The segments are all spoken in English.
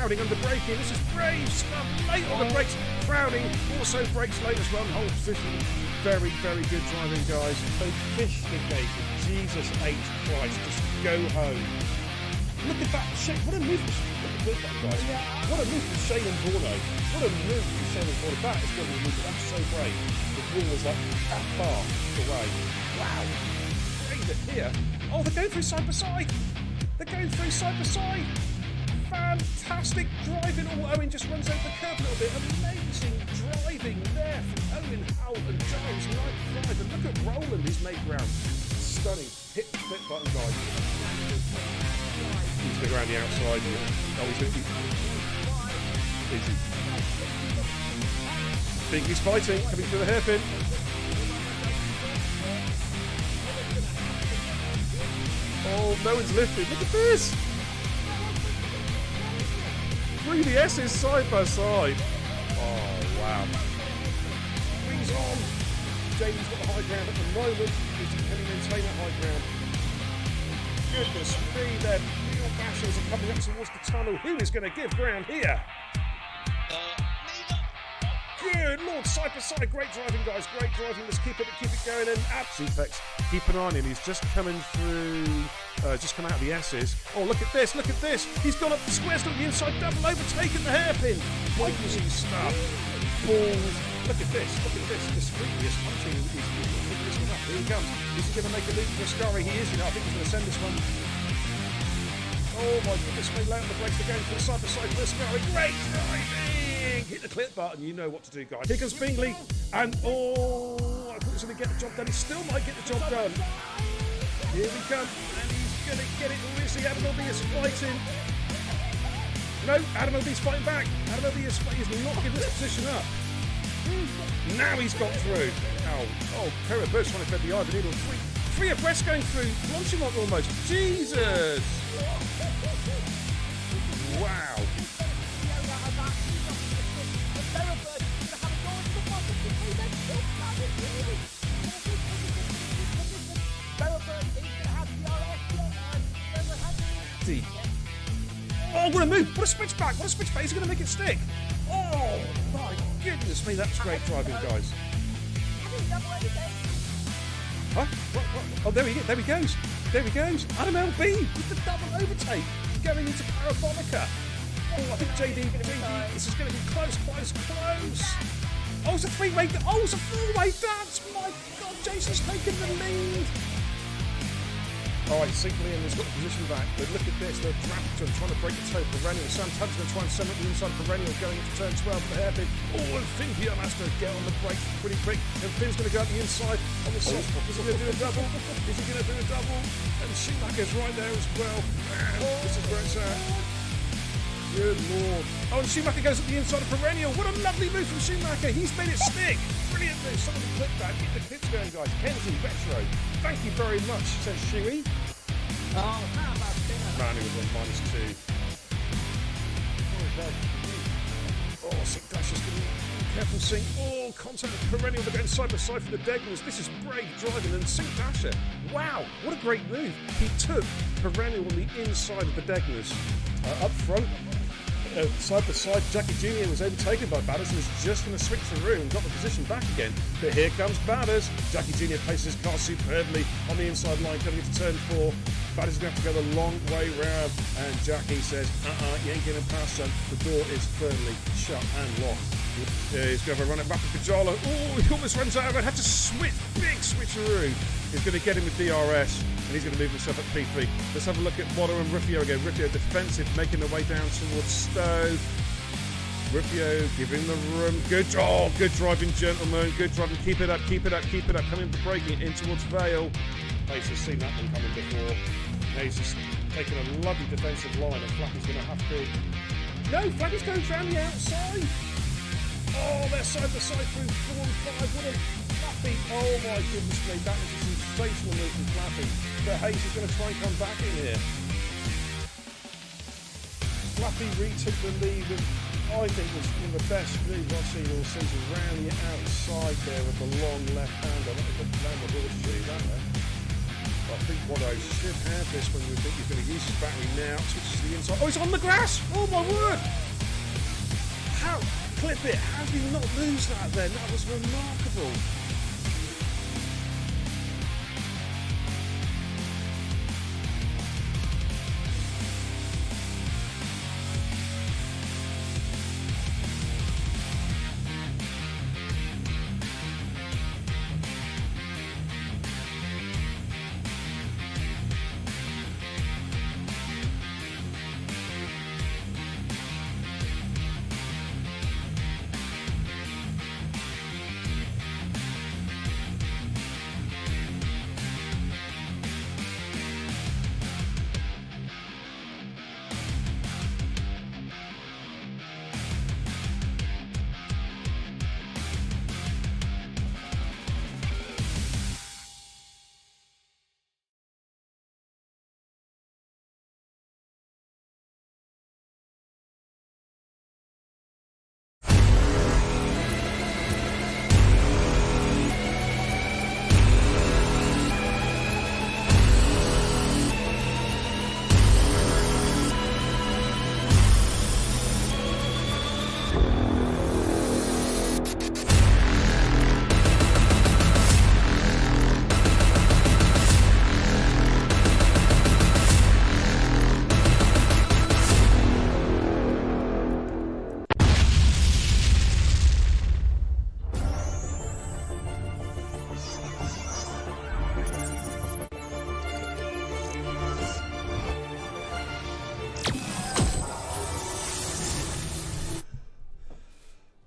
crowding under braking. This is brave stuff. Late on the brakes, crowding. Also brakes late as well in whole position. Very, very good driving, guys. Sophisticated. Jesus H. Christ. Just go home. Look at that shape. What a move. Look at that, guys. What a move from Shane and Bruno. What a move from Shane and Bruno. That is going to be a move. That's so brave. The wall was like that far away. Wow. Brave it here. Oh, they're going through side by side. They're going through side by side. Fantastic driving. Oh, Owen just runs over the curb a little bit. Amazing driving there from Owen, Howell and Giles 95. And look at Roland, he's made ground. Stunning. Hit the flip button, guys. He's going to go around the outside. Oh, he's going to be easy. Binky's fighting, coming through the hairpin. Oh, no one's lifted. Look at this. 3DS's side by side. Oh, wow. Wings on. Jamie's got the high ground at the moment. Can he maintain that high ground? Goodness me, their real bashers are coming up towards the tunnel. Who is going to give ground here? Good Lord, side by side. Great driving, guys. Great driving. Let's keep it going. And Absifex, keep an eye on him. He's just coming through, just come out of the S's. Oh, look at this. Look at this. He's gone up the squares, got the inside double, overtaken the hairpin. Crazy stuff. Balls. Look at this. Look at this. Discreetly punching. He's picking this one up. Here he comes. Is he going to make a leap for Ascari? He is. You know, I think he's going to send this one. Oh my goodness, they lay on the brakes again for the side by side for Ascari. Great driving! Hit the clip button, you know what to do, guys. Here comes Bingley, and oh, I thought he was going to get the job done. He still might get the job done. Here we come, and he's going to get it. Oh, is he? Adam Obi is fighting. No, Adam Obi's fighting back. Adam Obi is not giving this position up. Now he's got through. Oh, Kara Burst trying to thread the eye, the needle. Three abreast going through. Blanchimont almost. Jesus! Wow. Oh, what a move! What a switchback! What a switchback! He's going to make it stick. Oh my goodness me! That's great driving, guys. Huh? What? Oh, there he goes. There he goes. Adam LB with the double overtake going into Parabonica. Oh, I think JD, this is going to be close, quite as close. Oh, it's a three-way. Oh, it's a four-way dance. My God, Jason's taking the lead. All right, St. Leon has got the position back, but look at this. They're Drapton trying to break the toe. Perennial. Sam Tubbs going to try and send it the inside. Perennial going into turn 12 for the hairpin. Oh, and Finn here has to get on the brakes pretty quick. And Finn's going to go up the inside on the soft spot. Is he going to do a double? Is he going to do a double? And Schumacher's right there as well. Man, this is where it's at. Good Lord. Oh, and Schumacher goes at the inside of Perennial. What a lovely move from Schumacher. He's made it stick. Brilliant move. Somebody clip that. Get the clips going, guys. Kenzie, Retro. Thank you very much, says Shuey. Oh, how about that? Man, he was on -2. Oh, St. Dash is going to be careful, St. Oh, contact with Perennial. They're going side by side for the Degners. This is brave driving. And St. Dasher, wow, what a great move. He took Perennial on the inside of the Degners. Up front, side by side, Jackie Jr. was overtaken by Badders and was just going to switch through and got the position back again. But here comes Badders. Jackie Jr. places his car superbly on the inside line coming into turn 4. Badders is going to have to go the long way round. And Jackie says, you ain't getting past, son. The door is firmly shut and locked. He's going to have a run at Rapid Pajala. Oh, he almost runs out of it. Had to switch. Big switcheroo. He's going to get him with DRS. And he's going to move himself at P3. Let's have a look at Water and Rufio again. Rufio defensive, making their way down towards Stowe. Rufio giving the room. Good driving, gentlemen. Good driving. Keep it up. Coming for braking in towards Vale. Pace has seen that one coming before. Now he's just taking a lovely defensive line, and Flappy's going to have to. No, Flappy's going around the outside. Oh, they're side by side through 4 and 5. What a Flappy. Oh my goodness me. That was a sensational move from Flappy. But Hayes is going to try and come back in here. Flappy retook the lead with, I think, was one of the best moves I've seen all season. Round the outside there with the long left hander. That was a horseshoe, that there. I think Watto should have this when we think he's going to use his battery now. Switches to the inside. Oh, he's on the grass! Oh my word! How? Clip it. How did he not lose that then? That was remarkable.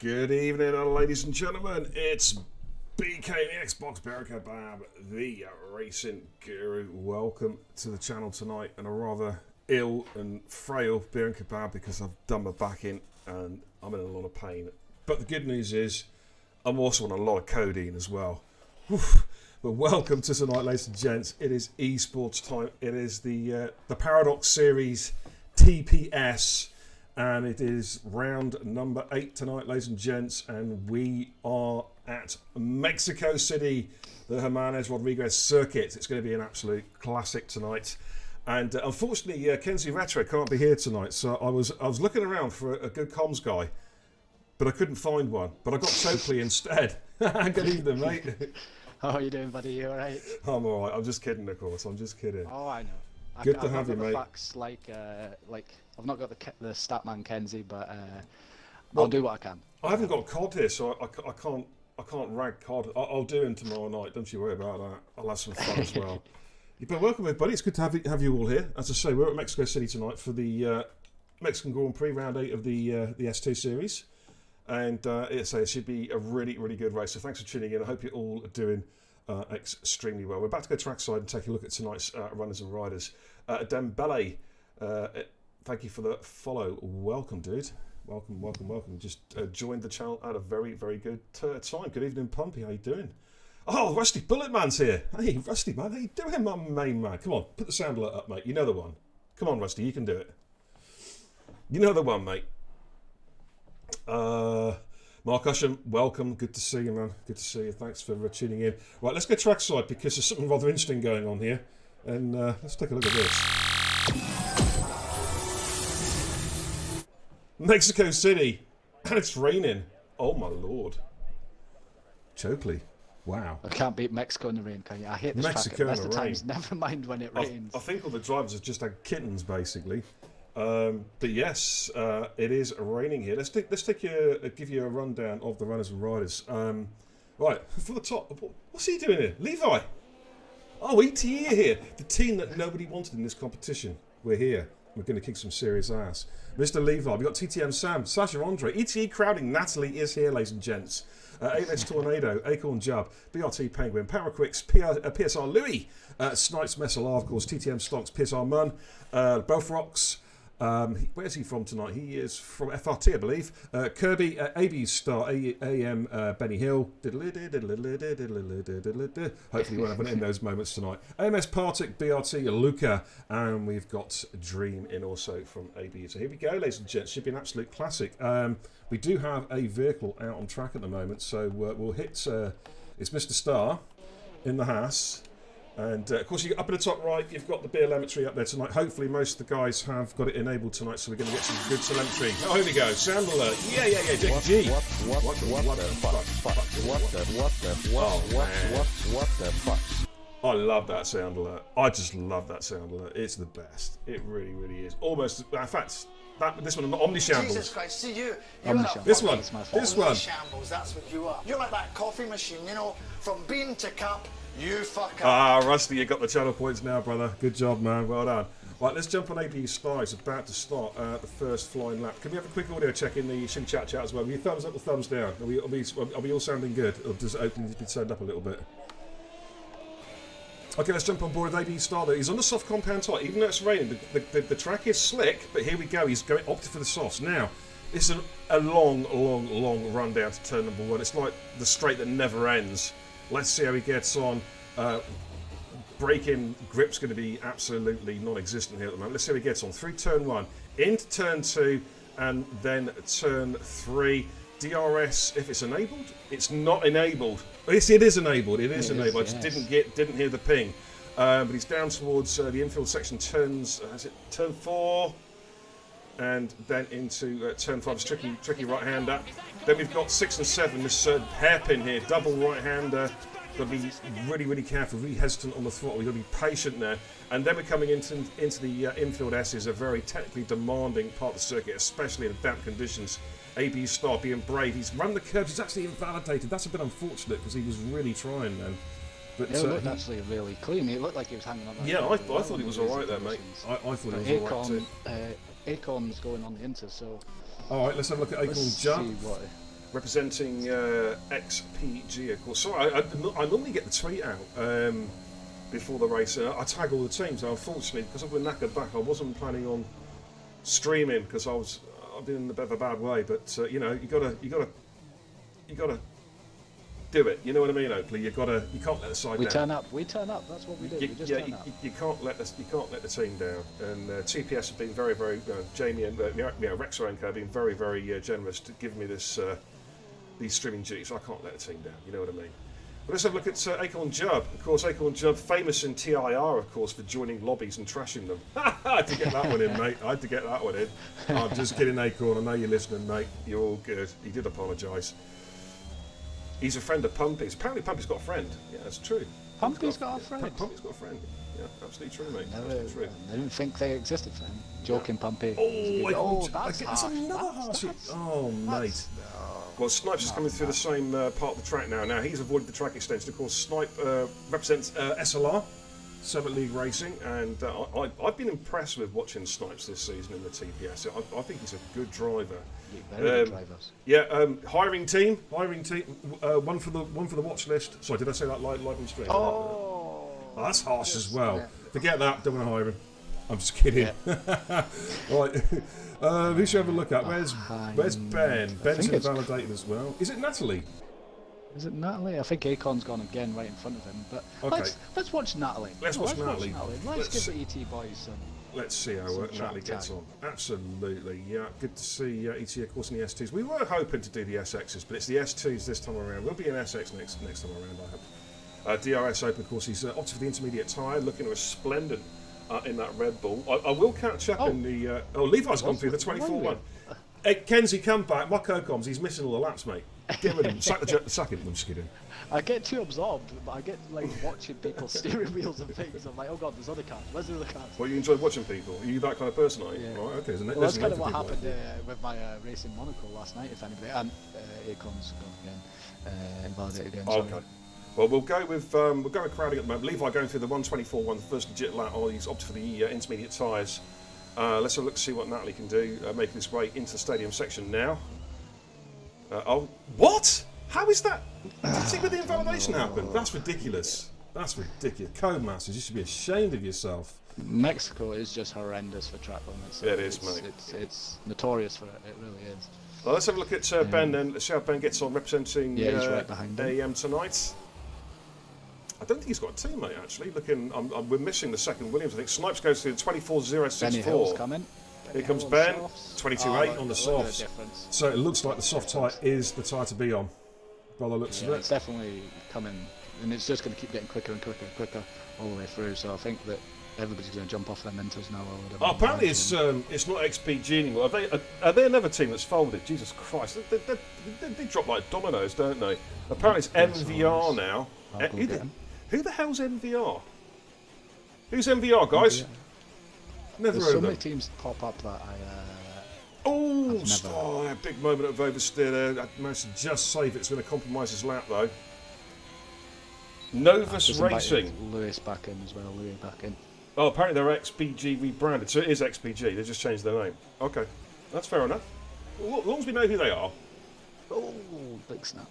Good evening, ladies and gentlemen. It's BK, the Xbox Bear Kebab, the racing guru. Welcome to the channel tonight, and a rather ill and frail Beer and Kebab because I've done my back in and I'm in a lot of pain. But the good news is I'm also on a lot of codeine as well. But welcome to tonight, ladies and gents. It is esports time. It is the Paradox Series TPS. And it is round number 8 tonight, ladies and gents, and we are at Mexico City, the Jimenez Rodriguez circuit. It's going to be an absolute classic tonight. And unfortunately, Kenzie Retro can't be here tonight, so I was looking around for a good comms guy, but I couldn't find one. But I got Topley instead. Good evening, mate. How are you doing, buddy? You alright? I'm alright. I'm just kidding, of course. I'm just kidding. Oh, I know. Good to have you, mate. Facts like I've not got the Statman Kenzie, but I'll do what I can. I haven't got COD here, so I can't rag COD. I'll do him tomorrow night. Don't you worry about that. I'll have some fun as well. You've been welcome, everybody. It's good to have you all here. As I say, we're at Mexico City tonight for the Mexican Grand Prix round 8 of the S2 series, and it should be a really, really good race. So thanks for tuning in. I hope you're all doing extremely well. We're about to go trackside and take a look at tonight's runners and riders. Dembele, thank you for the follow. Welcome, dude. Welcome. Just joined the channel at a very, very good time. Good evening, Pumpy. How you doing? Oh, Rusty Bullet Man's here. Hey, Rusty, man. How you doing, my main man? Come on, put the sound alert up, mate. You know the one. Come on, Rusty, you can do it. You know the one, mate. Mark Usham, welcome. Good to see you, man. Good to see you. Thanks for tuning in. Right, let's go trackside because there's something rather interesting going on here. And let's take a look at this. Mexico City. And it's raining. Oh, my Lord. Chokley. Wow. I can't beat Mexico in the rain, can you? I hate this Mexico track. in the times, rain. never mind when it rains. I think all the drivers have just had kittens, basically. But yes, it is raining here. Let's give you a rundown of the runners and riders. Right, from the top, what's he doing here? Levi! Oh, ETE here. The team that nobody wanted in this competition. We're here. We're going to kick some serious ass. Mr. Levi, we've got TTM Sam, Sasha Andre, ETE crowding, Natalie is here, ladies and gents. AMS Tornado, Acorn Jub, BRT Penguin, Paraquix, PSR Louis, Snipes Messel, of course, TTM Stocks, PSR Munn, Both Rocks. Where's he from tonight? He is from FRT, I believe. Kirby, AB Star, AM Benny Hill. Hopefully, we won't have in those moments tonight. AMS Partick, BRT, Luca, and we've got Dream in also from AB. So here we go, ladies and gents. Should be an absolute classic. We do have a vehicle out on track at the moment, so we'll hit. It's Mr. Star in the Haas. And of course, up in the top right, you've got the telemetry up there tonight. Hopefully, most of the guys have got it enabled tonight, so we're going to get some good telemetry. Oh, here we go. Sound alert. Yeah. G. What the fuck? I love that sound alert. I just love that sound alert. It's the best. It really, really is. Almost. In fact, this one, Omni Shambles. Jesus Christ, see you. This one. Shambles, that's what you are. You're like that coffee machine, you know, from bean to cup, you fuck up. Ah, Rusty, you got the channel points now, brother. Good job, man. Well done. Right, let's jump on ABU Star. It's about to start the first flying lap. Can we have a quick audio check in the Shin Chat as well? Will you thumbs up or thumbs down? Are we all sounding good? Or does it open to be turned up a little bit? Okay, let's jump on board with ABU Star though. He's on the soft compound tyre. Even though it's raining, the track is slick, but here we go. He's opted for the softs. Now, it's a long run down to turn number 1. It's like the straight that never ends. Let's see how he gets on. Braking grip's going to be absolutely non-existent here at the moment. Let's see how he gets on. Through turn 1, into turn 2, and then turn 3. DRS, if it's enabled, it's not enabled. Yes, it is enabled. It is enabled. Yes. I just didn't hear the ping. But he's down towards the infield section. Turns, is it turn 4? And then into turn 5. It's tricky right-hander. Then we've got 6 and 7. This hairpin here, double right-hander. Got to be really careful, really hesitant on the throttle. We've got to be patient there. And then we're coming into the infield S's, a very technically demanding part of the circuit, especially in damp conditions. ABU Star being brave. He's run the curves. He's actually invalidated. That's a bit unfortunate because he was really trying then. But it looked actually really clean. It looked like he was hanging on. Yeah, I thought he was all right there, mate. I thought he was all right too. Acorn's going on the Inter, so. All right, let's have a look at Acorn Jump. Representing XPG, of course. Sorry, I normally get the tweet out before the race. I tag all the teams. Now, unfortunately, because I've been knackered back, I wasn't planning on streaming because I've been in a bit of a bad way. But you know, you gotta do it. You know what I mean, Oakley? You can't let the side down. We turn up. That's what we do. You can't let the team down. And TPS have been very, Jamie and Rexo and Co have been very generous to give me this. These streaming duties, I can't let a team down, you know what I mean? But let's have a look at Acorn Jubb. Of course, Acorn Jubb, famous in TIR, of course, for joining lobbies and trashing them. I had to get that one in, mate. I had to get that one in. I'm just kidding, Acorn. I know you're listening, mate. You're all good. He did apologise. He's a friend of Pumpy's. Apparently, Pumpy's got a friend. Yeah, that's true. Pumpy's got a friend? Pumpy's got a friend. Yeah, absolutely true, mate. Absolutely true. I didn't think they existed for him. Joking, Pumpy. That's another harsh. Oh, mate. Well, Snipe's is coming through the same part of the track now. Now, he's avoided the track extension. Of course, Snipe represents SLR, Summit League Racing, and I've been impressed with watching Snipes this season in the TPS. I think he's a good driver. Very good drivers. Yeah, hiring team. One for the watch list. Sorry, did I say that live on stream? Oh, that's harsh as well. Yeah. Forget that. Don't want to hire him. I'm just kidding. Yeah. Right. Who should we have a look at? Where's Ben? Ben's invalidated as well. Is it Natalie? Is it Natalie? I think Acorn's gone again right in front of him. But okay. let's watch Natalie. Let's watch Natalie. Let's give the ET boys some. Let's see how Natalie gets on. Absolutely, yeah. Good to see ET, of course, in the S2s. We were hoping to do the SXs, but it's the S2s this time around. We'll be in SX next time around, I hope. DRS Open, of course, he's opted for the intermediate tyre, looking resplendent in that Red Bull. I will catch up in the... Levi's gone through the 24 one. Hey, Kenzie, come back. My co-coms, he's missing all the laps, mate. Get rid of him. Sack him. I'm just kidding. I get too absorbed, but I get like watching people steering wheels and things. I'm like, oh god, there's other cars. Where's the other cars? Well, you enjoy watching people. Are you that kind of person, are you? Yeah. Right, okay. Well, that's kind of what happened with my race in Monaco last night, if anybody. And Acorn's gone again. Invalidated again. Sorry. Okay. Well, we'll go with crowding at the moment. Levi going through the 124 one, the first legit lap. He's opted for the intermediate tyres. Let's have a look to see what Natalie can do, making his way into the stadium section now. What? How is that? Did you see where the invalidation happened? That's ridiculous. That's ridiculous. Codemasters, you should be ashamed of yourself. Mexico is just horrendous for track limits. Yeah, it is, mate. It's notorious for it. It really is. Well, let's have a look at Ben then. Let's see how Ben gets on representing he's right behind him. AM tonight. I don't think he's got a teammate actually. Looking, we're missing the second Williams. I think Snipes goes through the 24.064. Benny Hill's coming. Here comes Ben, 22.8 on the softs. So it looks like the soft tyre is the tyre to be on, by the looks of it. It's definitely coming and it's just going to keep getting quicker and quicker and quicker all the way through. So I think that everybody's going to jump off their mentors now. Oh, apparently it's not XPG anymore. Are they another team that's folded? Jesus Christ, they drop like dominoes, don't they? Apparently it's MVR now. Who the hell's MVR? Who's MVR, guys? Never There's heard so of many them. teams pop up that Oh, big moment of oversteer there. I managed to just save it. It's going to compromise his lap, though. Novus just Racing. invited Lewis back in as well. Louis back in. Oh, apparently they're XPG rebranded, so it is XPG. They just changed their name. Okay, that's fair enough. Well, as long as we know who they are. Oh, big snap.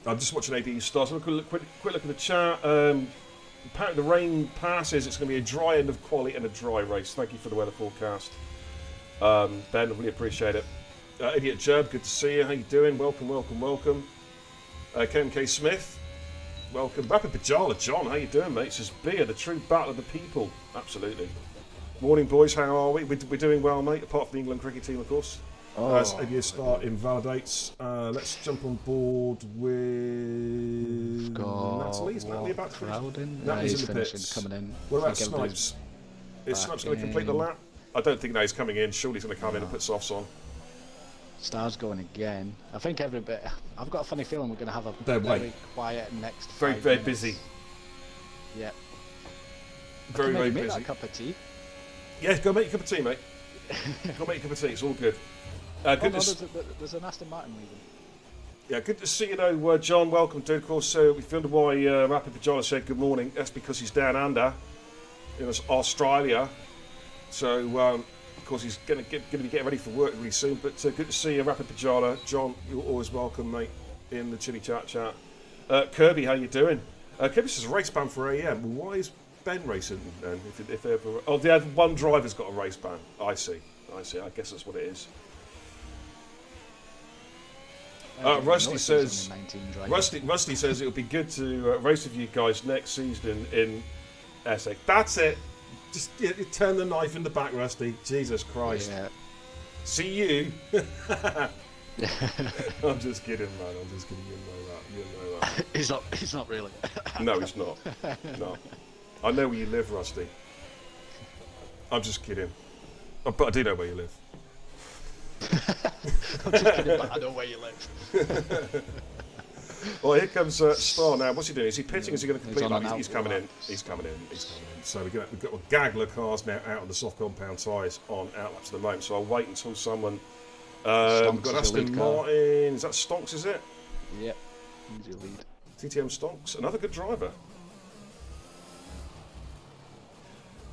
I'm just watching ABE start. So a quick look at the chat. Apparently the rain passes. It's going to be a dry end of quali and a dry race. Thank you for the weather forecast. Ben, I really appreciate it. Idiot Jeb, good to see you. How you doing? Welcome, welcome, welcome. KMK Smith, welcome. Rapid Pajala John, how you doing, mate? Says Beer, the true battle of the people. Absolutely. Morning, boys. How are we? We're doing well, mate. Apart from the England cricket team, of course. As ABS start invalidates. Let's jump on board with Natalie. Is Natalie about to finish? Natalie's in the pits. Coming in. What about Snipes? Is Snipes going to complete the lap? I don't think he's coming in. Surely he's going to come in and put softs on. Star's going again. I think I've got a funny feeling we're going to have a very quiet next. Very 5 very minutes. busy. Yeah. Very very make busy. That cup of tea. Yeah, go make a cup of tea, mate. Go make a cup of tea. It's all good. There's an Aston Martin leaving. Yeah, good to see you though, John. Welcome to. Of course, so we wondered why Rapid Pajala said good morning. That's because he's down under in Australia. So, of course, he's going to be getting ready for work really soon. But good to see you, Rapid Pajala. John, you're always welcome, mate, in the Chili Chat chat. Kirby, how you doing? Kirby says race ban for AM. Well, why is Ben racing then? If ever, the other one driver's got a race ban. I see. I guess that's what it is. Rusty says it would be good to race with you guys next season in Essex. That's it. Just turn the knife in the back, Rusty. Jesus Christ. Yeah. See you. I'm just kidding, man. I'm just kidding. You know that. He's not really. No, he's not. No. I know where you live, Rusty. I'm just kidding. But I do know where you live. I'm just kidding, but I know where you live. Well, here comes Star now. What's he doing? Is he pitching? Is he going to complete? He's coming in. He's coming in. So we've got a gaggle of cars now out on the soft compound tyres on outlaps at the moment. So I'll wait until someone. We've got Aston Martin. Is that Stonks? Is it? Yep. He's your lead. TTM Stonks, another good driver.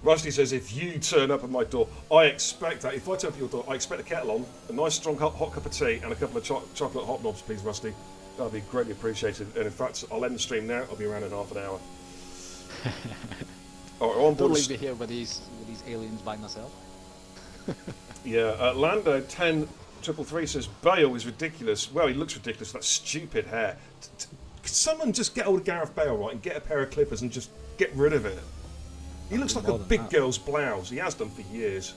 Rusty says, if you turn up at my door, I expect that. If I turn up at your door, I expect a kettle on, a nice strong hot cup of tea, and a couple of chocolate hot knobs, please, Rusty. That'd be greatly appreciated. And in fact, I'll end the stream now. I'll be around in half an hour. All right, on board. Don't leave me here with these aliens by myself. Yeah, Lando 10-333 says Bale is ridiculous. Well, he looks ridiculous with that stupid hair. Could someone just get hold of Gareth Bale, right, and get a pair of clippers and just get rid of it? He looks like a big girl's blouse. He has done for years.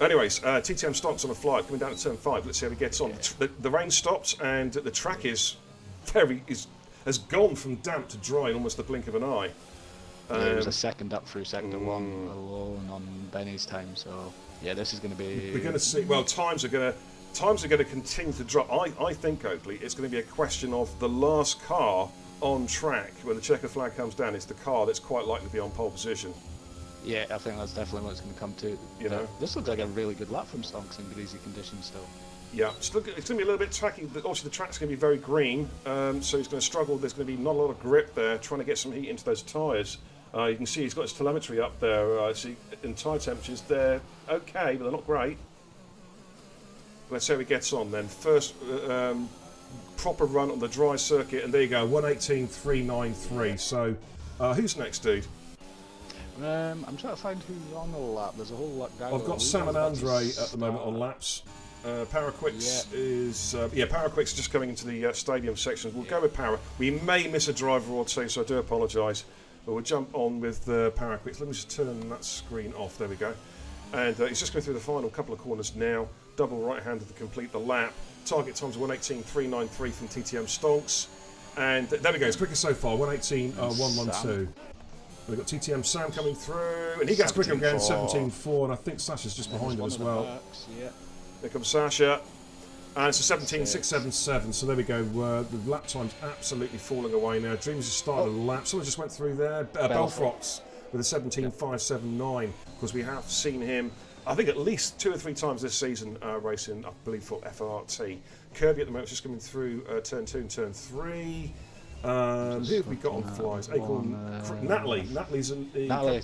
Anyways, TTM Stonks on a flight coming down to turn 5. Let's see how he gets on. Yeah. The rain stops and the track has gone from damp to dry in almost the blink of an eye. It was a second up through sector 1 alone on Benny's time. So yeah, this is going to be. We're going to see. Well, times are going to continue to drop. I think, Oakley, it's going to be a question of the last car on track when the checker flag comes down. It's the car that's quite likely to be on pole position. Yeah, I think that's definitely what it's going to come to. You know, this looks like a really good lap from Stonks in greasy conditions still. Yeah, it's going to be a little bit tracky. Obviously, the track's going to be very green, so he's going to struggle. There's going to be not a lot of grip there, trying to get some heat into those tyres. You can see he's got his telemetry up there. See, in tyre temperatures, they're okay, but they're not great. Let's see how he gets on then. First proper run on the dry circuit, and there you go, 1:18.393. So, who's next, dude? I'm trying to find who's on the lap. There's a whole lot down. I've got Sam and Andre at the moment on laps. Paraquix is Paraquix just coming into the stadium section. We'll go with Para. We may miss a driver or two, so I do apologise. But we'll jump on with Paraquix. Let me just turn that screen off. There we go. And he's just going through the final couple of corners now. Double right-hander to complete the lap. Target times 1:18.393 from TTM Stonks. And there we go. It's quicker so far. 118, 112. We've got TTM Sam coming through, and he gets quicker again. 17.4, and I think Sasha's just behind him as well. Yeah. There comes Sasha. And it's a 17.677, so there we go. The lap time's absolutely falling away now. Dreams has started a lap. Someone just went through there. Belfrox with a 17.579, because we have seen him, I think, at least 2 or 3 times this season racing, I believe, for FRT. Kirby at the moment is just coming through turn 2 and turn 3. Who have we got on flies? Acorn, Natalie. Natalie's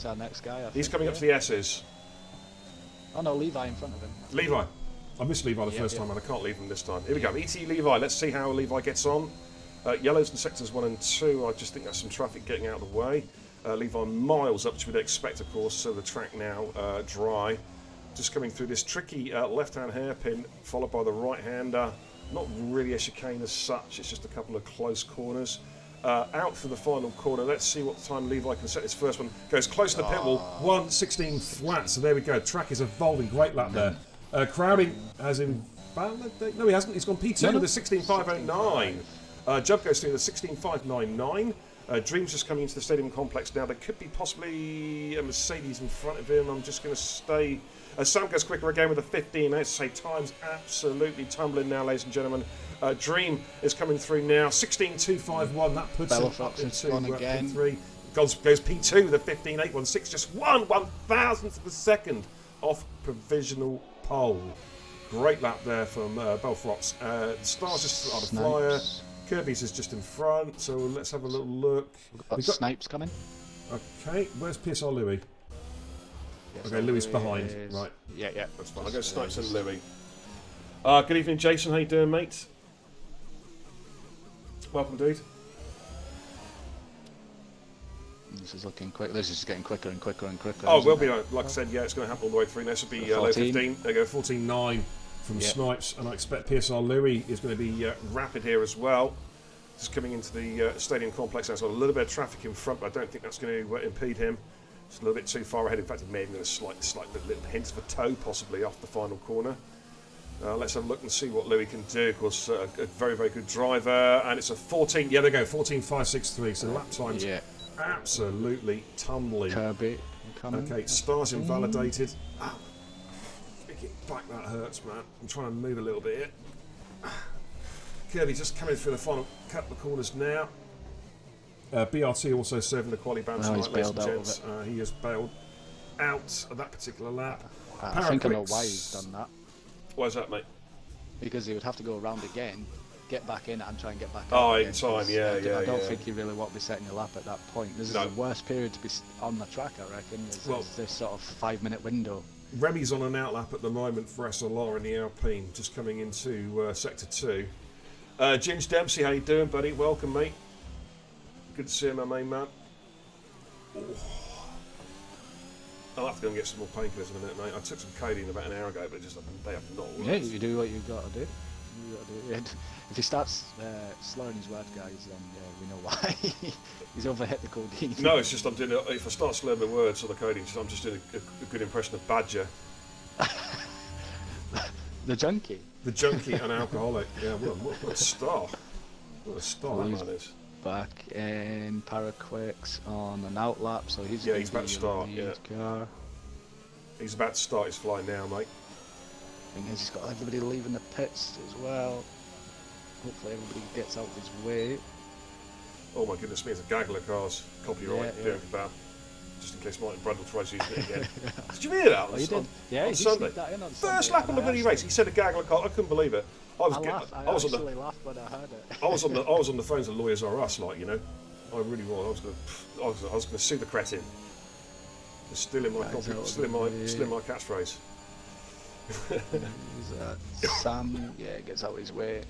our next guy. He's coming up to the S's. Oh no, Levi in front of him. Levi. I missed Levi the first time, and I can't leave him this time. Here we go. ET Levi. Let's see how Levi gets on. Yellows in sectors 1 and 2. I just think there's some traffic getting out of the way. Levi miles up, which we'd expect, of course. So the track now dry. Just coming through this tricky left-hand hairpin, followed by the right-hander. Not really a chicane as such. It's just a couple of close corners. Out for the final corner. Let's see what time Levi can set his first one. Goes close to the pit wall. 1:16 flat. So there we go. Track is evolving. Great lap there. Crowding has invalidated. No, he hasn't. He's gone P2 with a 16.509. Jump goes through the 16.599. Dreams just coming into the stadium complex now. There could be possibly a Mercedes in front of him. I'm just going to stay. Sam goes quicker again with a 15. As I say, time's absolutely tumbling now, ladies and gentlemen. Dream is coming through now. 16.251. That puts him up into P3. Goes P2 with a 15.816. Just 1/1000th of a second off provisional pole. Great lap there from Belfrox. Stars just started a flyer. Kirby's is just in front, so let's have a little look. We've got Snipes coming. Okay, where's PSR Louis? Yes, okay, Louis behind. Right. Yeah, that's fine. I'll go Snipes and Louis. Good evening, Jason. How you doing, mate? Welcome, dude. This is looking quick. This is getting quicker and quicker and quicker. Oh, it will be, like I said, yeah, it's going to happen all the way through. This will be low 15. There you go, 14.9 from Snipes. And I expect PSR Louis is going to be rapid here as well. Just coming into the stadium complex. There's a little bit of traffic in front, but I don't think that's going to impede him. It's a little bit too far ahead. In fact, it may have been a slight little hint of a toe, possibly, off the final corner. Let's have a look and see what Louis can do. Of course, a very, very good driver. And it's a 14. Yeah, there you go, 14.563. So lap time's absolutely tumbling. Kirby coming. Okay, stars invalidated. Oh, back, that hurts, man. I'm trying to move a little bit here. Kirby just coming through the final couple of corners now. BRT also serving the quality ban tonight, ladies and gents. He has bailed out of that particular lap. I think I know why he's done that. Why is that, mate? Because he would have to go around again, get back in and try and get back out. Oh, again, in time, yeah. I don't think you really want to be setting your lap at that point. This is the worst period to be on the track, I reckon. Is this sort of 5-minute window. Remy's on an outlap at the moment for SLR in the Alpine, just coming into Sector 2. Ginge Dempsey, how you doing, buddy? Welcome, mate. Good to see you, my main man. Oh. I'll have to go and get some more painkillers in a minute, mate. I took some codeine about an hour ago, but they have not worked. Yeah, you do what you've got to do. If he starts slurring his words, guys, then we know why. He's overhit the codeine. No, it's just if I start slurring my words or the codeine, I'm just doing a good impression of Badger. The junkie. The junkie and alcoholic. Yeah, what a star. What a star that man is. Back in Paraquix on an outlap, so he's about to start. Car. He's about to start his fly now, mate. Thing is, he's got everybody leaving the pits as well. Hopefully, everybody gets out of his way. Oh my goodness me! It's a gaggle of cars. Copyright. Yeah. Just in case Martin Brundle tries using it again. Did you hear that? He did. Yeah, on Sunday. That in on First Sunday, lap of the mini race. He said a gaggle of cars. I couldn't believe it. I actually laughed when I heard it. I was on the phones of Lawyers R Us, like, you know. I really was. I was going to sue the cretin. It's still in my catchphrase. Sam, gets out of his way.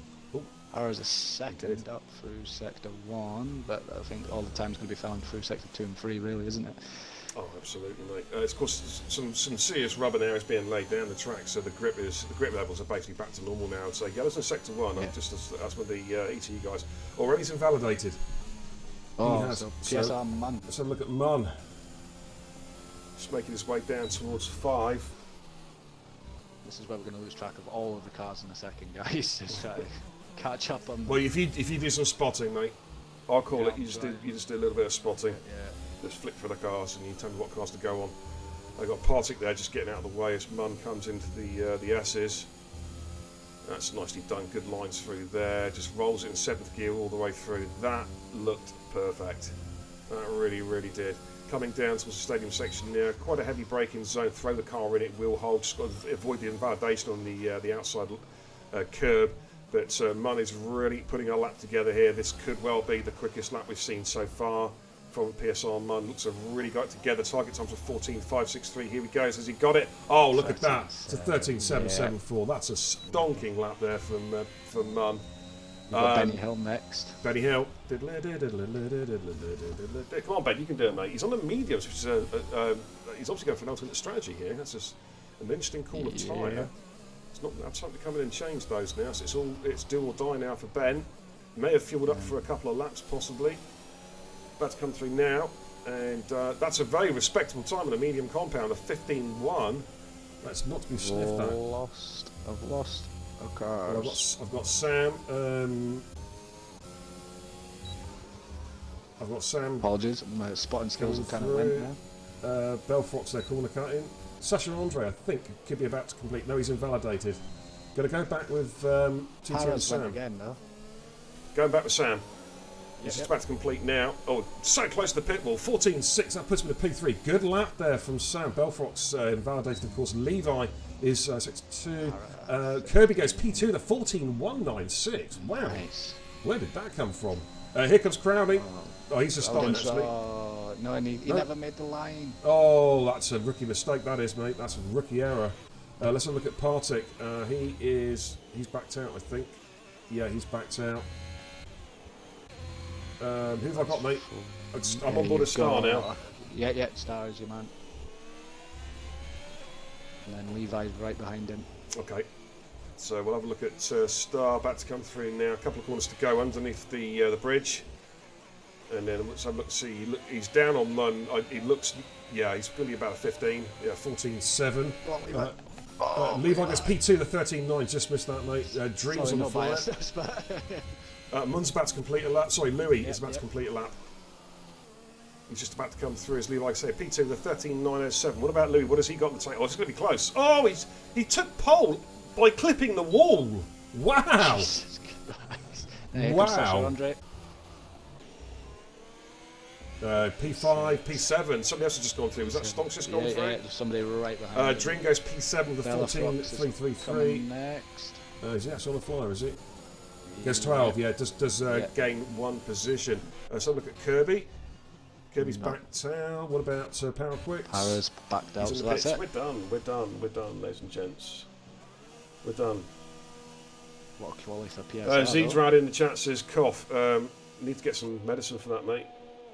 Ara's a second up through Sector 1, but I think all the time's going to be found through Sector 2 and 3, really, isn't it? Oh, absolutely, mate. Of course, some serious rubber now is being laid down the track, so the grip levels are basically back to normal now. I'd say Yellow's in Sector 1. That's with the ETE guys. Already he's invalidated. Oh, so PSR Munn. Let's have a look at Munn. Just making his way down towards 5. This is where we're going to lose track of all of the cars in a second, guys. Just try to catch up on. Well, if you do some spotting, mate. I'll call it. You just do a little bit of spotting. Yeah. Just flick through the cars and you tell me what cars to go on. I got Partick there just getting out of the way as Munn comes into the S's. That's nicely done. Good lines through there. Just rolls it in 7th gear all the way through. That looked perfect. That really, really did. Coming down towards the stadium section there, quite a heavy braking zone. Throw the car in, it will hold. Just got to avoid the invalidation on the outside curb. But Munn is really putting a lap together here. This could well be the quickest lap we've seen so far from PSR. Munn looks to have really got it together. Target times of 14.563. Here we go. Has he got it? Oh, look at that. It's a 13.774. That's a stonking lap there from Munn. You've got Benny Hill next. Benny Hill. Come on, Ben, you can do it, mate. He's on the mediums, which is he's obviously going for an alternate strategy here. That's just an interesting call of tyre. It's not enough time to come in and change those now, so it's do or die now for Ben. May have fueled up for a couple of laps, possibly. About to come through now, and that's a very respectable time on a medium compound of 15.1. That's not to be sniffed at. I've lost a car. Well, I've got Sam. I've got Sam. Apologies, my spotting skills have kind of went now. Belfrock's their corner cutting. Sasha Andre, I think, could be about to complete. No, he's invalidated. Going to go back with TT and Sam. Again, though. Going back with Sam. He's just about to complete now. Oh, so close to the pit wall. 14.6. That puts him in a P3. Good lap there from Sam. Belfrock's invalidated, of course. Levi is 6.2. Kirby goes P2, the 14.196. Wow. Nice. Where did that come from? Here comes Crowley. Oh, he's just starting, actually. No, and he never made the line. Oh, that's a rookie mistake, that is, mate. That's a rookie error. Let's have a look at Partick. He's backed out, I think. Yeah, he's backed out. Who have I got, mate? I'm on board a Star now. Yeah, Star is your man. And then Levi's right behind him. Okay. So we'll have a look at Star about to come through now. A couple of corners to go underneath the bridge. And then let's have a look. See, he's down on Munn. He looks, yeah, he's really about a 15. Yeah, 14.7. Levi gets P2, the 13.9. Just missed that, mate. Dreams on the fly. Munn's about to complete a lap. Sorry, Louis is about to complete a lap. He's just about to come through, as Levi said. P2, the 13.907. What about Louis? What has he got in the tank? Oh, it's going to be close. Oh, he took pole by clipping the wall. Wow. Wow. P5, P7. Somebody else has just gone through. Was that Stonks just gone through? Yeah, somebody right behind. Dream goes P7 with a 14.333. Next. Is he actually on the flyer, is it? Gets 12, yeah. Does gain one position. So look at Kirby. Kirby's backed out. What about Power Quicks? Power's backed out, so that's it. We're done, ladies and gents. We're done. What a quality for PSR. Zedrad in the chat says, cough. Need to get some medicine for that, mate.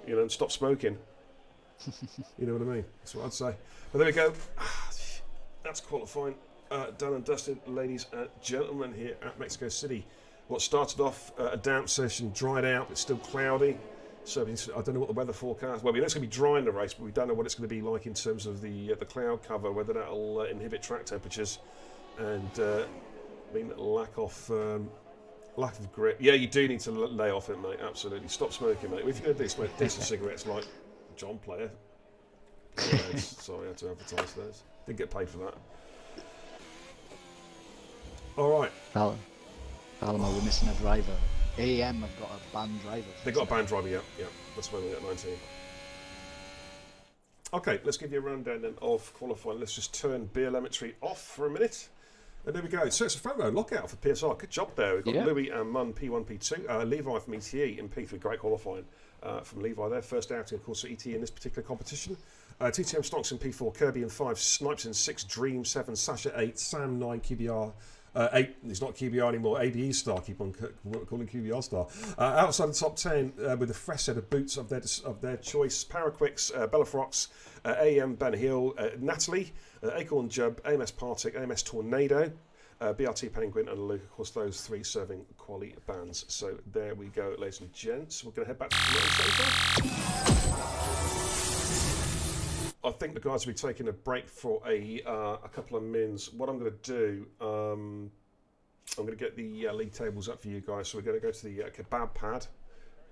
You know, and stop smoking. You know what I mean? That's what I'd say. But there we go. That's qualifying. Done and dusted, ladies and gentlemen, here at Mexico City. What started off a damp session, dried out, it's still cloudy. So I don't know what the weather forecast. Well, we know it's going to be dry in the race, but we don't know what it's going to be like in terms of the cloud cover, whether that'll inhibit track temperatures and mean lack of grip. Yeah, you do need to lay off it, mate. Absolutely. Stop smoking, mate. If you're going to do smoke decent cigarettes like John Player. Sorry, I had to advertise those. Didn't get paid for that. All right. Alamo, we're missing a driver. AM have got a banned driver. They've got a banned driver, yeah. That's why they're at 19. Okay, let's give you a rundown then of qualifying. Let's just turn BLMetry off for a minute. And there we go. So it's a front row lockout for PSR. Good job there. We've got Louis and Munn P1, P2. Levi from ETE in P3. Great qualifying from Levi there. First outing, of course, for ETE in this particular competition. TTM Stocks in P4. Kirby in 5. Snipes in 6. Dream 7. Sasha 8. Sam 9. QBR 8. He's not QBR anymore. ABE Star. Keep on calling QBR Star. Outside the top 10 with a fresh set of boots of their choice. Paraquicks, Bellafrox, AM Ben Hill, Natalie, Acorn Jub, AMS Partick, AMS Tornado, BRT Penguin, and Luke. Of course, those 3 serving quali bands. So there we go, ladies and gents. We're going to head back to the centre. I think the guys will be taking a break for a couple of mins. What I'm going to do, I'm going to get the league tables up for you guys. So we're going to go to the kebab pad.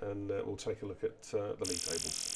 and we'll take a look at the league tables.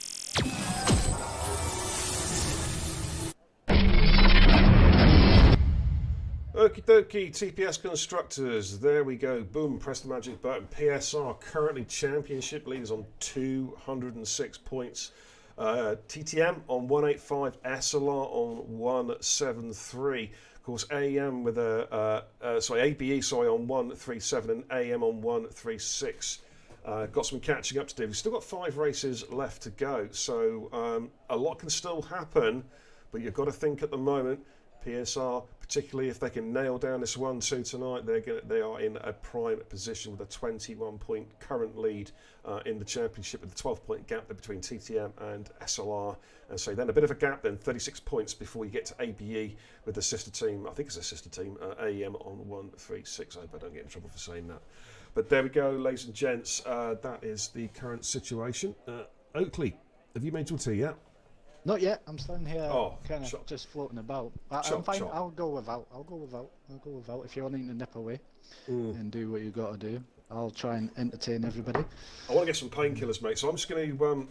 Okie dokie, TPS Constructors, there we go, boom, press the magic button. PSR currently championship leaders on 206 points. TTM on 185, SLR on 173. Of course, AEM with ABE on 137 and AM on 136. Got some catching up to do. We've still got 5 races left to go, so a lot can still happen, but you've got to think at the moment, PSR, particularly if they can nail down this 1-2 tonight, they are in a prime position with a 21-point current lead in the championship, with a 12-point gap there between TTM and SLR. And so then a bit of a gap then, 36 points before you get to ABE with the sister team, I think it's a sister team, AEM on 136. I hope I don't get in trouble for saying that. But there we go, ladies and gents, that is the current situation. Oakley, have you made your tea yet? Not yet. I'm standing here, kind of just floating about. I'm fine. I'll go without. If you're wanting to nip away and do what you got to do, I'll try and entertain everybody. I want to get some painkillers, mate. So I'm just going to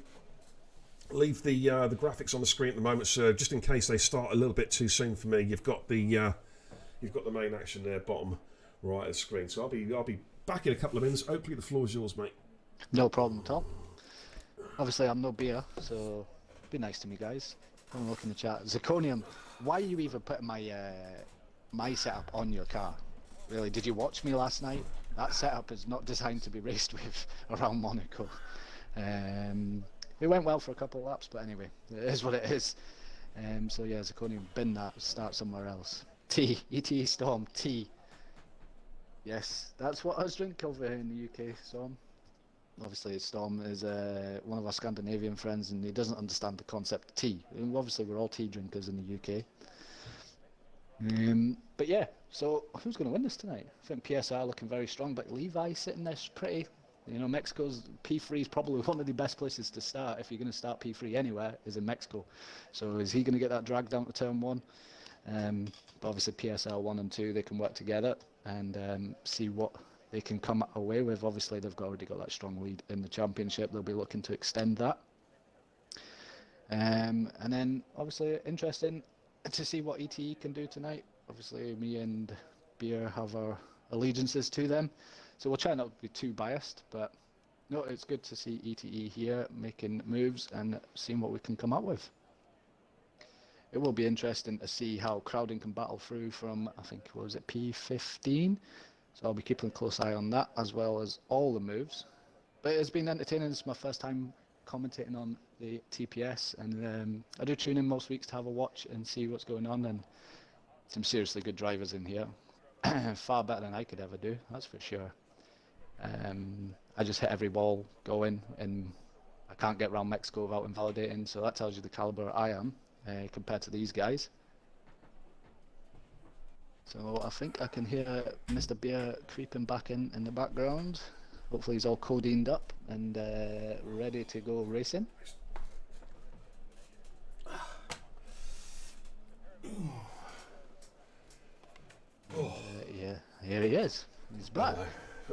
leave the graphics on the screen at the moment, so just in case they start a little bit too soon for me. You've got the main action there, bottom right of the screen. So I'll be back in a couple of minutes. Hopefully the floor is yours, mate. No problem at all. Obviously, I'm no beer, so. Be nice to me, guys. Have a look in the chat. Zirconium, why are you even putting my setup on your car? Really, did you watch me last night? That setup is not designed to be raced with around Monaco. It went well for a couple of laps, but anyway, it is what it is. So yeah, Zirconium, bin that, start somewhere else. ETE Storm, tea. Yes, that's what I was drinking over here in the UK, Storm. Obviously, Storm is one of our Scandinavian friends, and he doesn't understand the concept of tea. And obviously, we're all tea drinkers in the UK. But yeah, so who's going to win this tonight? I think PSR looking very strong, but Levi sitting there pretty. You know, Mexico's P3 is probably one of the best places to start. If you're going to start P3 anywhere, is in Mexico. So is he going to get that drag down to turn 1? But obviously, PSR 1 and 2, they can work together and see what they can come away with. Obviously, they've already got that strong lead in the championship. They'll be looking to extend that. And then, obviously, interesting to see what ETE can do tonight. Obviously, me and Beer have our allegiances to them. So we'll try not to be too biased. But, no, it's good to see ETE here making moves and seeing what we can come up with. It will be interesting to see how crowding can battle through from, I think, what was it, P15? So I'll be keeping a close eye on that, as well as all the moves. But it's been entertaining. It's my first time commentating on the TPS, and I do tune in most weeks to have a watch and see what's going on, and some seriously good drivers in here. Far better than I could ever do, that's for sure. I just hit every wall going, and I can't get around Mexico without invalidating, so that tells you the caliber I am compared to these guys. So I think I can hear Mr. Beer creeping back in the background. Hopefully he's all codined up and ready to go racing. Yeah, here he is. He's back.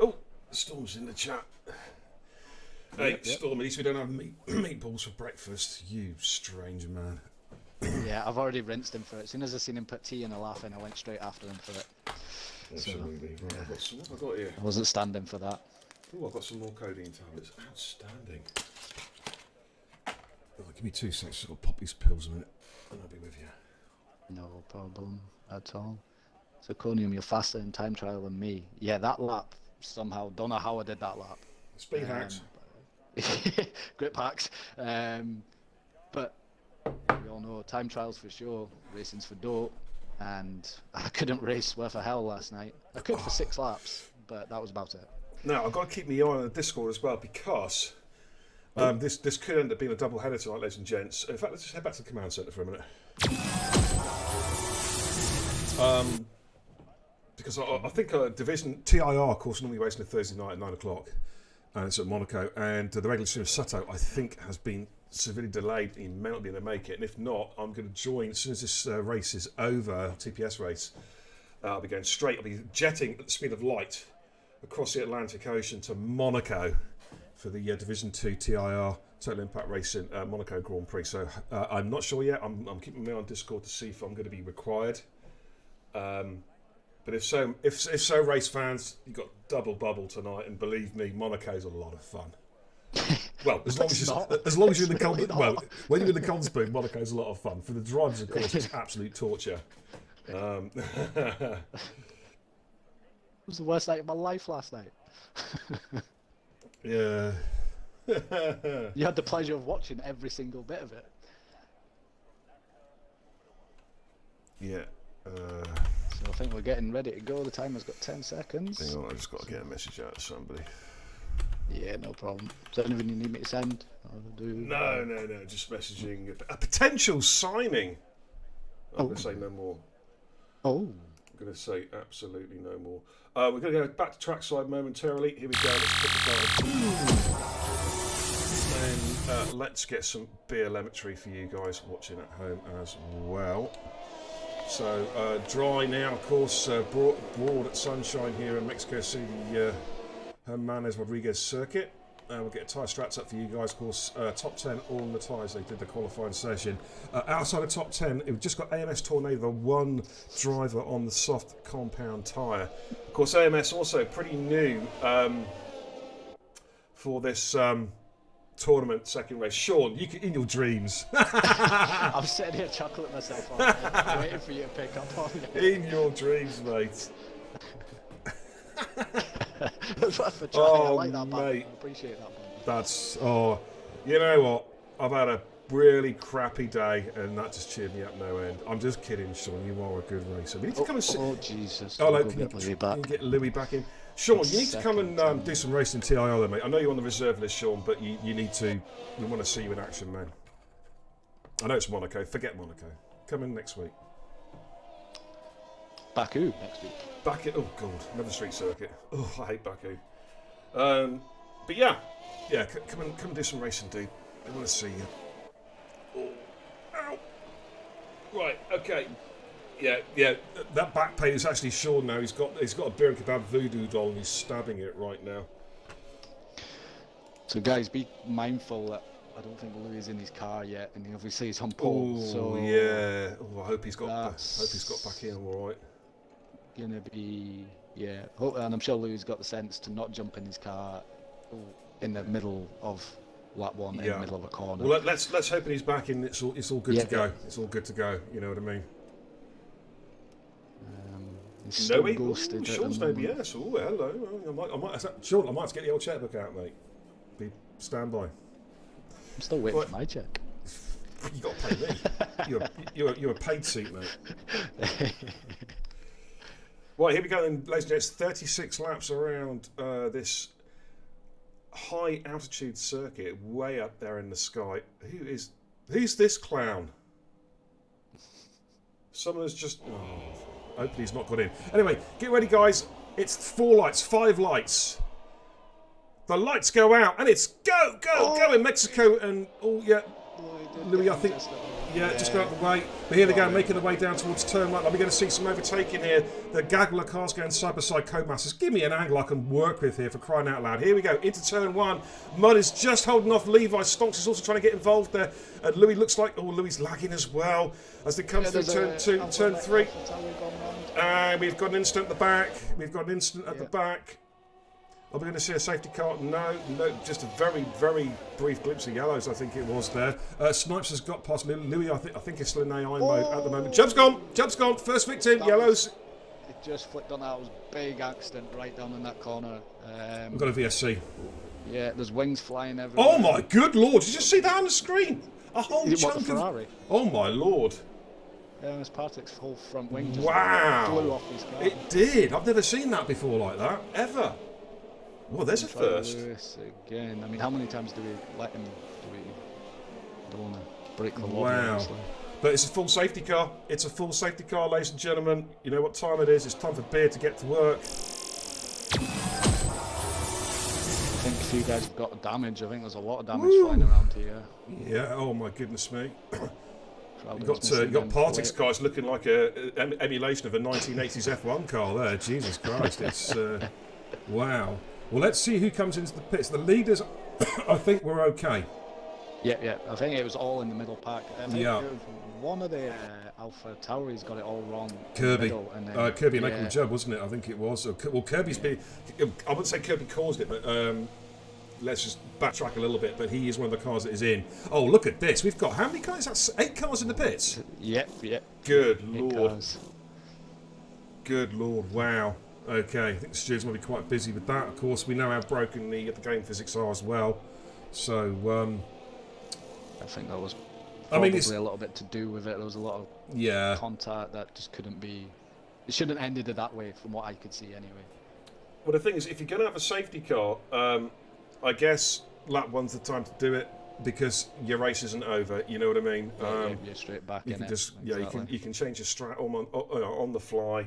Oh, Storm's in the chat. Hey, Storm, at least we don't have meatballs for breakfast. You strange man. Yeah, I've already rinsed him for it. As soon as I seen him put tea in a laugh in, I went straight after him for it. Absolutely. So, right, what have I got here? I wasn't standing for that. Oh, I've got some more codeine tablets. Outstanding. Oh, give me 2 seconds. I'll pop these pills a minute, and I'll be with you. No problem at all. So, Conium, you're faster in time trial than me. Yeah, that lap, somehow, don't know how I did that lap. Speed hacks. Grip hacks. But we all know time trials for sure, racing's for dope, and I couldn't race worth a hell last night. I could for 6 laps, but that was about it. Now, I've got to keep my eye on the Discord as well, because this could end up being a double header tonight, ladies and gents. In fact, let's just head back to the command centre for a minute. Because I think Division TIR, of course, normally racing a Thursday night at 9 o'clock, and it's at Monaco, and the regular series Sato, I think, has been severely delayed. He may not be able to make it, and if not, I'm going to join as soon as this race is over, TPS race. I'll be going straight, I'll be jetting at the speed of light across the Atlantic Ocean to Monaco for the Division 2 TIR Total Impact Racing Monaco Grand Prix. So I'm not sure yet. I'm keeping my eye on Discord to see if I'm going to be required. But if so, race fans, you've got double bubble tonight, and believe me, Monaco's a lot of fun. Well, as long as you're in the cold, well, when you're in the cold spring, Monaco's a lot of fun. For the drivers, of course, it's absolute torture. It was the worst night of my life last night. Yeah. You had the pleasure of watching every single bit of it. Yeah. So I think we're getting ready to go. The timer's got 10 seconds. Hang on, I just got to get a message out to somebody. Yeah, no problem. Is there anything you need me to send? No, just messaging a potential signing. I'm going to say no more. Oh. I'm going to say absolutely no more. We're going to go back to trackside momentarily. Here we go. Let's put the button. And let's get some beer lemmetry for you guys watching at home as well. So dry now, of course. Broad at Sunshine here in Mexico City, Hermanes Rodriguez circuit. We'll get tyre strats up for you guys, of course. Top 10 all the tyres. They did the qualifying session. Outside of top 10, we've just got AMS Tornado, the one driver on the soft compound tyre. Of course, AMS also pretty new for this tournament second race. Sean, you can, in your dreams. I'm sitting here chuckling myself off, waiting for you to pick up on it. In your dreams, mate. For trying. I like that, mate. I appreciate that. That's, you know what? I've had a really crappy day, and that just cheered me up no end. I'm just kidding, Sean. You are a good racer. We need to come and sit. Oh, Jesus. Oh, no, can you get Louis back in? Sean, you need to come and do some racing TIR, though, mate. I know you're on the reserve list, Sean, but you need to. We want to see you in action, man. I know it's Monaco. Forget Monaco. Come in next week. Baku next week. Oh god, another street circuit. Oh, I hate Baku. But yeah, come and do some racing, dude. I want to see you. Oh, ow. Right, okay. Yeah. That back pain is actually Sean now. He's got a beer and kebab voodoo doll, and he's stabbing it right now. So guys, be mindful that I don't think Louis is in his car yet, and obviously he's on pole. So yeah. Oh, I hope he's got back in all right. Gonna be and I'm sure Louis got the sense to not jump in his car in the middle of lap one, in the middle of a corner. Well, let's hope he's back in. It's all good to go. It's all good to go. You know what I mean? He's still ghosted. Sean's no BS. Oh, hello. I might. Sean, I might have to get the old checkbook out, mate. Stand by. I'm still waiting for my check. You got to pay me. You're a paid seat, mate. Right, here we go then, ladies and gents. 36 laps around this high altitude circuit, way up there in the sky. Who's this clown? Someone's just. Hopefully he's not got in. Anyway, get ready, guys. It's 4 lights, 5 lights. The lights go out, and it's go in Mexico, and Louis, I think. Just go out the way. But here they go, making their way down towards turn 1. Are we going to see some overtaking here? The gaggle of cars going side by side. Co-masters, give me an angle I can work with here, for crying out loud. Here we go, into turn 1. Mudd is just holding off Levi. Stonks is also trying to get involved there. And Louis looks like, Louis lagging as well as they come through turn 2 and turn 3. And we've got an incident at the back. Are we going to see a safety car? No, just a very, very brief glimpse of yellows, I think it was there. Snipes has got past Louis, I think it's still in AI mode at the moment. Jump's gone, first victim, yellows. It just flicked on that. It was a big accident right down in that corner. We've got a VSC. Yeah, there's wings flying everywhere. Oh my good lord, did you just see that on the screen? A whole chunk of... Ferrari? Oh my lord. Yeah, it was Partik's whole front wing just flew off his car. It did. I've never seen that before like that, ever. Well, there's a first. Lewis again. I mean, how many times do we let him? Don't want to break the law. Wow. But it's a full safety car. It's a full safety car, ladies and gentlemen. You know what time it is. It's time for beer to get to work. I think a few guys have got damage. I think there's a lot of damage flying around here. Yeah. Oh my goodness me. You got Partik's cars looking like an emulation of a 1980s F1 car there. Jesus Christ! It's wow. Well, let's see who comes into the pits. The leaders I think we're okay. Yeah. I think it was all in the middle pack. I think Yeah. it was one of the Alpha Tauris got it all wrong. Kirby. In the middle, and then, Kirby and Uncle Joe, wasn't it? I think it was. Well, Kirby's been... I wouldn't say Kirby caused it, but let's just backtrack a little bit. But he is one of the cars that is in. Oh, look at this. We've got how many cars? That's 8 cars in the pits? Yep. Good 8 Lord. cars. Good Lord. Wow. Okay. I think the stewards might be quite busy with that. Of course, we know how broken the game physics are as well. So... I think that was I probably mean, it's... a little bit to do with it. There was a lot of Yeah. contact that just couldn't be... It shouldn't have ended it that way from what I could see anyway. Well, the thing is, if you're going to have a safety car, I guess lap 1's the time to do it because your race isn't over. You know what I mean? You're straight back you in can it. just Exactly. you can change your strat on the fly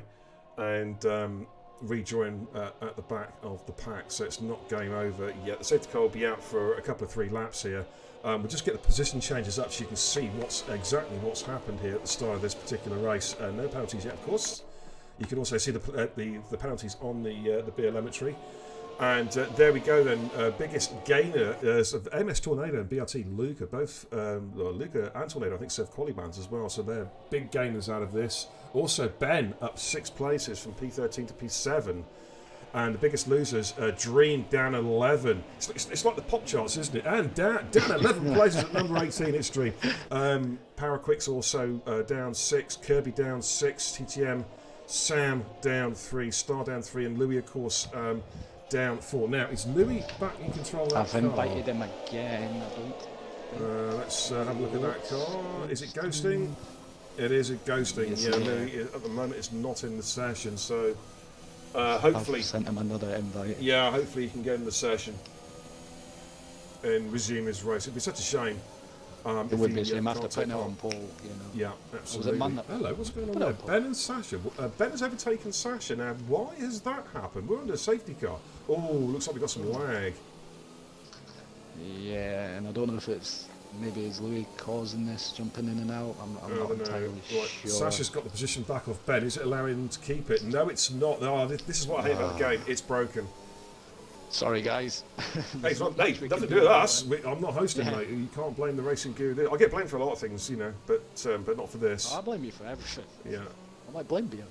and rejoin at the back of the pack, so it's not game over yet. The safety car will be out for a couple of 3 laps here. We'll just get the position changes up so you can see exactly what's happened here at the start of this particular race. No penalties yet, of course. You can also see the penalties on the BLMetry. And there we go then. Biggest gainer of MS Tornado and BRT Luca, both Luca and Tornado, I think, serve quali bans as well. So they're big gainers out of this. Also, Ben up 6 places from P13 to P7. And the biggest losers, Dream down 11. It's like the pop charts, isn't it? And down 11 places at number 18, it's Dream. Power Quicks also down 6. Kirby down 6. TTM, Sam down 3. Star down 3. And Louis, of course, down 4. Now, is Louis back in control of that I've car? invited him again, I don't... Let's have a look at that car. Is it ghosting? It is a ghosting. Yes, Yeah, yeah. Louis, at the moment, it's not in the session, so... hopefully, I've sent him another invite. yeah, hopefully he can get in the session and resume his race. It'd be such a shame. It would be a shame after putting it on pole, you know. Yeah, absolutely. Man that- Hello, what's going on Put it there? on pole. Ben and Sasha. Ben has overtaken Sasha. Now, why has that happened? We're under a safety car. Oh, looks like we've got some lag. Yeah, and I don't know if it's... Maybe it's Louis causing this, jumping in and out. I'm I not don't know. entirely Right, sure. Sasha's got the position back off Ben. Is it allowing him to keep it? No, it's not. Oh, this is what I hate about the game. It's broken. Sorry, guys. Hey, it's not, nothing to do with us. I'm not hosting, mate. You can't blame the racing guru. I get blamed for a lot of things, you know, but not for this. I blame you for everything. Yeah. I might blame you.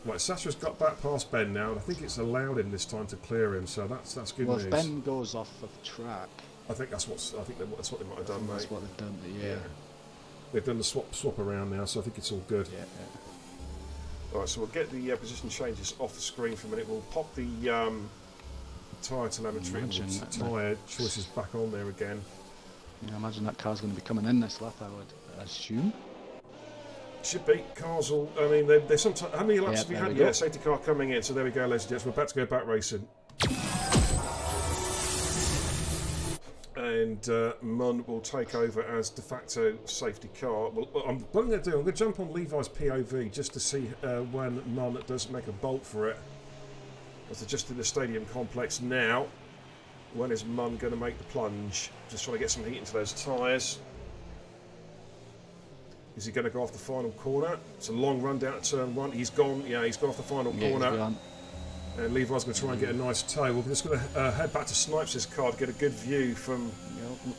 Right, Sasha's got back past Ben now, and I think it's allowed him this time to clear him. So that's good Well, news. if Ben goes off of track, I think that's what they might have done, mate. that's what they've done. Yeah. They've done the swap around now, so I think it's all good. Yeah. All right, so we'll get the position changes off the screen for a minute. We'll pop the tyre telemetry and Imagine that, tyre choices back on there again. Yeah, I imagine that car's going to be coming in this lap, I would assume. Should be. Cars will... I mean, they're sometimes... How many laps Yeah, have you there had? we go. Yeah, safety car coming in. So there we go, ladies and gents. We're about to go back racing. And Munn will take over as de facto safety car. Well, what I'm going to do, I'm going to jump on Levi's POV just to see when Munn does make a bolt for it. As they're just in the stadium complex now. When is Munn going to make the plunge? Just trying to get some heat into those tyres. Is he going to go off the final corner? It's a long run down to turn 1. He's gone. Yeah, he's gone off the final corner. And Levi's going to try and get a nice toe. We're just going to head back to Snipes' car to get a good view from...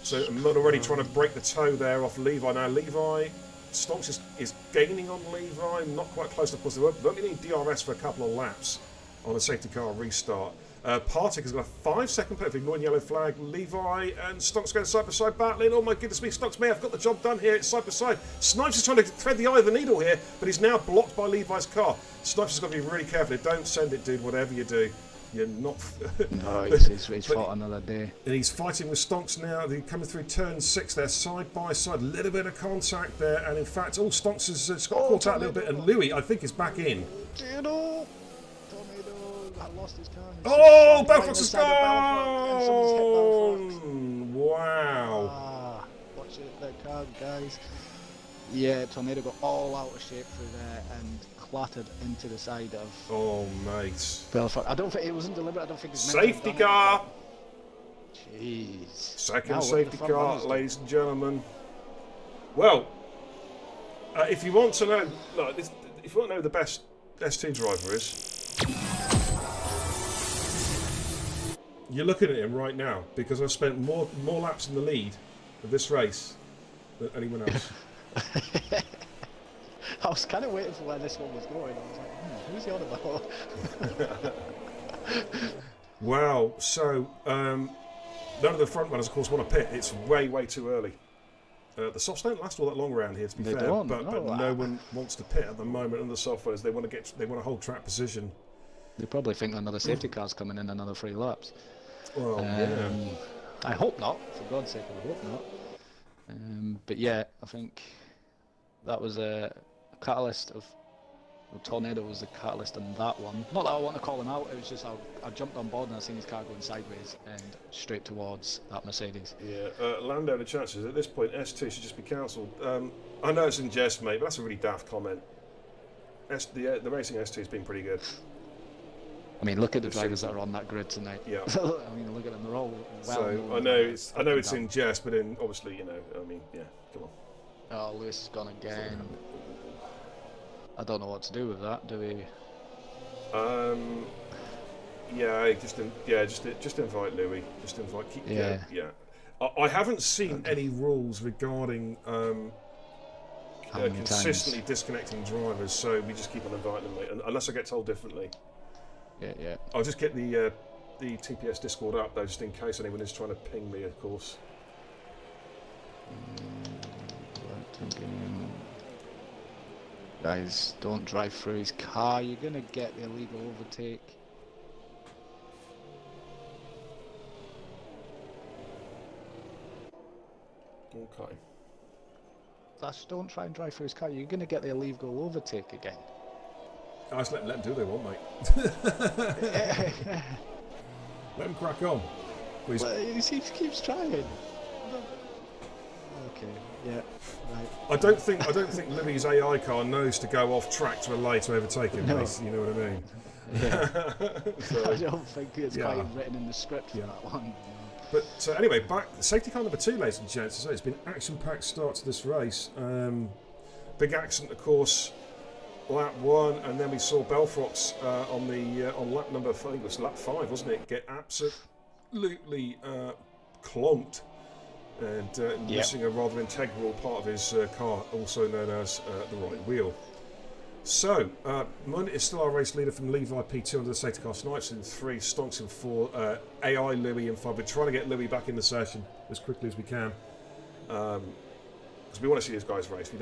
So Munn already trying to break the toe there off Levi. Now Levi... Stonks is gaining on Levi. Not quite close, of course. They won't be needing DRS for a couple of laps on a safety car restart. Partick has got a 5-second penalty, ignoring yellow flag. Levi and Stonks going side by side battling. Oh my goodness me, Stonks may have got the job done here. It's side by side. Snipes is trying to thread the eye of the needle here, but he's now blocked by Levi's car. Snipes has got to be really careful. Don't send it, dude, whatever you do. You're not... No, he's fought another day. And he's fighting with Stonks now. They're coming through turn 6 there, side by side. A little bit of contact there. And in fact, Stonks has got caught out a little bit. And Louis, I think, is back in. Tornado! I lost his car. Oh, Belfront's has gone! Wow. Watch it, the car, guys. Yeah, Tornado got all out of shape through there and clattered into the side of Oh, mate. Belfort. I don't think it wasn't deliberate. I don't think it's meant to have Safety done it. car! Jeez. Second Now what safety the front car, runners do. ladies and gentlemen. Well, if you want to know, look, if you want to know who the best S2 driver is, You're looking at him right now because I've spent more laps in the lead of this race than anyone else. I was kind of waiting for where this one was going. I was like, who's he on about? Wow. So none of the front runners, of course, want to pit. It's way too early. The softs don't last all that long around here, to be fair. Don't, but no one wants to pit at the moment. And the soft runners, they want to hold track position. They probably think another safety car's coming in another 3 laps. Well, yeah. I hope not. For God's sake, I hope not. But yeah, I think that was a catalyst of. Well, Tornado was the catalyst in that one. Not that I want to call him out. It was just I jumped on board and I seen his car going sideways and straight towards that Mercedes. Yeah, Lando, the chances at this point, S2 should just be cancelled. I know it's in jest, mate, but that's a really daft comment. The racing S2 has been pretty good. I mean, look at the drivers that are on that grid tonight. Yeah. I mean, look at them. They're all well. So I know it's in jest, but in obviously, I mean, yeah, come on. Oh, Lewis has gone again. I don't know what to do with that. Do we? Yeah, just invite Louis. Just invite. Yeah. I haven't seen any rules regarding consistently disconnecting drivers, so we just keep on inviting them, mate, unless I get told differently. Yeah. I'll just get the TPS Discord up though, just in case anyone is trying to ping me, of course. Guys, don't drive through his car. You're gonna get the illegal overtake. Okay. Flash, don't try and drive through his car. You're gonna get the illegal overtake again. I just let them do what they want, mate. Let them crack on. Please. Well, he keeps trying. Okay, yeah, right. I don't think Louis' AI car knows to go off track to allay to overtake him. No. You know what I mean? Yeah. So, I don't think it's quite written in the script for that one. But anyway, back safety car number 2, ladies and gents. It's been action-packed start to this race. Big accident, of course. Lap 1, and then we saw Belfrox on lap number, I think it was lap 5, wasn't it? Get absolutely clonked and missing a rather integral part of his car, also known as the right wheel. So, Munn is still our race leader from Levi P2 under the safety car. Snipes in 3, Stonks in 4, AI Louis in 5. We're trying to get Louis back in the session as quickly as we can. Because we want to see these guys race. We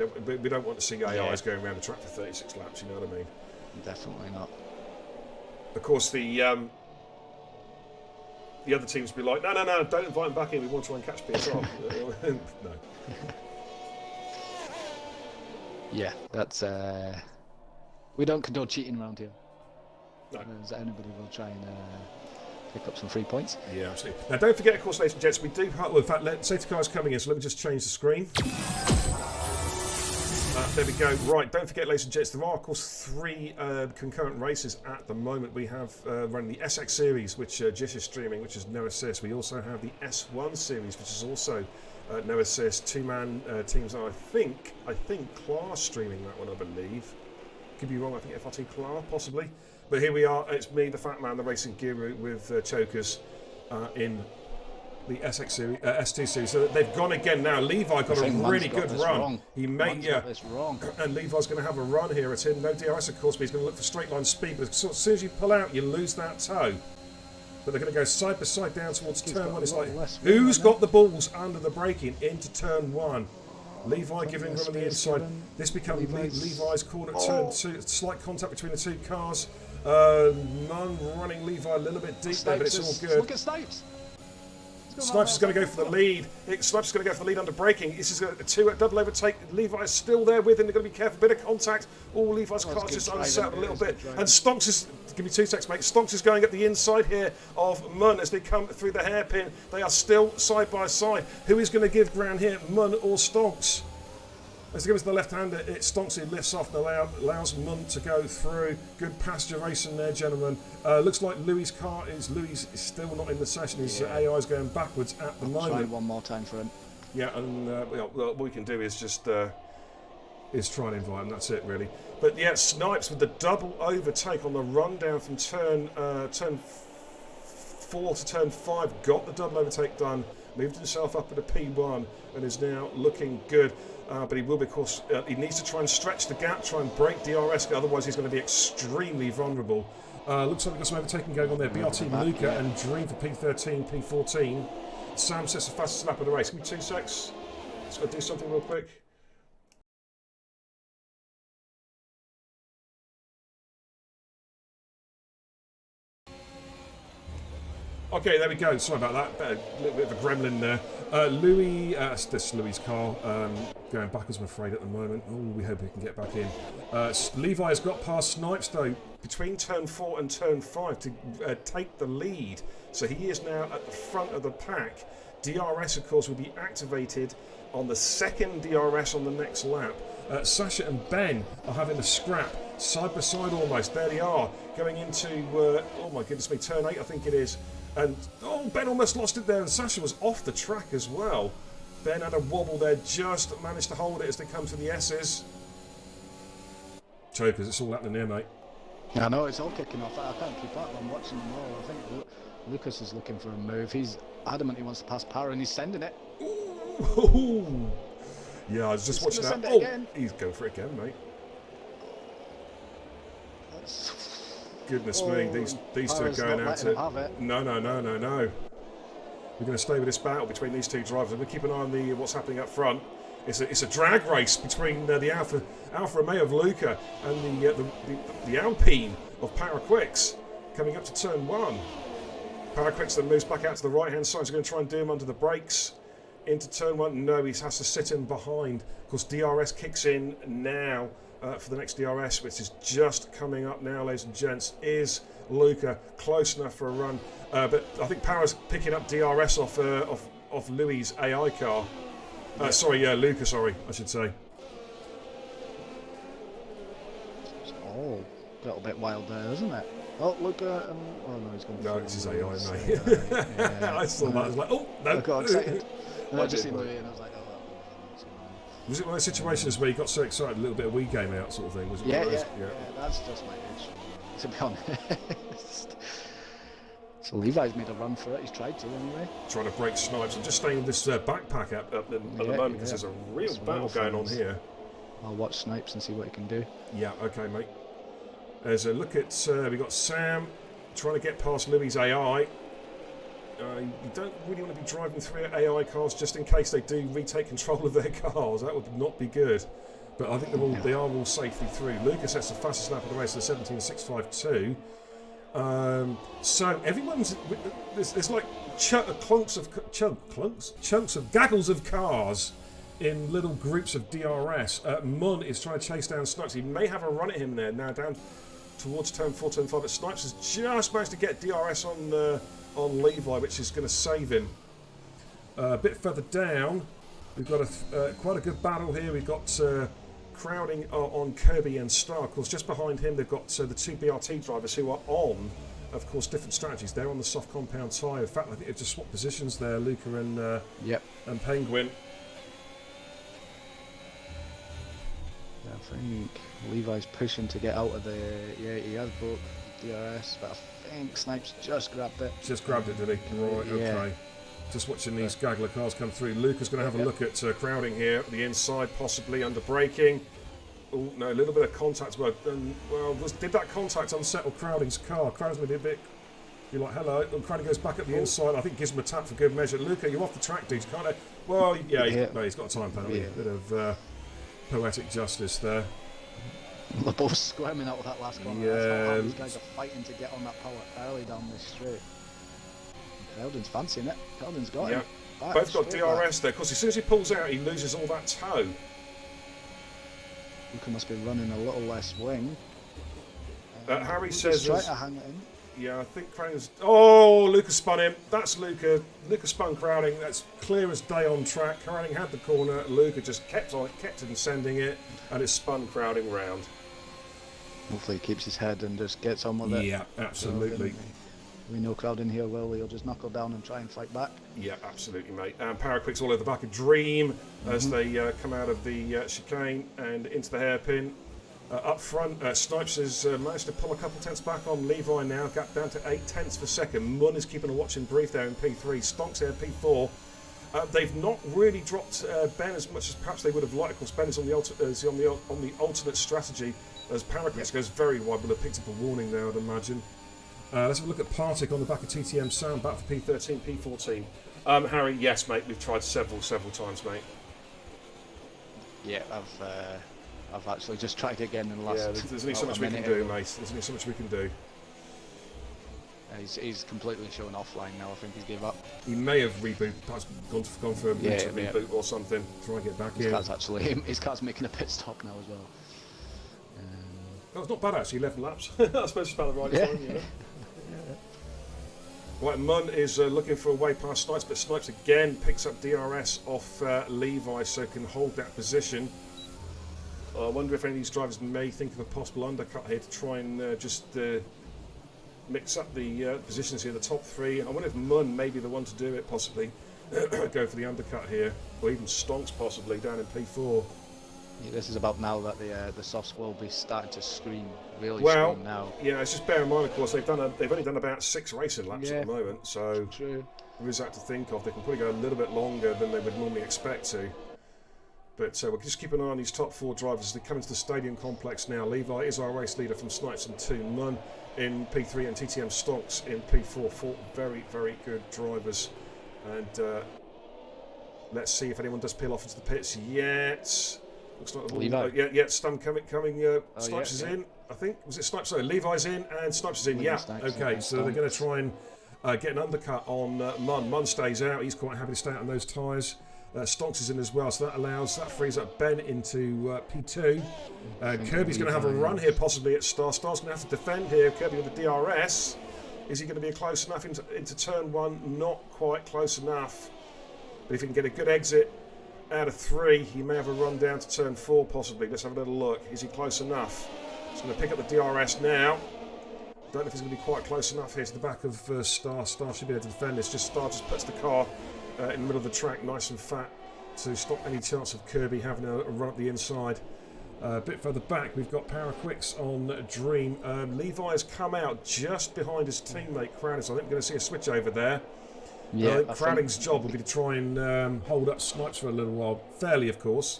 don't want to see AIs going around the track for 36 laps, you know what I mean? Definitely not. Of course, the other teams will be like, no, don't invite them back in, we want to try and catch PSR. No. Yeah, that's... we don't condone cheating around here. No. Anybody will try and pick up some free points. Yeah, absolutely. Now, don't forget, of course, ladies and gents, we do have... Well, in fact, safety car is coming in, so let me just change the screen. There we go. Right, don't forget, ladies and gents, there are, of course, 3 concurrent races at the moment. We have running the SX series, which Jish is streaming, which is no assist. We also have the S1 series, which is also no assist. 2-man teams are, I think Clar's streaming that one, I believe. Could be wrong, I think FRT Clar, possibly. But here we are, it's me, the Fat Man, the Racing Guru, with Chokers in the SX series, S2 series. So they've gone again now. Levi got a really good run. Wrong. He made this wrong. And Levi's going to have a run here at him. No DRS, of course, but he's going to look for straight line speed. But as soon as you pull out, you lose that toe. But they're going to go side by side down towards turn 1. It's like, who's got the balls under the braking into turn 1? Levi giving run on the inside. This becomes Levi's corner turn 2. Slight contact between the 2 cars. None running Levi a little bit deep there, but it's all good. Look at Snipes. Snipes is going to go for the lead. Snipes is going to go for the lead under braking. This is a double overtake. Levi is still there with him. They're going to be careful. Bit of contact. Levi's car's just unsettled a little bit. And Stonks is... Give me 2 seconds, mate. Stonks is going up the inside here of Munn as they come through the hairpin. They are still side by side. Who is going to give ground here, Munn or Stonks? As they go to the left-hander, it's Stonks who lifts off and allows Munn to go through. Good passenger racing there, gentlemen. Looks like Louis' car is still not in the session. His AI is going backwards at the moment. Try one more time for him. Yeah, and what we can do is just try and invite him. That's it, really. But yeah, Snipes with the double overtake on the run down from turn 4 to turn 5, got the double overtake done, moved himself up at a P1 and is now looking good. But he will be, of course, he needs to try and stretch the gap, try and break DRS, otherwise he's going to be extremely vulnerable. Looks like we've got some overtaking going on there. BRT Luca and Dream for P13, P14. Sam sets the fastest lap of the race. Give me 2 secs. Just got to do something real quick. Okay, there we go. Sorry about that. A little bit of a gremlin there. Louis, this is Louis' car, going backwards, I'm afraid, at the moment. Oh, we hope he can get back in. Levi has got past Snipes, though, between turn 4 and turn 5 to take the lead. So he is now at the front of the pack. DRS, of course, will be activated on the second DRS on the next lap. Sasha and Ben are having a scrap, side by side almost. There they are, going into, oh my goodness me, turn 8, I think it is. And, oh, Ben almost lost it there, and Sasha was off the track as well. Ben had a wobble there, just managed to hold it as they come to the S's. Chokers, it's all happening there, mate. Yeah, I know, it's all kicking off. I can't keep up. I'm watching them all. I think Lucas is looking for a move. He's adamant he wants to pass Power, and he's sending it. Ooh. Yeah, I was just watching that. Oh, again. He's going for it again, mate. Goodness me, these two are going out it. No. We're going to stay with this battle between these two drivers. We're going to keep an eye on what's happening up front. It's a drag race between the Alfa Romeo of Luca and the Alpine of Paraquix coming up to turn 1. Paraquix then moves back out to the right-hand side. So going to try and do him under the brakes into turn 1. No, he has to sit in behind. Of course, DRS kicks in now. For the next DRS, which is just coming up now, ladies and gents. Is Luca close enough for a run? But I think Power's picking up DRS off Louis' AI car. Luca, sorry, I should say. Oh, a little bit wild there, isn't it? Oh, Luca, oh no, he's gone. No, it's his AI, mate. Yeah. I saw that, I was like, oh, no. I got excited. I just seen Louis and I was like, oh. Was it one of those situations where you got so excited, a little bit of Wii game out sort of thing? Was it yeah, that's just my age, to be honest. So Levi's made a run for it, he's tried to anyway. Trying to break Snipes. I'm just staying with this backpack at the moment because there's a real battle going on here. I'll watch Snipes and see what he can do. Yeah, okay, mate. There's a look at, we got Sam trying to get past Louis' AI. You don't really want to be driving through AI cars just in case they do retake control of their cars. That would not be good. But I think they are all safely through. Lucas sets the fastest lap of the race, the 17.652. So everyone's there's like chunks of gaggles of cars in little groups of DRS. Munn is trying to chase down Snipes. He may have a run at him there now down towards turn 4, turn 5. But Snipes has just managed to get DRS on Levi, which is going to save him. A bit further down, we've got quite a good battle here. We've got crowding on Kirby and Star. Of course, just behind him, they've got the 2 BRT drivers who are on, of course, different strategies. They're on the soft compound tyre. In fact, I think they've just swapped positions there, Luca and Penguin. Yeah, I think Levi's pushing to get out of the... Yeah, he has broke DRS, but I think Snipes just grabbed it. Just grabbed it, did he? Right, okay. Just watching these gaggle of cars come through. Luca's going to have a look at crowding here. The inside, possibly under braking. Oh, no, a little bit of contact. Well, did that contact unsettle Crowding's car? Crowding's going to be a bit... You're like, hello. And Crowding goes back up the inside. I think gives him a tap for good measure. Luca, you're off the track, dude. Kind of... Well, yeah, he's got a time penalty. A bit of poetic justice there. They're both squirming out with that last corner. Yeah. These guys are fighting to get on that power early down this straight. Crowding's fancying it. Crowding's got him. Both got DRS there. Of course, as soon as he pulls out, he loses all that toe. Luca must be running a little less wing. Harry says... trying to hang it in. Yeah, I think Crowding's... Oh, Luca spun him. That's Luca. Luca spun Crowding. That's clear as day on track. Crowding had the corner. Luca just kept on it, kept on sending it, and it spun Crowding round. Hopefully he keeps his head and just gets on with it. Yeah, absolutely. We know Crowding here well. He'll just knuckle down and try and fight back. Yeah, absolutely, mate. Paraquicks all over the back of Dream as they come out of the chicane and into the hairpin. Up front, Snipes has managed to pull a couple tenths back on Levi now, gap down to 8 tenths per second. Munn is keeping a watching brief there in P3. Stonks there P4. They've not really dropped Ben as much as perhaps they would have liked. Of course, Ben is on the alternate strategy as Paraquix goes very wide. Will have picked up a warning there, I'd imagine. Let's have a look at Partick on the back of TTM Sound, back for P13, P14. Harry, yes, mate, we've tried several times, mate. Yeah, I've actually just tried again in the last. Yeah, there's only so much we can do, mate. There's only so much we can do. He's completely showing offline now. I think he's gave up. He may have perhaps gone for a reboot or something. Try and get back in. His car's making a pit stop now as well. That was not bad actually. 11 laps. I suppose it's about the right time, you know. Right, Munn is looking for a way past Snipes, but Snipes again picks up DRS off Levi, so can hold that position. I wonder if any of these drivers may think of a possible undercut here to try and just mix up the positions here, the top three. I wonder if Munn may be the one to do it, possibly. Go for the undercut here, or even Stonks possibly down in P4. Yeah, this is about now that the softs will be starting to scream, really well, scream now. Yeah, it's just bear in mind, of course, they've only done about 6 racing laps at the moment, so true. There is that to think of. They can probably go a little bit longer than they would normally expect to. But we'll just keep an eye on these top 4 drivers as they come into the stadium complex now. Levi is our race leader from Snipes and 2. Munn in P3 and TTM Stonks in P4. 4 very, very good drivers. And let's see if anyone does peel off into the pits yet. Looks like Levi. Stun coming. Snipes is in, I think. Was it Snipes? Sorry, Levi's in and Snipes is in. Okay, so they're going to try and get an undercut on Munn. Munn stays out. He's quite happy to stay out on those tyres. Stonks is in as well, so that frees up Ben into P2. Kirby's going to have a run here, possibly at Star. Star's going to have to defend here. Kirby with the DRS. Is he going to be close enough into turn 1? Not quite close enough. But if he can get a good exit out of 3, he may have a run down to turn 4, possibly. Let's have a little look. Is he close enough? He's going to pick up the DRS now. Don't know if he's going to be quite close enough here to the back of Star. Star should be able to defend this. Star just puts the car in the middle of the track, nice and fat, to stop any chance of Kirby having a run up the inside. A bit further back, we've got Paraquix on Dream. Levi has come out just behind his teammate Crowding, so I think we're going to see a switch over there. Yeah, Crowding's job will be to try and hold up Snipes for a little while. Fairly, of course.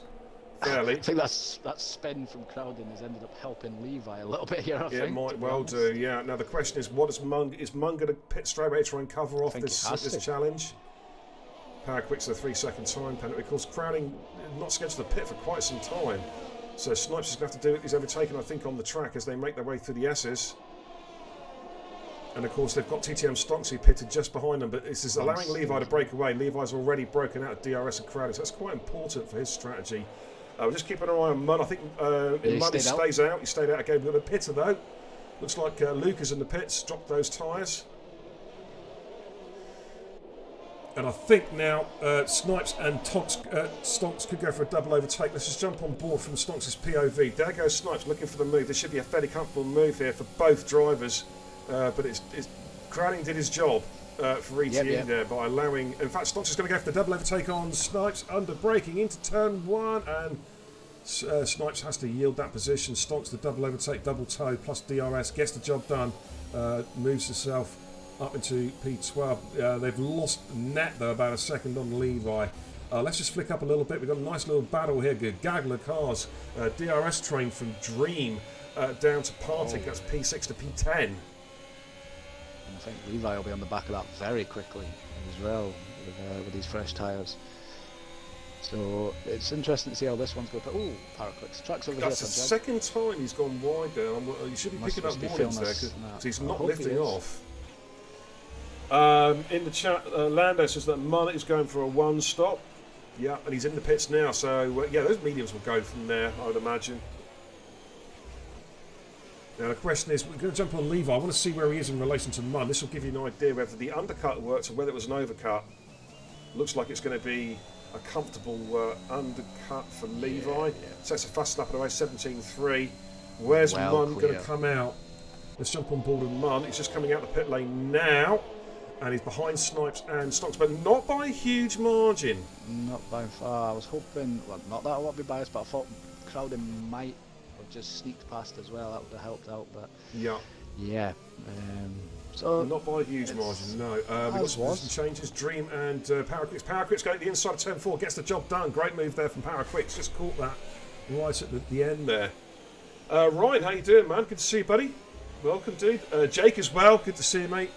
Fairly. I think that spin from Crowding has ended up helping Levi a little bit here, I think. It might well do, yeah. Now the question is, is Munn going to pit straight away to try and cover off this challenge? Paraquix a 3-second time penalty. Of course, Crowding not scheduled to pit for quite some time. So Snipes is going to have to do it. He's overtaken, I think, on the track as they make their way through the S's. And of course, they've got TTM Stonks who pitted just behind them, but this is allowing Levi to break away. Levi's already broken out of DRS and Crowding, so that's quite important for his strategy. We're just keeping an eye on Munn. I think Munn stays out. He stayed out again. We've got a pitter though. Looks like Luke is in the pits, dropped those tyres. And I think now Snipes and Stonks could go for a double overtake. Let's just jump on board from Stonks' POV. There goes Snipes looking for the move. This should be a fairly comfortable move here for both drivers. But Crowding did his job for ETE there by allowing... In fact, Stonks is going to go for the double overtake on Snipes, under braking into turn 1, and Snipes has to yield that position. Stonks the double overtake, double toe, plus DRS, gets the job done, moves himself up into P12. They've lost net though about a second on Levi. Let's just flick up a little bit. We've got a nice little battle here. Good gaggle of cars. DRS train from Dream down to Partick. That's P6 to P10. And I think Levi will be on the back of that very quickly as well with these fresh tyres. So it's interesting to see how this one's going. Oh, Paraquix. Track's over here. That's the second time he's gone wide there. You should be picking up warnings there because he's not lifting off. In the chat, Lando says that Munn is going for a 1-stop. Yeah, and he's in the pits now. So, yeah, those mediums will go from there, I would imagine. Now, the question is, we're going to jump on Levi. I want to see where he is in relation to Munn. This will give you an idea whether the undercut works or whether it was an overcut. Looks like it's going to be a comfortable undercut for Levi. Sets a fast lap away, 17.3. Where's Munn going to come out? Let's jump on board with Munn. He's just coming out the pit lane now. And he's behind Snipes and Stonks, but not by a huge margin. Not by far. I was hoping, well, not that I want to be biased, but I thought Crowding might have just sneaked past as well, that would have helped out. But Yeah. yeah, so Not by a huge margin, no. We've got some changes. Dream and Power Quicks. Power Quicks going to the inside of turn 4, gets the job done. Great move there from Power Quicks. Just caught that right at the end there. Ryan, how you doing, man? Good to see you, buddy. Welcome, dude. Jake as well. Good to see you, mate.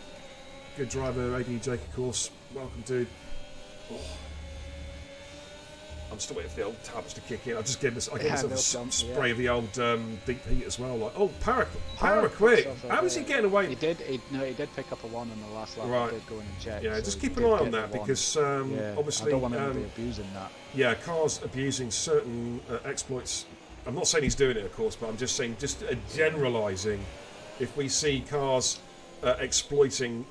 Good driver, AD Jake, of course. Welcome, dude. Oh. I'm still waiting for the old tabs to kick in. I just gave this. I gave myself a spray of the old deep heat as well. Like, oh, Power Quick. How is he getting away? He did pick up a 1 in the last lap. Right. He did go in and check. Yeah, so just keep an eye on that because obviously, I don't want him to be abusing that. Yeah, cars abusing certain exploits. I'm not saying he's doing it, of course, but I'm just saying, just generalising. If we see cars exploiting.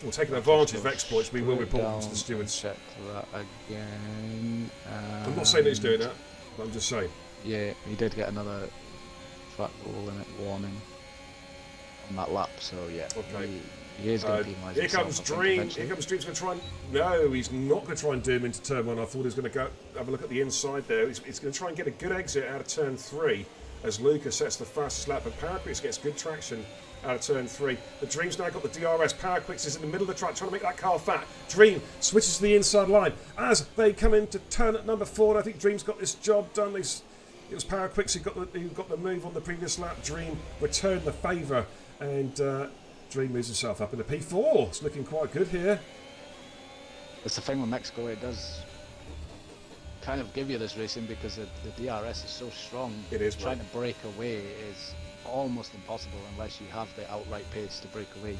Or taking advantage of exploits, we will report them to the stewards. Check that again. I'm not saying that he's doing that, but I'm just saying. Yeah, he did get another track limit warning on that lap, so yeah. Okay. He is going to penalise Here himself, comes Dream. Here comes Dream's going to try and... No, he's not going to try and do him into turn 1. I thought he was going to go have a look at the inside there. He's going to try and get a good exit out of turn 3 as Luca sets the fastest lap, but Power Quicks gets good traction out of turn 3. The Dream's now got the DRS. Power Quicks is in the middle of the track trying to make that car fat. Dream switches to the inside line as they come into turn at number 4. And I think Dream's got this job done. It was Power Quicks who got the move on the previous lap. Dream returned the favour, and Dream moves himself up in the P4. It's looking quite good here. It's the thing with Mexico, it does kind of give you this racing because the DRS is so strong. It is, trying to break away is almost impossible unless you have the outright pace to break away.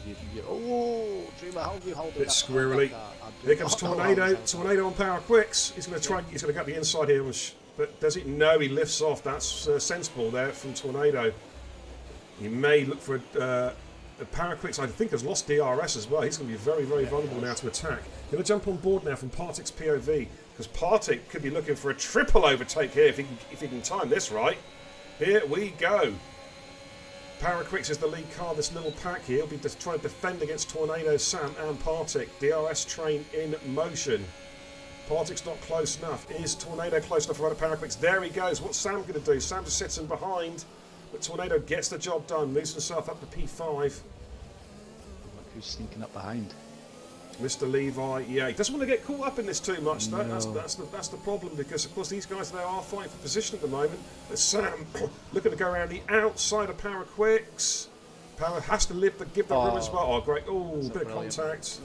Oh, Dreamer, how do you hold it? Bit squirrely. Here comes Tornado. Tornado on Power Quicks. He's going to try. He's going to get the inside here, but does it? No, he lifts off. That's sensible there from Tornado. He may look for Power Quicks. I think has lost DRS as well. He's going to be very, very vulnerable now to attack. Going to jump on board now from Partik's POV because Partik could be looking for a triple overtake here if he can time this right. Here we go. Power Quicks is the lead car, this little pack here. He'll be just trying to defend against Tornado, Sam and Partik. DRS train in motion. Partik's not close enough. Is Tornado close enough for Power Quicks? There he goes. What's Sam going to do? Sam just sits in behind, but Tornado gets the job done, moves himself up to P5. Look who's sneaking up behind. Mr. Levi, yeah, he doesn't want to get caught up in this too much. No. That's the problem because, of course, these guys there are fighting for position at the moment. There's Sam looking to go around the outside of Power Quicks. Power has to give the room as well. Oh, great. Oh, bit of contact.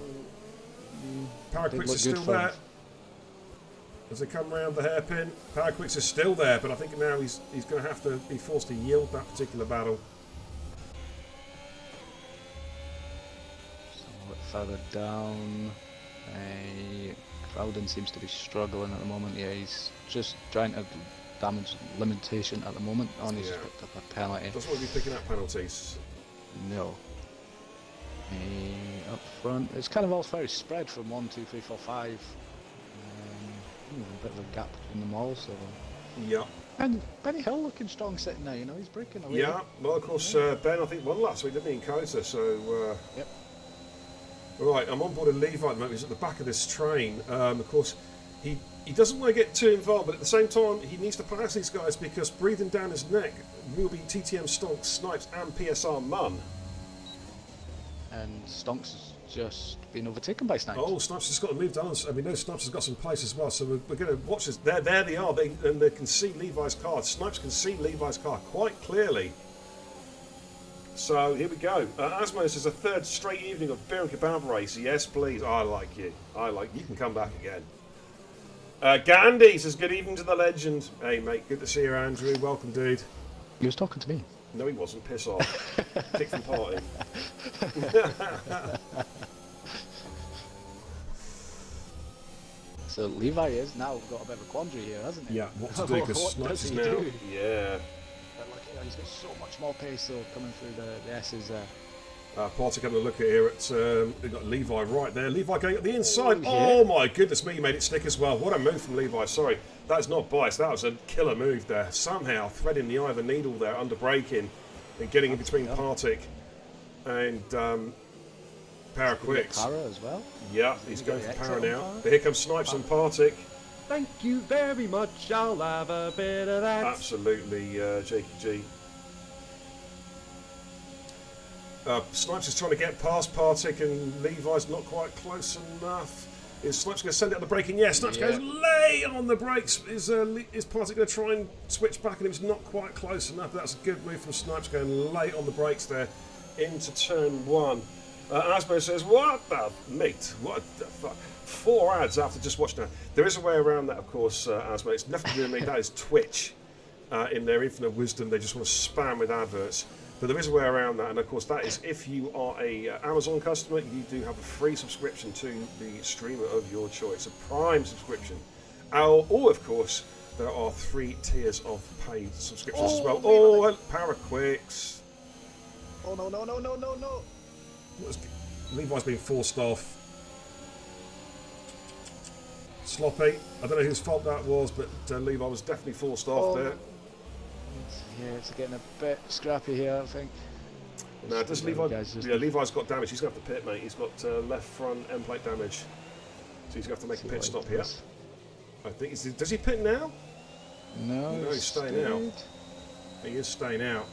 Power Quicks is still there. As they come round the hairpin, Power Quicks is still there, but I think now he's going to have to be forced to yield that particular battle. Further down, Crowden seems to be struggling at the moment. Yeah, he's just trying to damage limitation at the moment. And he's picked up a penalty. Doesn't want to be picking up penalties. No. Up front, it's kind of all very spread from 1, 2, 3, 4, 5. A bit of a gap between them all. So. Yeah. And Benny Hill looking strong sitting there. You know, he's breaking away. Yeah. Well, of course, Ben I think won last week, didn't he, in Kota? So. Yep. Right, I'm on board with Levi at the moment. He's at the back of this train. Of course, he doesn't want to get too involved, but at the same time, he needs to pass these guys because breathing down his neck will be TTM Stonks, Snipes, and PSR Mun. And Stonks has just been overtaken by Snipes. Oh, Snipes has got to move down. I mean, no, Snipes has got some pace as well, so we're going to watch this. There they are. They can see Levi's car. Snipes can see Levi's car quite clearly. So here we go. Asmos is a third straight evening of beer and kebab race. Yes, please. I like you. You can come back again. Gandhi says good evening to the legend. Hey mate, good to see you, Andrew. Welcome, dude. He was talking to me. No, he wasn't. Piss off. Kick from party. So Levi is now got a bit of a quandary here, hasn't he? Yeah. What to do because Snipes is now. Do? Yeah. He's got so much more pace though coming through the S's there. Party having a look at here at we've got Levi right there. Levi going at the inside. Oh my goodness me, he made it stick as well. What a move from Levi. Sorry, that's not biased. That was a killer move there. Somehow threading the eye of the needle there, under braking and getting in between Partik and Power Quicks. Para as well. Yeah, he's going for Para now. But here comes Snipes and Partik. Thank you very much. I'll have a bit of that. Absolutely, Jakey G. Snipes is trying to get past Partick, and Levi's not quite close enough. Is Snipes going to send it on the braking? Yes, Snipes goes late on the brakes. Is Partick going to try and switch back, and it's not quite close enough. That's a good move from Snipes, going late on the brakes there into turn 1. Asbo says, what the mate? What the fuck? 4 ads after just watching that. There is a way around that, of course, Asbo. It's nothing to do with me. That is Twitch. In their infinite wisdom, they just want to spam with adverts. But there is a way around that, and of course that is if you are a Amazon customer, you do have a free subscription to the streamer of your choice, a Prime subscription. Or of course, there are 3 tiers of paid subscriptions as well. Oh, Power Quicks. Oh no. Levi's being forced off. Sloppy. I don't know whose fault that was, but Levi was definitely forced off there. Yeah, it's getting a bit scrappy here, I think. No, does Levi? Yeah, Levi's got damage. He's going to have to pit, mate. He's got left front end plate damage, so he's going to have to make a pit stop here. I think. Does he pit now? No, He's staying out. He is staying out.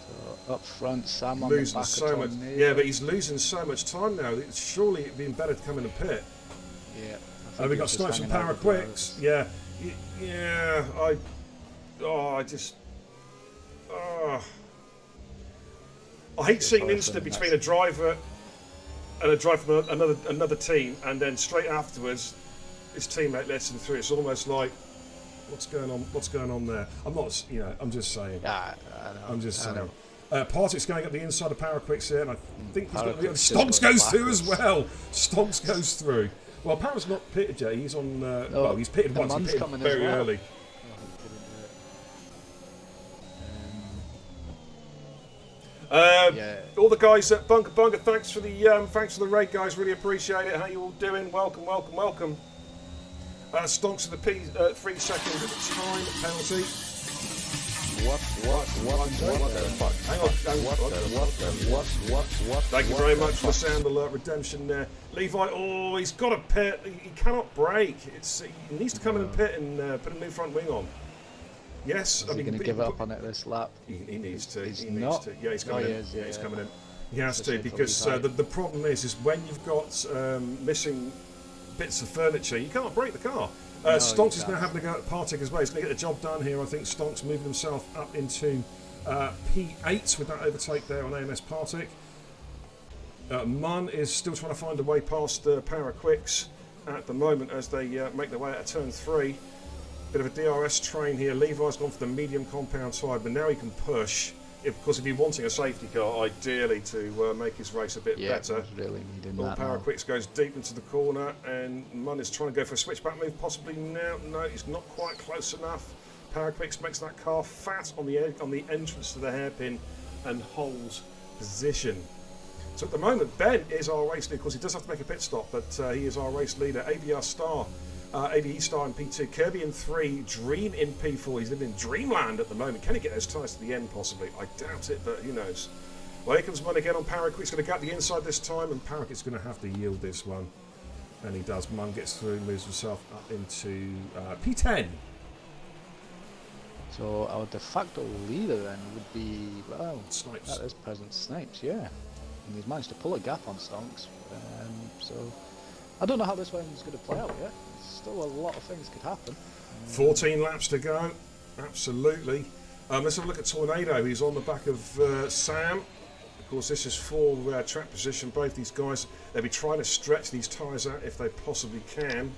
So up front, Sam on losing the back so of much. Tornado. Yeah, but he's losing so much time now. Surely it'd been better to come in and pit. Yeah. We've got Snipes and Power Quicks. Yeah, yeah. I hate seeing an instant between a driver and a driver from another team, and then straight afterwards, his teammate lets him through. It's almost like, what's going on? What's going on there? I'm not, I'm just saying. Yeah, I know. I'm just saying. Know. Partick's going up the inside of Power Quicks here, and I think he's got Stonks goes through as well. Stonks goes through. Well, Power's not pitted yet. He's on. Well, he's pitted once. He pitted very early. All the guys at Bunker, thanks for the raid, guys. Really appreciate it. How you all doing? Welcome. Stonks to the 3 second time penalty. What the fuck? Hang on. What? Thank you very much for the sound alert redemption there. Levi, he's got a pit. He cannot brake. He needs to come in and pit and put a new front wing on. Yes, Is he going to give up on it this lap? He needs to. He's he not. needs to. Yeah, he's coming in. He's coming in. He has to, Especially because the problem is when you've got missing bits of furniture, you can't brake the car. Stonks is now having to go at Partick as well. He's going to get the job done here. I think Stonks moving himself up into P8 with that overtake there on AMS Partick. Munn is still trying to find a way past Power Quicks at the moment as they make their way out of turn 3. Bit of a DRS train here. Levi's gone for the medium compound side, but now he can push. Because if you're wanting a safety car, ideally to make his race a bit better. Really needing All that Power now. Quicks goes deep into the corner, and Munn is trying to go for a switchback move, possibly now. No, he's not quite close enough. Power Quicks makes that car fat on the entrance to the hairpin and holds position. So at the moment, Ben is our race leader. Of course, he does have to make a pit stop, but he is our race leader. ABR Star. ABE Star in P2, Kirby in 3, Dream in P4. He's living in Dreamland at the moment. Can he get those tyres to the end, possibly? I doubt it, but who knows. Well, here comes Munn again on Power Quick's going to get the inside this time, and Power Quick's going to have to yield this one. And he does. Munn gets through, moves himself up into P10. So our de facto leader then would be, well, Snipes. at this present, Snipes, yeah. And he's managed to pull a gap on Stonks. So I don't know how this one's going to play out yet. Still a lot of things could happen. 14 laps to go. Absolutely. Let's have a look at Tornado. He's on the back of Sam. Of course, this is for track position. Both these guys, they'll be trying to stretch these tyres out if they possibly can.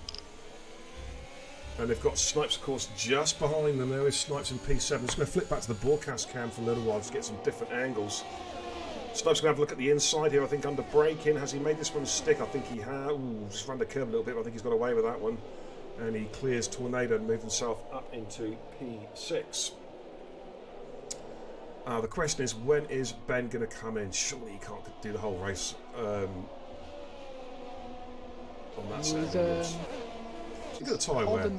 And they've got Snipes, of course, just behind them. There is Snipes in P7. I'm just going to flip back to the broadcast cam for a little while to get some different angles. Snipes going to have a look at the inside here, I think, under braking. Has he made this one stick? I think he has. Ooh, just ran the curve a little bit, but I think he's got away with that one. And he clears Tornado and moves himself up into P6. The question is, when is Ben going to come in? Surely he can't do the whole race on that set. Look at the tyre wear.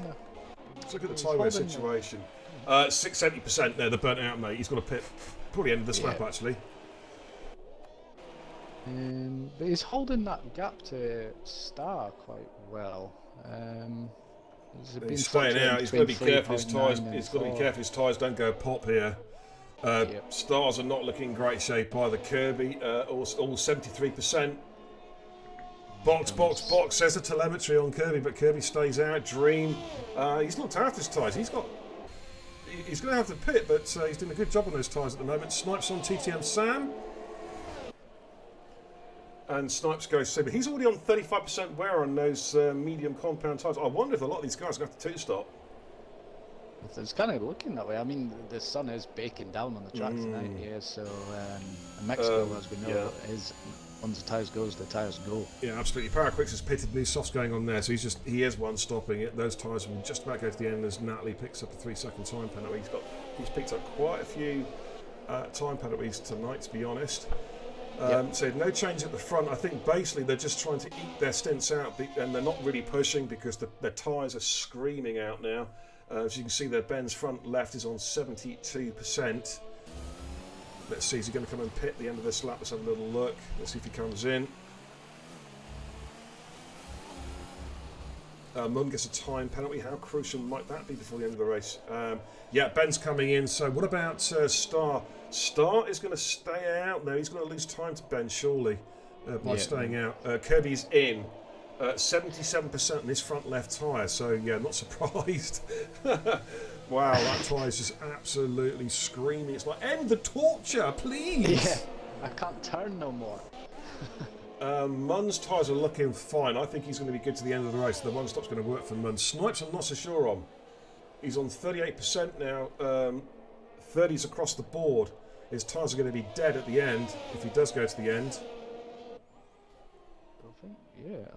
Look at the tyre wear situation. 70% there, the burnt out, mate. He's got to pit probably end of this lap, actually. But he's holding that gap to Star quite well. He's staying out. He's got to be careful his tyres. He's got to be careful his tyres don't go pop here. Stars are not looking in great shape either. Kirby, all 73%. Box, says the telemetry on Kirby, but Kirby stays out. Dream, he's looked after his tyres. He's going to have to pit, but he's doing a good job on those tyres at the moment. Snipes on TTM Sam. And Snipes goes super. He's already on 35% wear on those medium compound tyres. I wonder if a lot of these guys are going to have to two-stop. It's kind of looking that way. I mean, the sun is baking down on the track tonight here, so in Mexico, as we know, is once the tyres goes, the tyres go. Yeah, absolutely. Paraquix has pitted, new softs going on there, so he is one stopping it. Those tyres will just about go to the end as Natalie picks up a 3-second time penalty. He's picked up quite a few time penalties tonight, to be honest. So no change at the front. I think basically they're just trying to eat their stints out, and they're not really pushing because their tyres are screaming out now. As you can see there, Ben's front left is on 72%. Let's see, is he going to come and pit at the end of this lap? Let's have a little look. Let's see if he comes in. Munn gets a time penalty. How crucial might that be before the end of the race? Yeah, Ben's coming in. So what about Star? Star is going to stay out now. He's going to lose time to Ben, surely, by staying out. Kirby's in. 77% in his front left tyre, so yeah, not surprised. Wow, that tyre is just absolutely screaming. It's like, end the torture, please! Yeah, I can't turn no more. Munn's tyres are looking fine. I think he's going to be good to the end of the race. The one stop's going to work for Munn. Snipes I'm not so sure on. He's on 38% now. 30s across the board. His tyres are going to be dead at the end, if he does go to the end.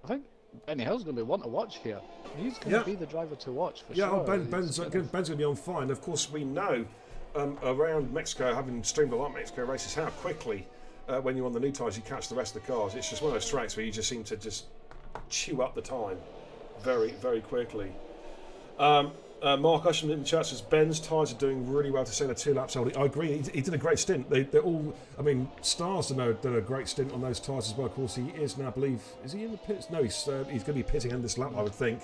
I think Benny Hill's going to be one to watch here. He's going to be the driver to watch for sure. Yeah, Ben's going to be on fine. Of course, we know around Mexico, having streamed a lot of Mexico races, how quickly when you're on the new tyres you catch the rest of the cars. It's just one of those tracks where you just seem to just chew up the time very, very quickly. Mark Usherman in the chat says Ben's tyres are doing really well to say they're 2 laps old. I agree. He did a great stint. They're all. I mean, Stars done a great stint on those tyres as well. Of course, he is now. I believe is he in the pits? No, he's going to be pitting in this lap, I would think.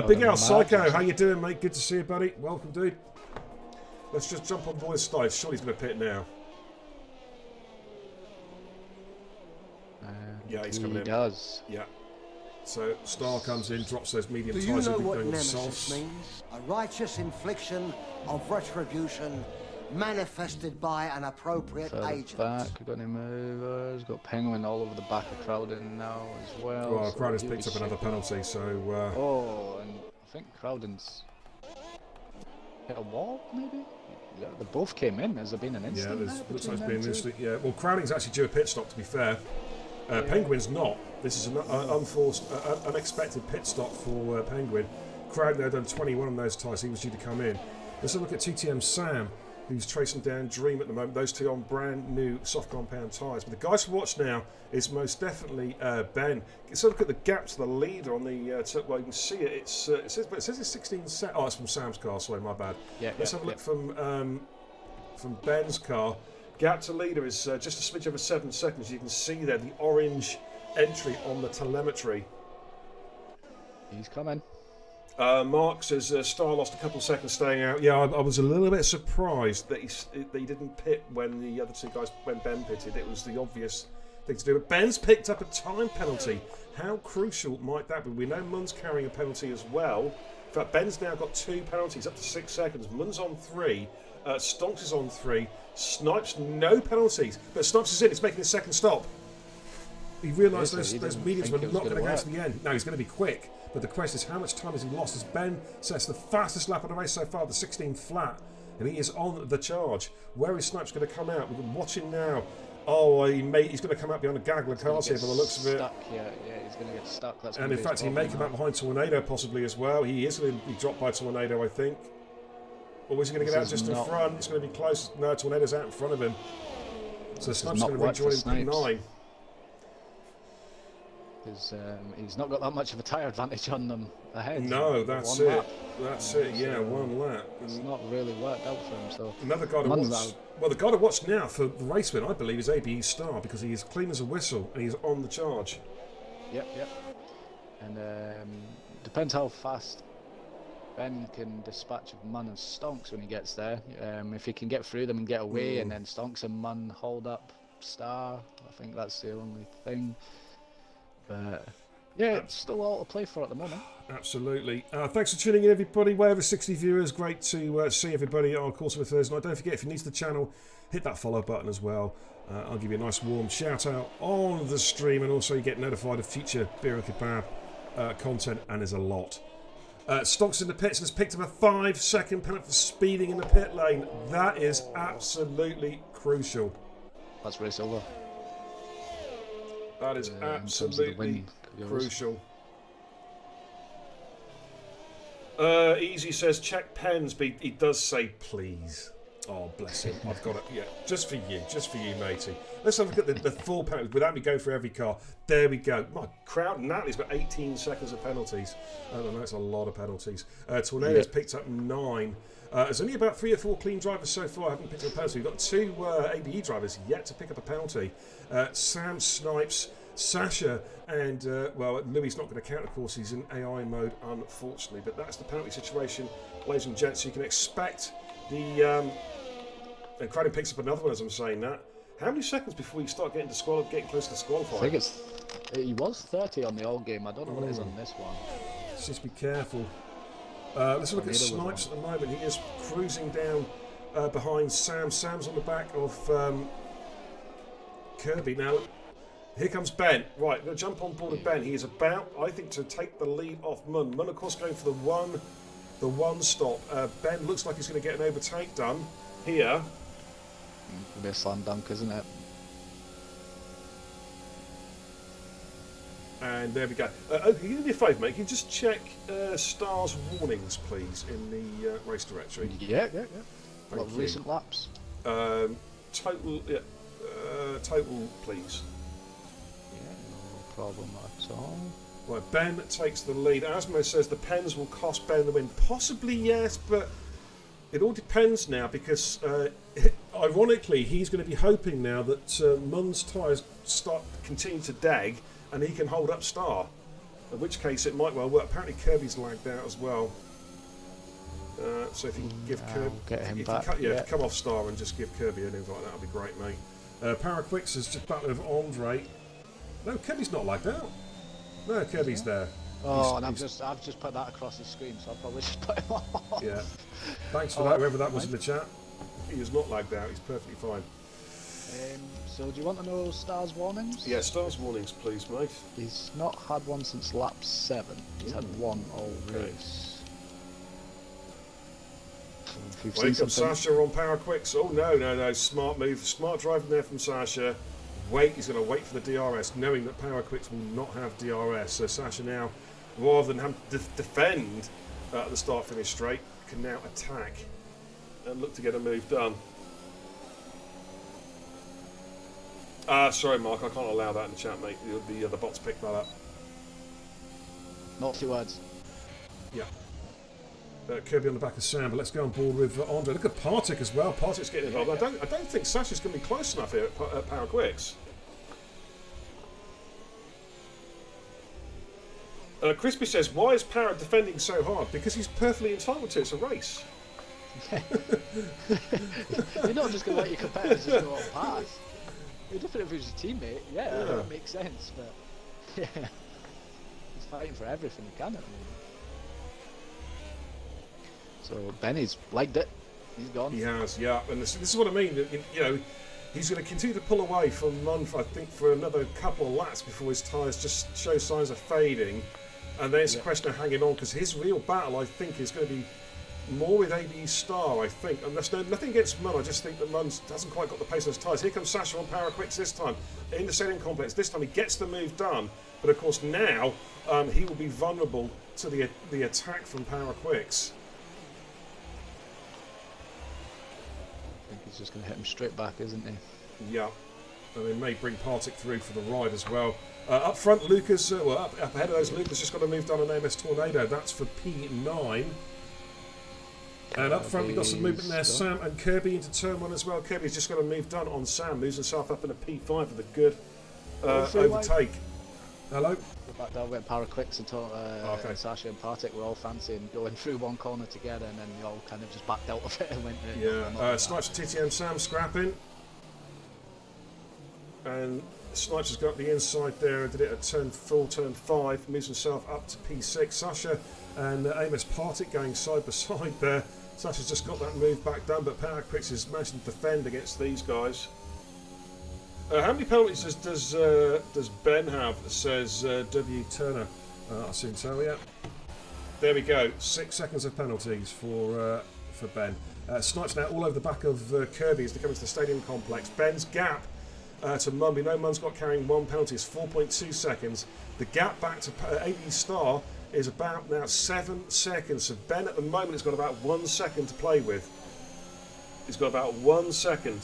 Big Al Psycho, how you doing, mate? Good to see you, buddy. Welcome, dude. Let's just jump on board his side. Surely he's going to pit now. Yeah, he's coming in. He does. Yeah. So Star comes in, drops those medium Do tyres. you know what going nemesis means? A righteous infliction of retribution manifested by an appropriate Further agent. back, we've got any movers, got Penguin all over the back of Crowden now as well. Well, so Crowden's he'll picked be up another safe. penalty, so... Oh, and I think Crowden's hit a wall, maybe? Yeah, they both came in. Has there been an yeah, incident? looks like it's been an incident. Yeah, well, Crowding's actually due a pit stop, to be fair. Penguin's not. This is an unforced, unexpected pit stop for Penguin. Crowden had done 21 on those tyres. He was due to come in. Let's have a look at TTM Sam, who's tracing down Dream at the moment. Those two on brand new soft compound tyres. But the guys to watch now is most definitely Ben. Let's have a look at the gap to the leader on the. Well, you can see it. It says it's 16. Oh, it's from Sam's car. Sorry, my bad. Let's have a look from Ben's car. Gap to leader is just a smidge over 7 seconds. You can see there the orange entry on the telemetry. He's coming. Mark says Star lost a couple of seconds staying out. Yeah, I was a little bit surprised that he didn't pit when the other two guys, when Ben pitted. It was the obvious thing to do. But Ben's picked up a time penalty. How crucial might that be? We know Munn's carrying a penalty as well. In fact, Ben's now got 2 penalties, up to 6 seconds. Munn's on 3. Stonks is on 3. Snipes, no penalties. But Snipes is in. It's making his second stop. He realised those mediums were not going to go to the end. No, he's going to be quick. But the question is, how much time has he lost? As Ben sets the fastest lap of the race so far, the 16 flat, and he is on the charge. Where is Snipes going to come out? We're watching now. Oh, he's going to come out behind a gaggle of cars here by the looks of it. Yeah, he's going to get stuck. That's and in fact, he may come out behind Tornado possibly as well. He is going to be dropped by Tornado, I think. Or is he going to get out just in front? It's going to be close. No, Tornado's out in front of him. So Snipes is going to rejoin in P9. He's not got that much of a tyre advantage on them ahead. No, that's it. Lap. That's it. Yeah, so 1 lap. It's not really worked out for him. So another guy to watch. Well, the guy to watch now for the race win, I believe, is ABE Star because he is clean as a whistle and he's on the charge. Yep. And depends how fast Ben can dispatch of Munn and Stonks when he gets there. If he can get through them and get away, and then Stonks and Munn hold up Star, I think that's the only thing. But yeah, it's still all to play for at the moment. Absolutely. Thanks for tuning in, everybody. Way over 60 viewers. Great to see everybody on course of a Thursday night. Don't forget, if you're new to the channel, hit that follow button as well. I'll give you a nice warm shout out on the stream, and also you get notified of future Beer and Kebab content, and there's a lot. Stonks in the pits and has picked up a 5-second penalty for speeding in the pit lane. That is absolutely crucial. That's race over. That is absolutely crucial. Easy says check pens, but he does say please. Oh, bless him. I've got it. Yeah, just for you, matey. Let's have a look at the full penalty without me going through every car. There we go. My crowd, Natalie's got 18 seconds of penalties. I don't know, that's a lot of penalties. Tornado's picked up 9. There's only about 3 or 4 clean drivers so far. I haven't picked up a penalty. We've got 2 ABE drivers yet to pick up a penalty. Sam Snipes, Sasha, and well, Louis not going to count, of course. He's in AI mode, unfortunately. But that's the penalty situation, ladies and gents. You can expect the. And Craddock picks up another one as I'm saying that. How many seconds before you start getting close to disqualifying? I think he was 30 on the old game. I don't know what it is on this one. Let's just be careful. Let's look at Snipes at the moment. He is cruising down behind Sam. Sam's on the back of Kirby. Now, here comes Ben. Right, I'm going to jump on board with Ben. He is about, I think, to take the lead off Munn. Munn, of course, going for the one stop. Ben looks like he's going to get an overtake done here. It'll be a slam dunk, isn't it? And there we go. Can you do me a favour, mate? Can you just check Star's warnings, please, in the race directory? Yeah. What recent laps? Total, please. Yeah, no problem at all. Right, Ben takes the lead. Asmo says the pens will cost Ben the win. Possibly, yes, but it all depends now because, ironically, he's going to be hoping now that Munn's tyres continue to dag and he can hold up Star. In which case, it might well work. Apparently, Kirby's lagged out as well. So if you can give Kirby, come off Star and just give Kirby an invite, that would be great, mate. Paraquix is just back with Andre. No, Kirby's not lagged out. No, Kirby's there. Oh, and I've just put that across the screen, so I'll probably just put him off. Yeah. Thanks for that, whoever that was in the chat. He is not lagged out, he's perfectly fine. So do you want to know Star's warnings? Yeah, Star's warnings, please, mate. He's not had one since lap 7. He's had one all race. So wait, comes Sasha on Paraquix. Oh, no. Smart move. Smart driving there from Sasha. He's going to wait for the DRS, knowing that Paraquix will not have DRS. So Sasha now, rather than have to defend at the start-finish straight, can now attack and look to get a move done. Sorry, Mark, I can't allow that in the chat, mate. The bots picked that up. Not 2 words. Yeah. Kirby on the back of Sam, but let's go on board with Andre. Look at Partick as well. Partick's getting involved. I don't think Sasha's going to be close enough here at Paraquix. Crispy says, why is Parrot defending so hard? Because he's perfectly entitled to. It's a race. You're not just going to let your competitors just go on past. You're different if he was a teammate. Yeah, that makes sense, but yeah, he's fighting for everything he can at the moment. So Benny's liked it. He's gone. He has, yeah. And this is what I mean. You know, he's going to continue to pull away from Munn, I think, for another couple of laps before his tyres just show signs of fading. And then it's a question of hanging on, because his real battle, I think, is going to be more with ABE Star, I think. And there's nothing against Munn, I just think that Munn hasn't quite got the pace of his tyres. Here comes Sasha on Paraquix this time, in the setting complex. This time he gets the move done, but of course now he will be vulnerable to the attack from Paraquix. I think he's just going to hit him straight back, isn't he? Yeah. And they may bring Partick through for the ride as well. Up front, Lucas, up ahead of those, Lucas just got a move done on MS Tornado. That's for P9. And up front, we've got some movement there. Sam and Kirby into turn 1 as well. Kirby's just got a move done on Sam. Moves himself up in a P5 with a good overtake. Hello? The fact that went Power Quicks and Okay. Sasha and Partick were all fancying going through one corner together, and then they all kind of just backed out of it and went. Yeah, Snipes and TTM Sam scrapping. And Snipes has got the inside there, did it at full turn 5, moves himself up to P6. Sasha and Amos Partick going side by side there. Sasha's just got that move back done, but Power Quicks is managing to defend against these guys. How many penalties does Ben have? Says W. Turner. I assume so, yeah. There we go. 6 seconds of penalties for Ben. Snipes now all over the back of Kirby as they come into the stadium complex. Ben's gap to Munn. We know Munn's got carrying 1 penalty. It's 4.2 seconds. The gap back to AB Star is about now 7 seconds. So Ben at the moment has got about 1 second to play with. He's got about 1 second.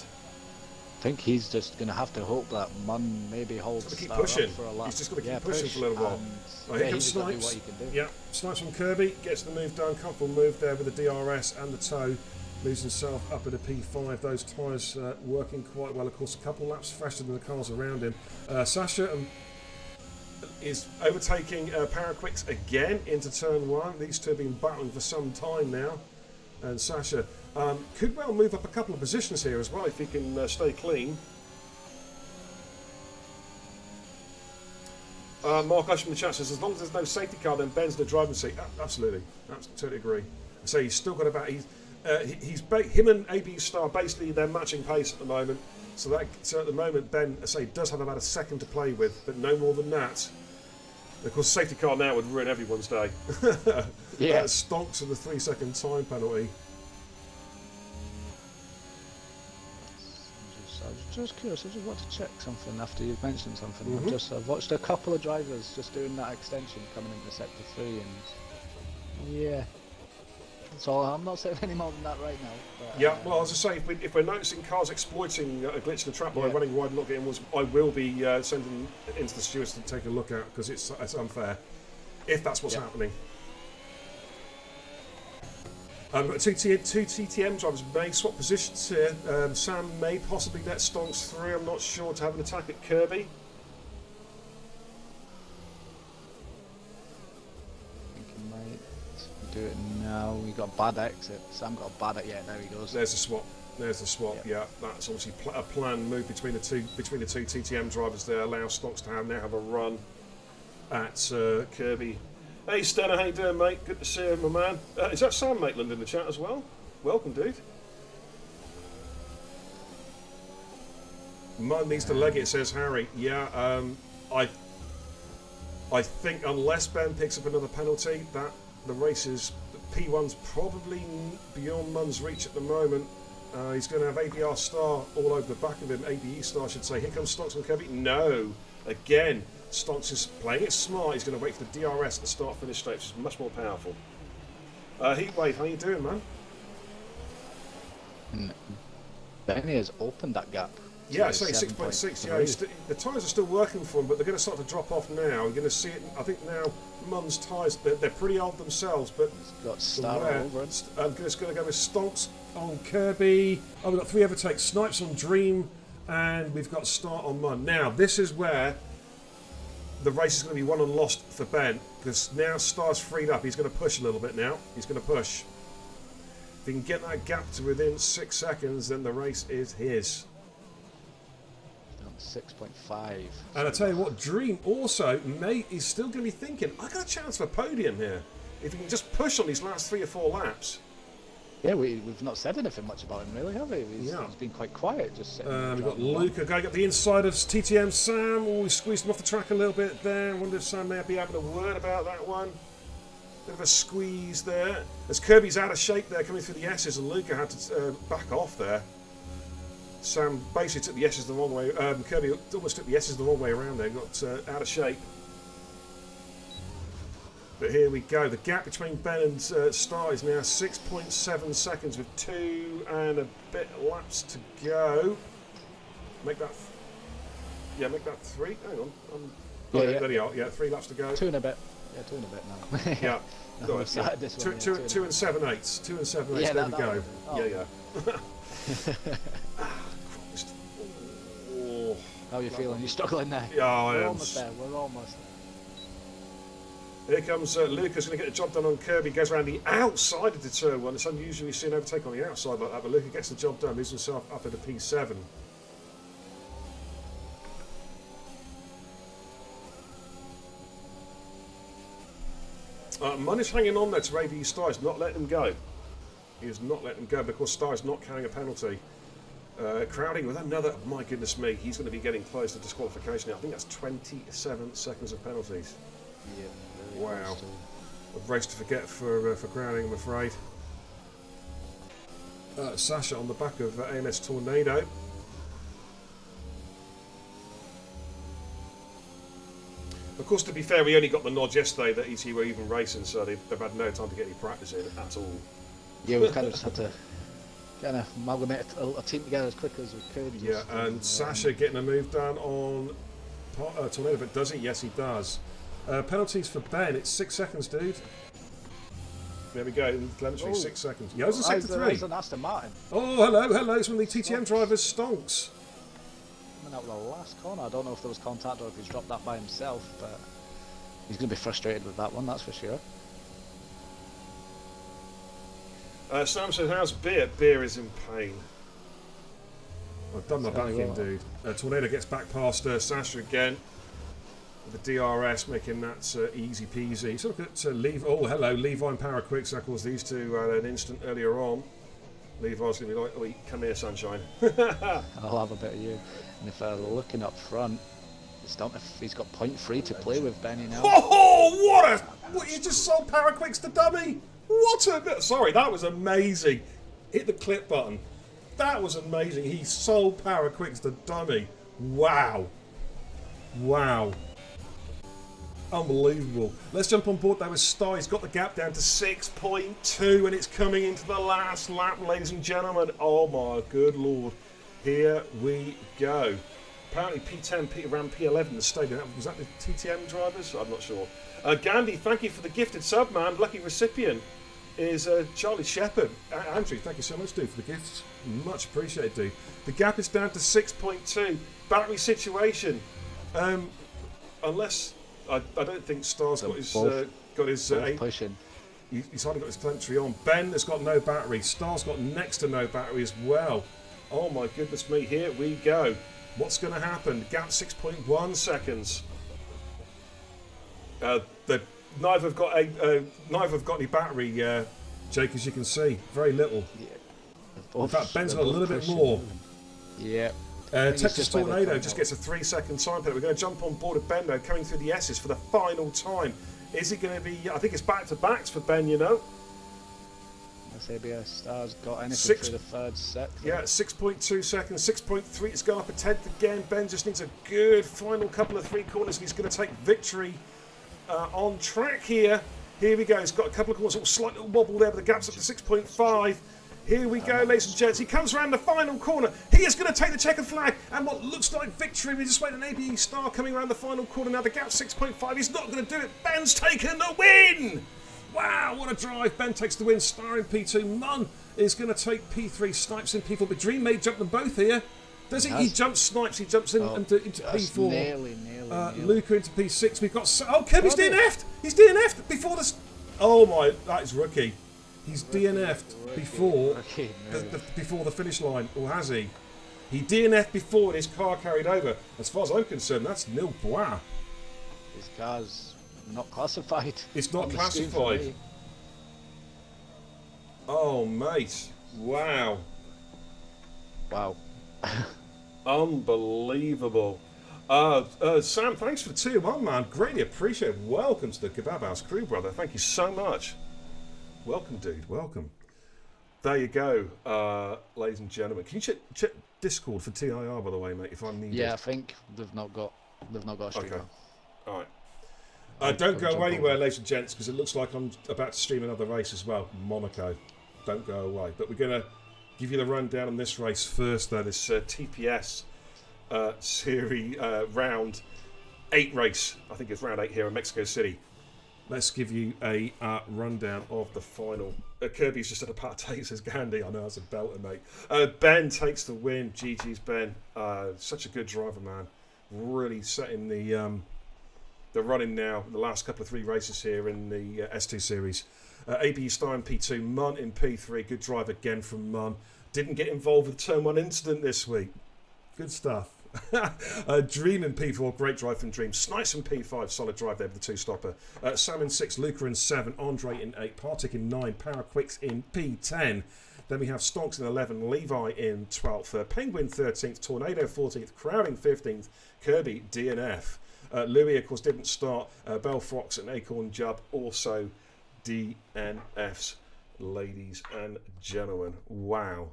I think he's just going to have to hope that Munn maybe holds He's Star got to keep pushing. up for a lap. He's just got to keep push, pushing for a little while. Right, here comes he's got to do Snipes. what he can do. Yeah, Snipes from Kirby gets the move done. Comfortable move there with the DRS and the toe. Moves himself up at a P5. Those tyres working quite well. Of course, a couple laps faster than the cars around him. Sasha is overtaking Power Quicks again into turn 1. These two have been battling for some time now. And Sasha could well move up a couple of positions here as well if he can stay clean. Mark Ush from the chat says, as long as there's no safety car, then Ben's in the driving seat. Absolutely, totally agree. So he's still got about him and AB Star basically they're matching pace at the moment. So at the moment Ben, I say, does have about a second to play with, but no more than that. Of course, safety car now would ruin everyone's day. Yeah, stonks of the 3 second time penalty. I was just curious. I just want to check something after you mentioned something. I've watched a couple of drivers just doing that extension coming into sector 3, and yeah. So I'm not saying any more than that right now. But, Yeah, well, as I say, if we're noticing cars exploiting a glitch in the track by running wide and not getting ones, I will be sending into the stewards to take a look at, because it's unfair if that's what's happening. Two TTM drivers may swap positions here. Sam may possibly let Stonks through. I'm not sure, to have an attack at Kirby. I think he might do it now. We got a bad exit. Sam got a bad exit. Yeah, there he goes. There's the swap. There's the swap. Yeah, that's obviously a planned move between the two TTM drivers there. Allow Stonks to now have a run at Kirby. Hey Stenner, how you doing, mate? Good to see you, my man. Is that Sam Maitland in the chat as well? Welcome, dude. Munn needs to leg it, says Harry. Yeah, I think unless Ben picks up another penalty, that the race is P1's probably beyond Munn's reach at the moment. He's going to have ABR Star all over the back of him. ABE Star, I should say. Here comes Stonks and Kirby. No, again. Stonks is playing it smart. He's going to wait for the DRS to start finish straight, which is much more powerful. Heatwave, how you doing, man? Benny has opened that gap. Yeah, I say 6.6. Yeah, the tyres are still working for him, but they're going to start to drop off now. You're going to see it. I think now Munn's tyres, they're pretty old themselves, but he's got Star over it. I'm just going to go with Stonks on Kirby. Oh, we've got 3 overtakes. Snipes on Dream, and we've got Star on Munn. Now, this is where the race is going to be won and lost for Ben, because now Star's freed up. He's going to push a little bit now. He's going to push. If he can get that gap to within 6 seconds, then the race is his. 6.5. And I tell you what, Dream also is still going to be thinking, I got a chance for a podium here. If he can just push on these last 3 or 4 laps. Yeah, we've not said anything much about him, really, have we? He's been quite quiet, just sitting there. We've got Luca going up the inside of TTM Sam. Oh, we squeezed him off the track a little bit there. I wonder if Sam may be having a word about that one. Bit of a squeeze there. As Kirby's out of shape there, coming through the S's, and Luca had to back off there. Sam basically took the S's the wrong way. Kirby almost took the S's the wrong way around there, got out of shape. But here we go. The gap between Ben and Star is now 6.7 seconds with 2 and a bit laps to go. Make that 3. Hang on. There you are. Yeah, 3 laps to go. 2 and a bit. Yeah, 2 and a bit now. Yeah. No, yeah. This one, 2 and 7/8. 2 and 7/8. Yeah, there we go. Oh. Yeah. How are you feeling? You're struggling there. Yeah, I We're am. almost there. We're almost Here comes Lucas, going to get the job done on Kirby. Goes around the outside of the turn one. It's unusual we see an overtake on the outside like that, but Lucas gets the job done, moves himself up into P7. Munn is hanging on there to AV Star. He's not letting him go. He is not letting him go, but of course Star is not carrying a penalty. Crowding with another, my goodness me, he's going to be getting close to disqualification now. I think that's 27 seconds of penalties. Yeah, wow. A race to forget for Crowding, I'm afraid. Sasha on the back of AMS Tornado. Of course, to be fair, we only got the nod yesterday that ET were even racing, so they've had no time to get any practice in at all. Yeah, we kind of just had to kind of amalgamate a team together as quick as we could. Yeah, and Sasha getting a move down on Tornado, but does he? Yes, he does. Penalties for Ben. It's 6 seconds, dude. There we go. Telemetry, 6 seconds. Yeah, it was a sector 3. It's an Aston Martin. Oh, hello. It's one of the TTM drivers, Stonks. Coming out the last corner. I don't know if there was contact or if he's dropped that by himself, but he's going to be frustrated with that one, that's for sure. Sam says, how's Beer? Beer is in pain. I've done my back in, dude. Tornado gets back past Sasha again. With the DRS making that easy peasy. So look at Levi. Oh, hello, Levi and Power Quicks. Of course, these two an instant earlier on. Levi's going to be like, oh, come here, sunshine. I'll have a bit of you. And if looking up front, he's got 0.3 to play with Benny now. Oh, what you just sold Power Quicks to dummy. Sorry, that was amazing. Hit the clip button. That was amazing. He sold Power Quicks to dummy. Wow. Unbelievable. Let's jump on board though with Star. He's got the gap down to 6.2 and it's coming into the last lap, ladies and gentlemen. Oh my good lord. Here we go. Apparently P10, around P11 the stadium. Was that the TTM drivers? I'm not sure. Gandhi, thank you for the gifted sub, man. Lucky recipient is Charlie Shepherd. Andrew, thank you so much, dude, for the gifts. Much appreciated, dude. The gap is down to 6.2. Battery situation. Unless I don't think Star's got his pushing. He's hardly got his telemetry on. Ben has got no battery. Star's got next to no battery as well. Oh my goodness me! Here we go. What's going to happen? Gap 6.1 seconds. Neither have got any battery, Jake, as you can see. Very little. Yeah. In fact, Ben's got a little bit more. Yeah. Texas Tornado just gets a 3-second time penalty. We're going to jump on board of Ben now, coming through the S's for the final time. Is it going to be? I think it's back-to-backs for Ben, you know. ABS Star's got anything through the third set. Yeah, 6.2 seconds, 6.3. It's gone up a tenth again. Ben just needs a good final couple of 3 corners and he's going to take victory on track here. Here we go. He's got a couple of corners, a slight little wobble there, but the gap's up to 6.5. Here we go, ladies and gents. He comes around the final corner. He is going to take the checkered flag and what looks like victory. We just wait an ABE Star coming around the final corner. Now the gap's 6.5. He's not going to do it. Ben's taken the win. Wow, what a drive. Ben takes the win. Star in P2. Munn is going to take P3. Snipes in P4. But Dream may jump them both here. Does he? He jumps Snipes. He jumps into P4. Nearly. Luca into P6. We've got... Oh, Kirby's DNF'd. He's DNF'd before this... Oh, my... That is rookie. He's DNF'd before the finish line. Or has he? He DNF'd before and his car carried over. As far as I'm concerned, that's nil point. His car's... not classified. It's not classified. Oh, mate. Wow. Unbelievable. Sam, thanks for the tier 1, man. Greatly appreciate it. Welcome to the Kebab House crew, brother. Thank you so much. Welcome, dude. Welcome. There you go, ladies and gentlemen. Can you check Discord for TIR, by the way, mate, if I need it? Yeah, I think they've not got a streamer. Okay. All right. Don't go anywhere, ladies and gents, because it looks like I'm about to stream another race as well. Monaco. Don't go away. But we're going to give you the rundown on this race first, though. This TPS Series Round 8 race. I think it's Round 8 here in Mexico City. Let's give you a rundown of the final. Kirby's just had a pate, says Gandhi. I know that's a belter, mate. Ben takes the win. GG's Ben. Such a good driver, man. Really setting the They're running now the last couple of 3 races here in the S2 series. ABU Stein P2, Munn in P3. Good drive again from Munn. Didn't get involved with the Turn 1 incident this week. Good stuff. Dream in P4, great drive from Dream. Snice in P5, solid drive there with the 2-stopper. Sam in 6, Luca in 7, Andre in 8, Partik in 9, Power Quicks in P10. Then we have Stonks in 11, Levi in 12th, Penguin 13th, Tornado 14th, Crowding 15th, Kirby DNF. Louis, of course, didn't start. Bell Fox and Acorn Jubb also DNFs, ladies and gentlemen. Wow.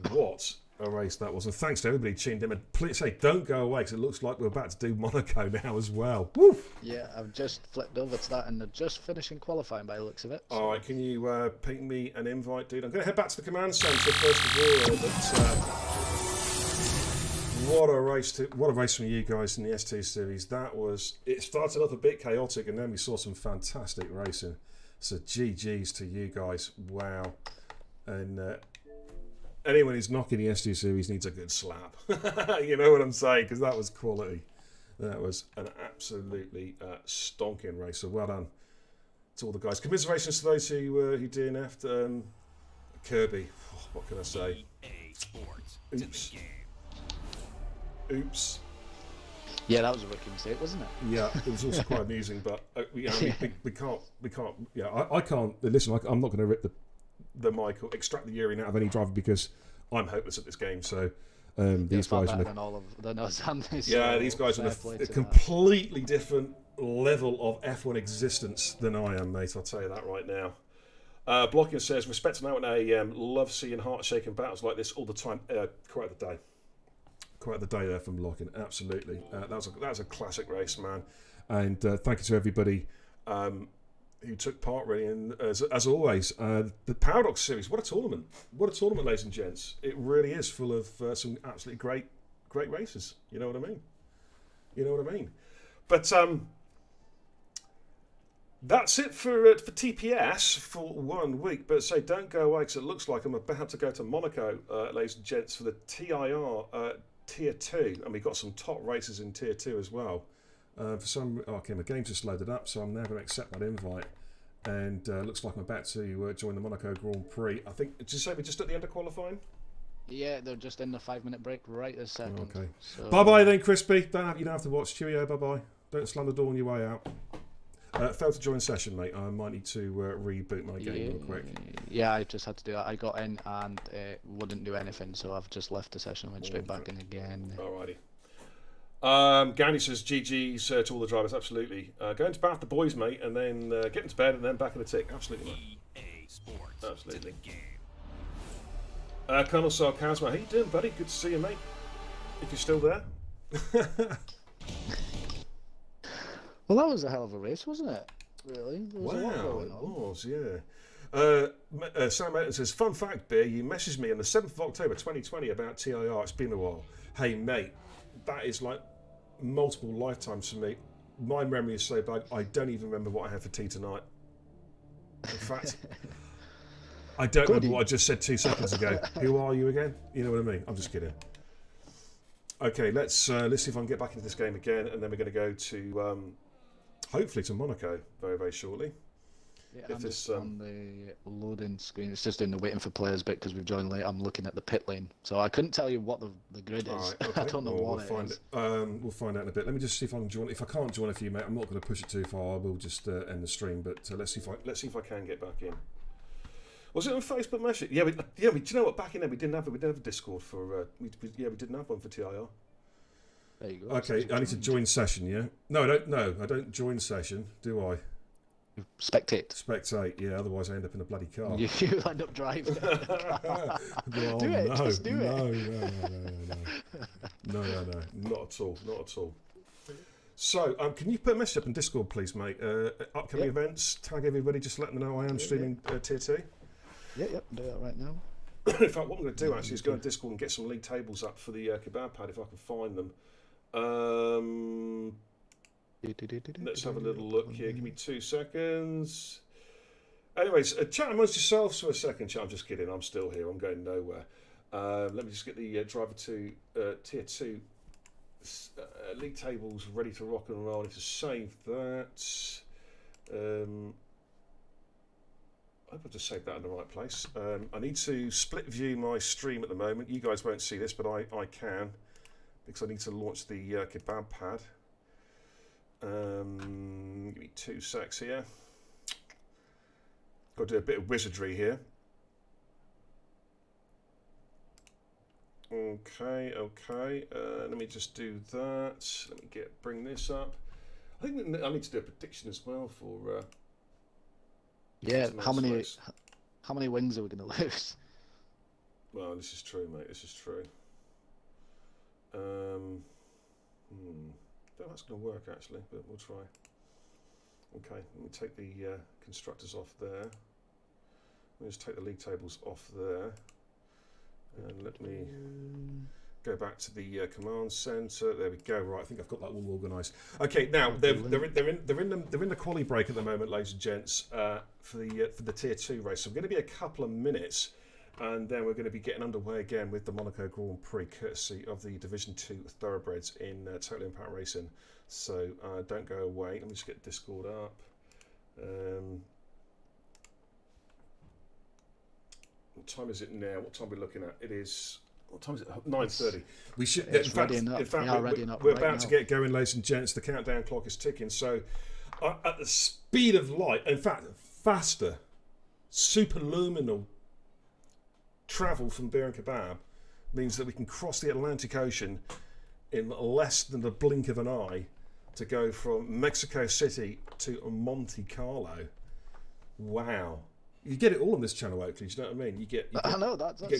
What a race that was. And thanks to everybody tuned in. And please say, don't go away, because it looks like we're about to do Monaco now as well. Woo! Yeah, I've just flipped over to that, and they're just finishing qualifying by the looks of it. So. All right, can you ping me an invite, dude? I'm going to head back to the command centre first of all. But what a race from you guys in the S2 series. It started off a bit chaotic, and then we saw some fantastic racing. So GG's to you guys. Wow. And anyone who's knocking the S2 series needs a good slap. You know what I'm saying? Because that was quality. That was an absolutely stonking race. So well done to all the guys. Commiserations to those who DNF'd. Kirby, what can I say? Oops. Yeah, that was a rookie mistake, wasn't it? Yeah, it was also quite amusing, but we can't. Yeah, I can't. Listen, I'm not going to rip the mic or extract the urine out of any driver because I'm hopeless at this game. So these guys, than all of the Nozandes. Yeah, these guys are a completely different level of F1 existence than I am, mate. I'll tell you that right now. Blocking says, respect to now at AM. Love seeing heart-shaking battles like this all the time. Quite the day. Quite the day there from Locking, absolutely. That was a classic race, man. And thank you to everybody who took part, really. And as always, the Paradox Series, what a tournament. What a tournament, ladies and gents. It really is full of some absolutely great races. You know what I mean? But that's it for TPS for 1 week. But say, don't go away, because it looks like I'm about to go to Monaco, ladies and gents, for the TIR Tier 2, and we've got some top races in Tier 2 as well. My game just loaded up, so I'm now going to accept that invite. And looks like I'm about to join the Monaco Grand Prix. I think, did you say we're just at the end of qualifying? Yeah, they're just in the 5-minute break right this second. Okay. So... Bye-bye then, Crispy. You don't have to watch. Cheerio, bye-bye. Don't slam the door on your way out. Failed to join session, mate. I might need to reboot my game real quick. Yeah, I just had to do that. I got in and it wouldn't do anything, so I've just left the session and went straight back in again. Alrighty. Gandhi says, GG's to all the drivers. Absolutely. Going to bath the boys, mate, and then getting to bed and then back in the tick. Absolutely, mate. EA Sports. Absolutely. Colonel Sarcasmo, how you doing, buddy? Good to see you, mate. If you're still there. Well, that was a hell of a race, wasn't it? Really? There was a lot going on. It was, yeah. Sam Merton says, fun fact, Beer, you messaged me on the 7th of October 2020 about TIR. It's been a while. Hey, mate, that is like multiple lifetimes for me. My memory is so bad, I don't even remember what I had for tea tonight. In fact, I don't remember what I just said 2 seconds ago. Who are you again? You know what I mean? I'm just kidding. Okay, let's see if I can get back into this game again, and then we're going to go to... hopefully to Monaco very, very shortly. Yeah, I'm just on the loading screen. It's just in the waiting for players bit because we've joined late. I'm looking at the pit lane. So I couldn't tell you what the grid is. Right, okay. I don't know what it is. We'll find out in a bit. Let me just see if I can join. If I can't join for you, mate, I'm not going to push it too far. I will just end the stream. But let's see if I can get back in. Was it on Facebook Message? Yeah, do you know what? Back in there, we didn't have a Discord for. We didn't have one for TIR. There you go. Okay, I need to join session, yeah? No, I don't. No, I don't join session, do I? Spectate. Spectate, yeah. Otherwise, I end up in a bloody car. You end up driving. Oh, do it. No, Just do no, it. No, not at all. Not at all. So, can you put a message up in Discord, please, mate? Upcoming events. Tag everybody. Just let them know I am streaming Tier 2. Yep. Do that right now. In fact, what I'm going to do actually is go on Discord and get some league tables up for the kebab pad if I can find them. Let's have a little look here. Give me 2 seconds. Anyways, chat amongst yourselves for a second. Chat. I'm just kidding. I'm still here. I'm going nowhere. Let me just get the driver to Tier 2 league tables ready to rock and roll. I need to save that. I hope I just saved that in the right place. I need to split view my stream at the moment. You guys won't see this, but I can, because I need to launch the kebab pad. Give me 2 secs here. Got to do a bit of wizardry here. Okay. Let me just do that. Let me bring this up. I think I need to do a prediction as well for. Yeah, how many wings are we going to lose? Well, this is true, mate. This is true. Don't know if that's going to work actually, but we'll try. Okay, let me take the constructors off there. Let me just take the league tables off there, and let me go back to the command center. There we go. Right, I think I've got that all organised. Okay, now they're in the quali break at the moment, ladies and gents, for the tier 2 race. So we're going to be a couple of minutes, and then we're going to be getting underway again with the Monaco Grand Prix, courtesy of the Division 2 Thoroughbreds in Total Impact Racing. So don't go away. Let me just get Discord up. What time is it now? What time are we looking at? It is. What time is it? 9:30. We should. In fact, we're about to get going, ladies and gents. The countdown clock is ticking. So, at the speed of light, in fact, faster, superluminal travel from Beer and Kebab means that we can cross the Atlantic Ocean in less than the blink of an eye to go from Mexico City to Monte Carlo. Wow. You get it all on this channel, Oakley. Do you know what I mean? You get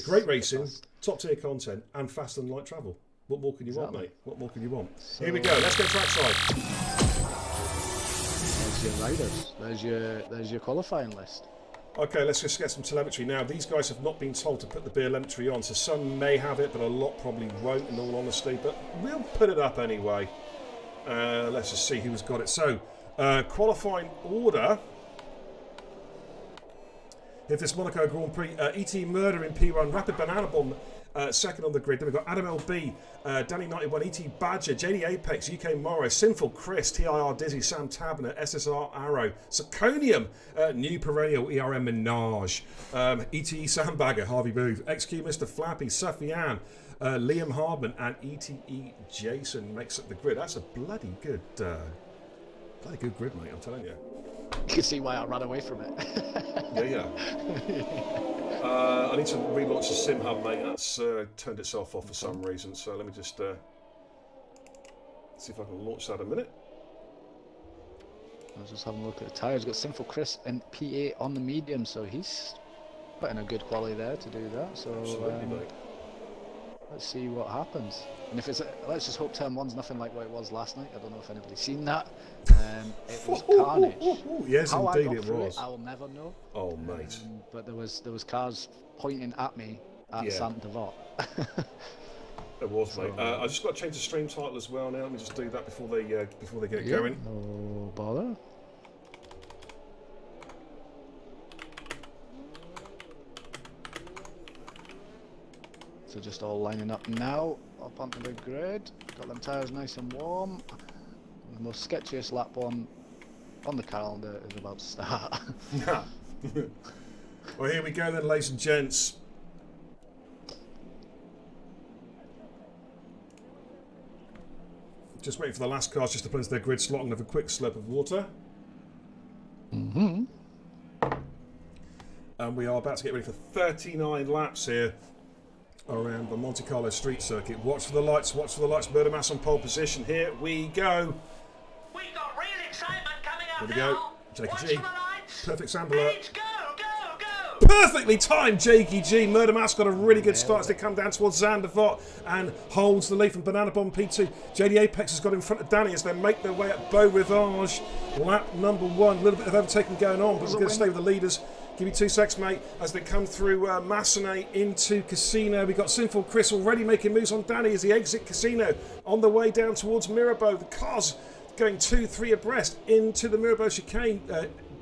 great racing, top tier content, and fast and light travel. What more can you want, mate? What more can you want? So, here we go. Let's go trackside. There's your riders. There's your qualifying list. Okay, let's just get some telemetry now. These guys have not been told to put the beer telemetry on, so some may have it, but a lot probably won't, in all honesty. But we'll put it up anyway. Let's just see who's got it. So, qualifying order. If this Monaco Grand Prix, ET Murder in P1, Rapid Banana Bomb second on the grid. Then we've got Adam LB, Danny 91, ET Badger, JD Apex, UK Morrow, Sinful Chris, TIR Dizzy, Sam Tabner, SSR Arrow, Zirconium, New Perennial, ERM Minaj, ETE Sandbagger, Harvey Booth, XQ Mr. Flappy, Safian, Liam Hardman, and ETE Jason makes up the grid. That's a bloody good grid, mate, I'm telling you. You can see why I ran away from it. Yeah. I need to relaunch the Sim Hub, mate. That's turned itself off for some reason. So let me just see if I can launch that in a minute. I was just having a look at the tyres. Got Sinful Chris and PA on the medium, so he's putting a good quality there to do that. So absolutely, mate. Let's see what happens. And if it's, let's just hope turn one's nothing like what it was last night. I don't know if anybody's seen that. It was carnage. Yes, how indeed I got it through was. I'll never know. Oh, mate. But there was cars pointing at me at Saint Devot. It was, mate. I just got to change the stream title as well now. Let me just do that before they get going. No bother. So just all lining up now, up onto the grid. Got them tyres nice and warm. The most sketchiest lap one on the calendar is about to start. Well, here we go then, ladies and gents. Just waiting for the last cars just to put into their grid slot and have a quick slurp of water. Mm-hmm. And we are about to get ready for 39 laps here around the Monte Carlo street circuit. Watch for the lights, Murder Mass on pole position. Here we go. We've got real excitement coming up. Here we now. go. Jakey Watch G. for the lights. Perfect sound alert. Let's go, go, go. Perfectly timed, Jakey G. Murder Mass got a really good start as they come down towards Zandvoort and holds the lead from Banana Bomb P2. JD Apex has got in front of Danny as they make their way up Beau Rivage. Lap number 1. A little bit of overtaking going on, but we're going to stay with the leaders. Give me 2 secs, mate, as they come through Massenet into Casino. We've got Sinful Chris already making moves on Danny as he exit Casino on the way down towards Mirabeau. The cars going 2-3 abreast into the Mirabeau chicane.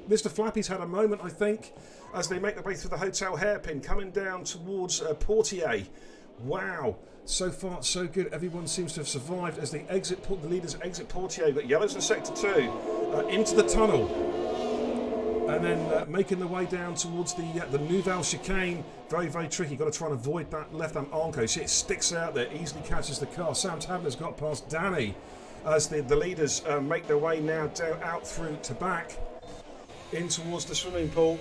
Mr. Flappy's had a moment, I think, as they make their way through the hotel hairpin, coming down towards Portier. Wow. So far, so good. Everyone seems to have survived as they exit. The leaders exit Portier. Got yellows in sector 2 into the tunnel, and then making their way down towards the Nouvelle chicane. Very, very tricky. Got to try and avoid that left-hand Armco. See, it sticks out there, easily catches the car. Sam Tabner's got past Danny as the leaders make their way now down, out through to back in towards the swimming pool.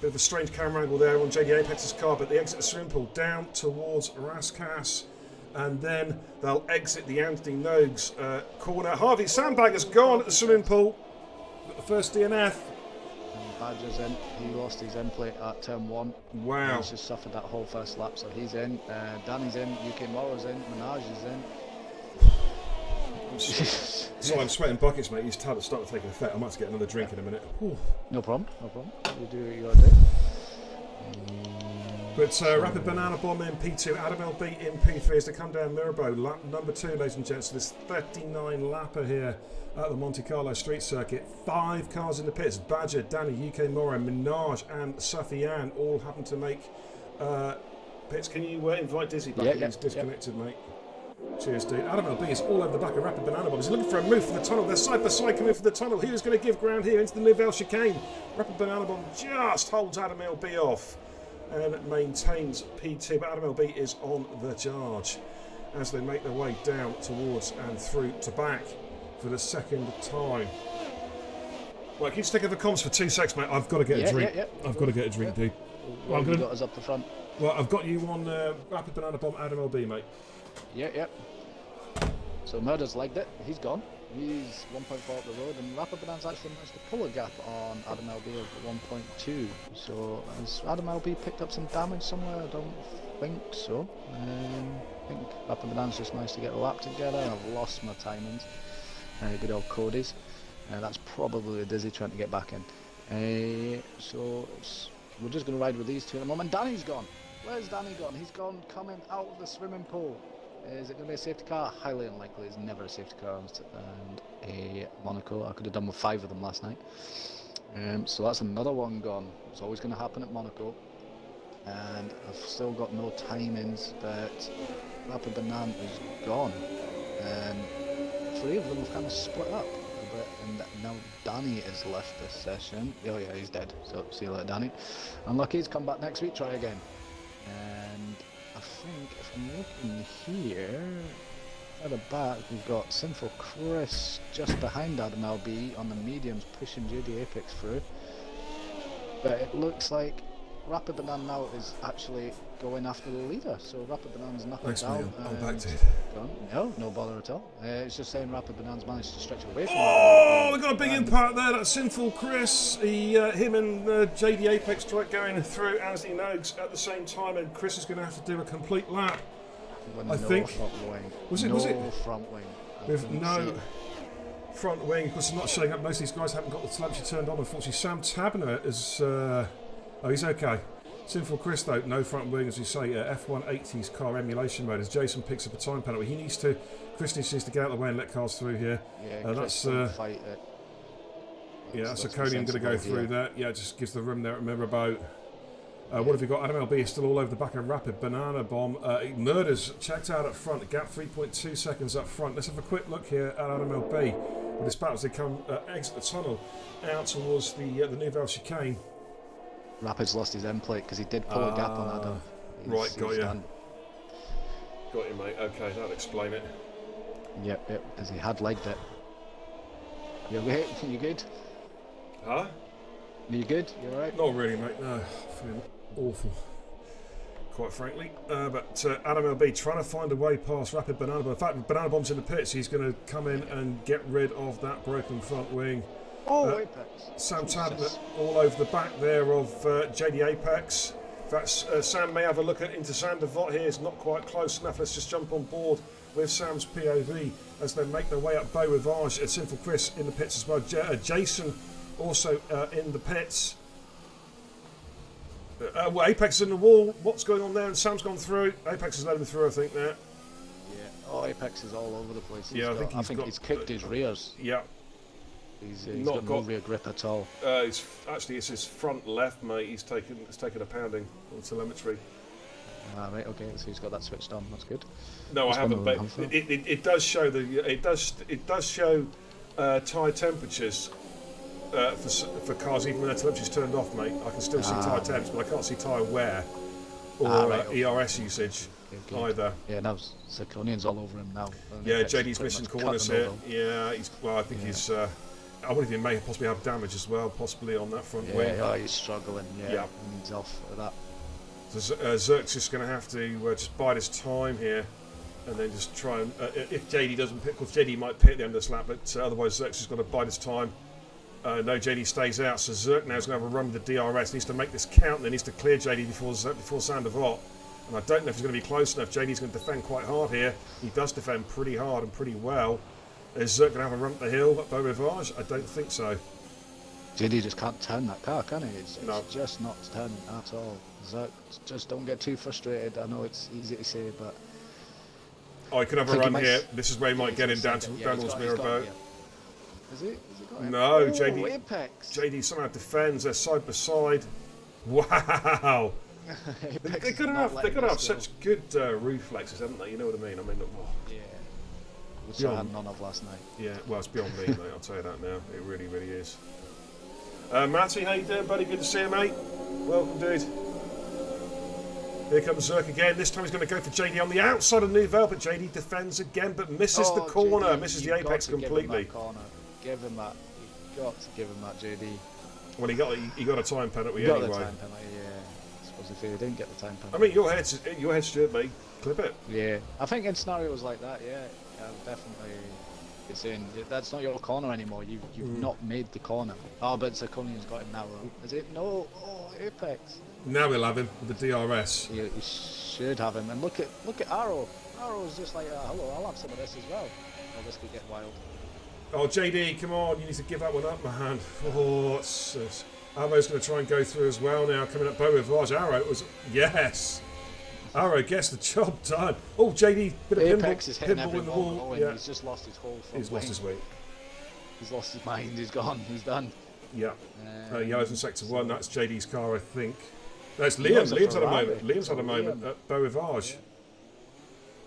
Bit of a strange camera angle there on JD Apex's car, but they exit the swimming pool down towards Raskas, and then they'll exit the Anthony Nogues corner. Harvey Sandbagger's gone at the swimming pool. Got the first DNF. And Badger's in. He lost his end plate at turn 1. Wow. He's just suffered that whole first lap, so he's in. Danny's in. UK Morrow's in. Minaj is in. So I'm sweating buckets, mate. His tablet's starting to take an effect. I might have to get another drink in a minute. Whew. No problem. No problem. You do what you gotta do. But Rapid Banana Bomb in P2, Adam LB in P3 as they come down Mirabeau. Lap number 2, ladies and gents. So this 39 lapper here at the Monte Carlo Street Circuit. 5 cars in the pits. Badger, Danny, UK Morrow, Minaj and Safian all happen to make pits. Can you invite Dizzy back? He's disconnected, mate. Cheers, dude. Adam LB is all over the back of Rapid Banana Bomb. He's looking for a move from the tunnel. They're side by side coming for the tunnel. Who's going to give ground here into the Nouvelle chicane? Rapid Banana Bomb just holds Adam LB off and maintains P2, but Adam LB is on the charge as they make their way down towards and through to back for the second time. Right, can you stick over comms for 2 seconds, mate? I've got to get a drink. I've got to get a drink, dude. Well, you got us up the front. Well, I've got you on Rapid Banana Bomb, Adam LB, mate. Yep. So Murder's legged it. He's gone. He's 1.4 up the road, and Rapid Banana's actually managed to pull a gap on Adam LB of 1.2. So has Adam LB picked up some damage somewhere? I don't think so. I think Rapid Banana's just managed to get a lap together. I've lost my timings. Good old Cody's. That's probably Dizzy trying to get back in. So we're just going to ride with these two at the moment. Danny's gone. Where's Danny gone? He's gone coming out of the swimming pool. Is it going to be a safety car? Highly unlikely. It's never a safety car and a Monaco. I could have done with 5 of them last night. So that's another one gone. It's always going to happen at Monaco. And I've still got no timings, but Rapid Banana is gone. 3 of them have kind of split up a bit, and now Danny has left this session. Oh yeah, he's dead. So see you later, Danny. Unlucky, he's come back next week, try again. And I think if I'm looking here at the back, we've got Sinful Chris just behind Adam LB on the mediums, pushing JD Apex through. But it looks like Rapid Banana now is actually going after the leader, so Rapid Banana's knuckled down. I'm back to it. No bother at all. It's just saying Rapid Banana's managed to stretch away from Oh, we got a big impact there. That's Sinful Chris. Him and JD Apex tried going through Anthony Nogues at the same time, and Chris is going to have to do a complete lap. I think. Front wing. Was it? Front wing. With no front wing, because it's not showing up. Most of these guys haven't got the telemetry turned on. Unfortunately, Sam Tabner is. Oh, he's okay. Sinful Chris, though, no front wing, as you say. F180's car emulation mode. As Jason picks up a time penalty, Chris needs to get out of the way and let cars through here. Yeah, that's fight it. Yeah, that's Aconian going to go through that. Yeah, just gives the room there at Mirabeau. What have you got? Adam LB is still all over the back of Rapid Banana Bomb. Murders checked out up front. Gap 3.2 seconds up front. Let's have a quick look here at Adam LB. With this battle as they come exit the tunnel out towards the Nouvelle chicane. Rapid's lost his end plate because he did pull a gap on Adam. Right, got you. Got you, mate. Okay, that'll explain it. Yep, because he had legged it. You okay? You good? Huh? You good? You alright? Not really, mate. No, feeling awful, quite frankly. But Adam LB trying to find a way past Rapid Banana Bomb. In fact, Banana Bomb's in the pits. He's going to come in and get rid of that broken front wing. Apex. Sam Tabner all over the back there of JD Apex. In fact, Sam may have a look into Sam DeVot here. It's not quite close enough. Let's just jump on board with Sam's POV as they make their way up Beau Rivage. Sinful Chris in the pits as well. Jason also in the pits. Well, Apex is in the wall. What's going on there? And Sam's gone through. Apex is letting through, I think, there. Yeah. Apex is all over the place. I think he's kicked his rears. Yeah. He's got no rear grip at all. It's his front left, mate. It's taken a pounding on telemetry. Ah, right, okay, so he's got that switched on. That's good. No, Which I one haven't. will But it come from? it does show it does show tyre temperatures for cars even when their temperature's turned off, mate. I can still see tyre temps, but I can't see tyre wear or right, okay. ERS usage Okay. either. Yeah, now Zirconian's all over him now. Yeah, Apex JD's pretty missing much cut corners them here. over. Yeah, I think he's. I wonder if he may possibly have damage as well, possibly on that front wing. Yeah, he's struggling. Yeah, and he's off of that. So Zerk's just going to have to just bide his time here, and then just try and if JD doesn't pit, because JD might pit at the end of this lap, but otherwise Zerk's just got to bide his time. No, JD stays out, so Zerk now is going to have a run with the DRS. Needs to make this count, and then needs to clear JD before Sandoval. And I don't know if he's going to be close enough. JD's going to defend quite hard here. He does defend pretty hard and pretty well. Is Zerk going to have a run up the hill at Beau Rivage? I don't think so. JD just can't turn that car, can he? It's No. just not turning at all. Zerk, just don't get too frustrated. I know it's easy to say, but Oh, he could have a think he run might here. This is where he might get in he's down got- towards he's got- he's got Mirrorboat. him, yeah. Has he got him? No, Oh, JD Apex. JD somehow defends. They're side by side. Wow. Apex They is could not have letting this go. such good reflexes, haven't they? You know what I mean? I mean, Yeah. Which Yeah. I had none of last night. yeah. Well, it's beyond me, mate. I'll tell you that now. It really, really is. Matty, how you doing, buddy? Good to see you, mate. Welcome, dude. Here comes Zerk again. This time he's going to go for JD on the outside of Nouvelle, but JD defends again, but misses the corner, JD, misses the you've got apex to give him completely. that corner. Give him that. You've got to give him that, JD. Well, he got a time penalty You got anyway. the time penalty, yeah. I suppose if he didn't get the time penalty. I mean, your head's Stuart, mate. Clip it. Yeah, I think in scenarios like that, definitely. It's saying that's not your corner anymore. You've not made the corner. Oh, but Zirconian's got him now. Is it? No. Oh, Apex. Now we'll have him with the DRS. You should have him. And look at Arrow. Arrow's just like, hello, I'll have some of this as well. Oh, this could get wild. Oh, JD, come on, you need to give that one up, man. Oh, Arrow's going to try and go through as well now, coming up Beau Rivage. Arrow was, yes. Arrow gets the job done. Oh, JD, bit of Apex is hitting pinball every in the wall. wall. And Yeah, he's just lost his whole front he's lost wing. his weight. He's lost his mind. He's gone. He's done. Yeah. Yellow's in sector 1, that's JD's car, I think. That's Liam's Liam. a Liam's had a Ferrari. moment. Liam's had a moment Liam. at Beau Rivage.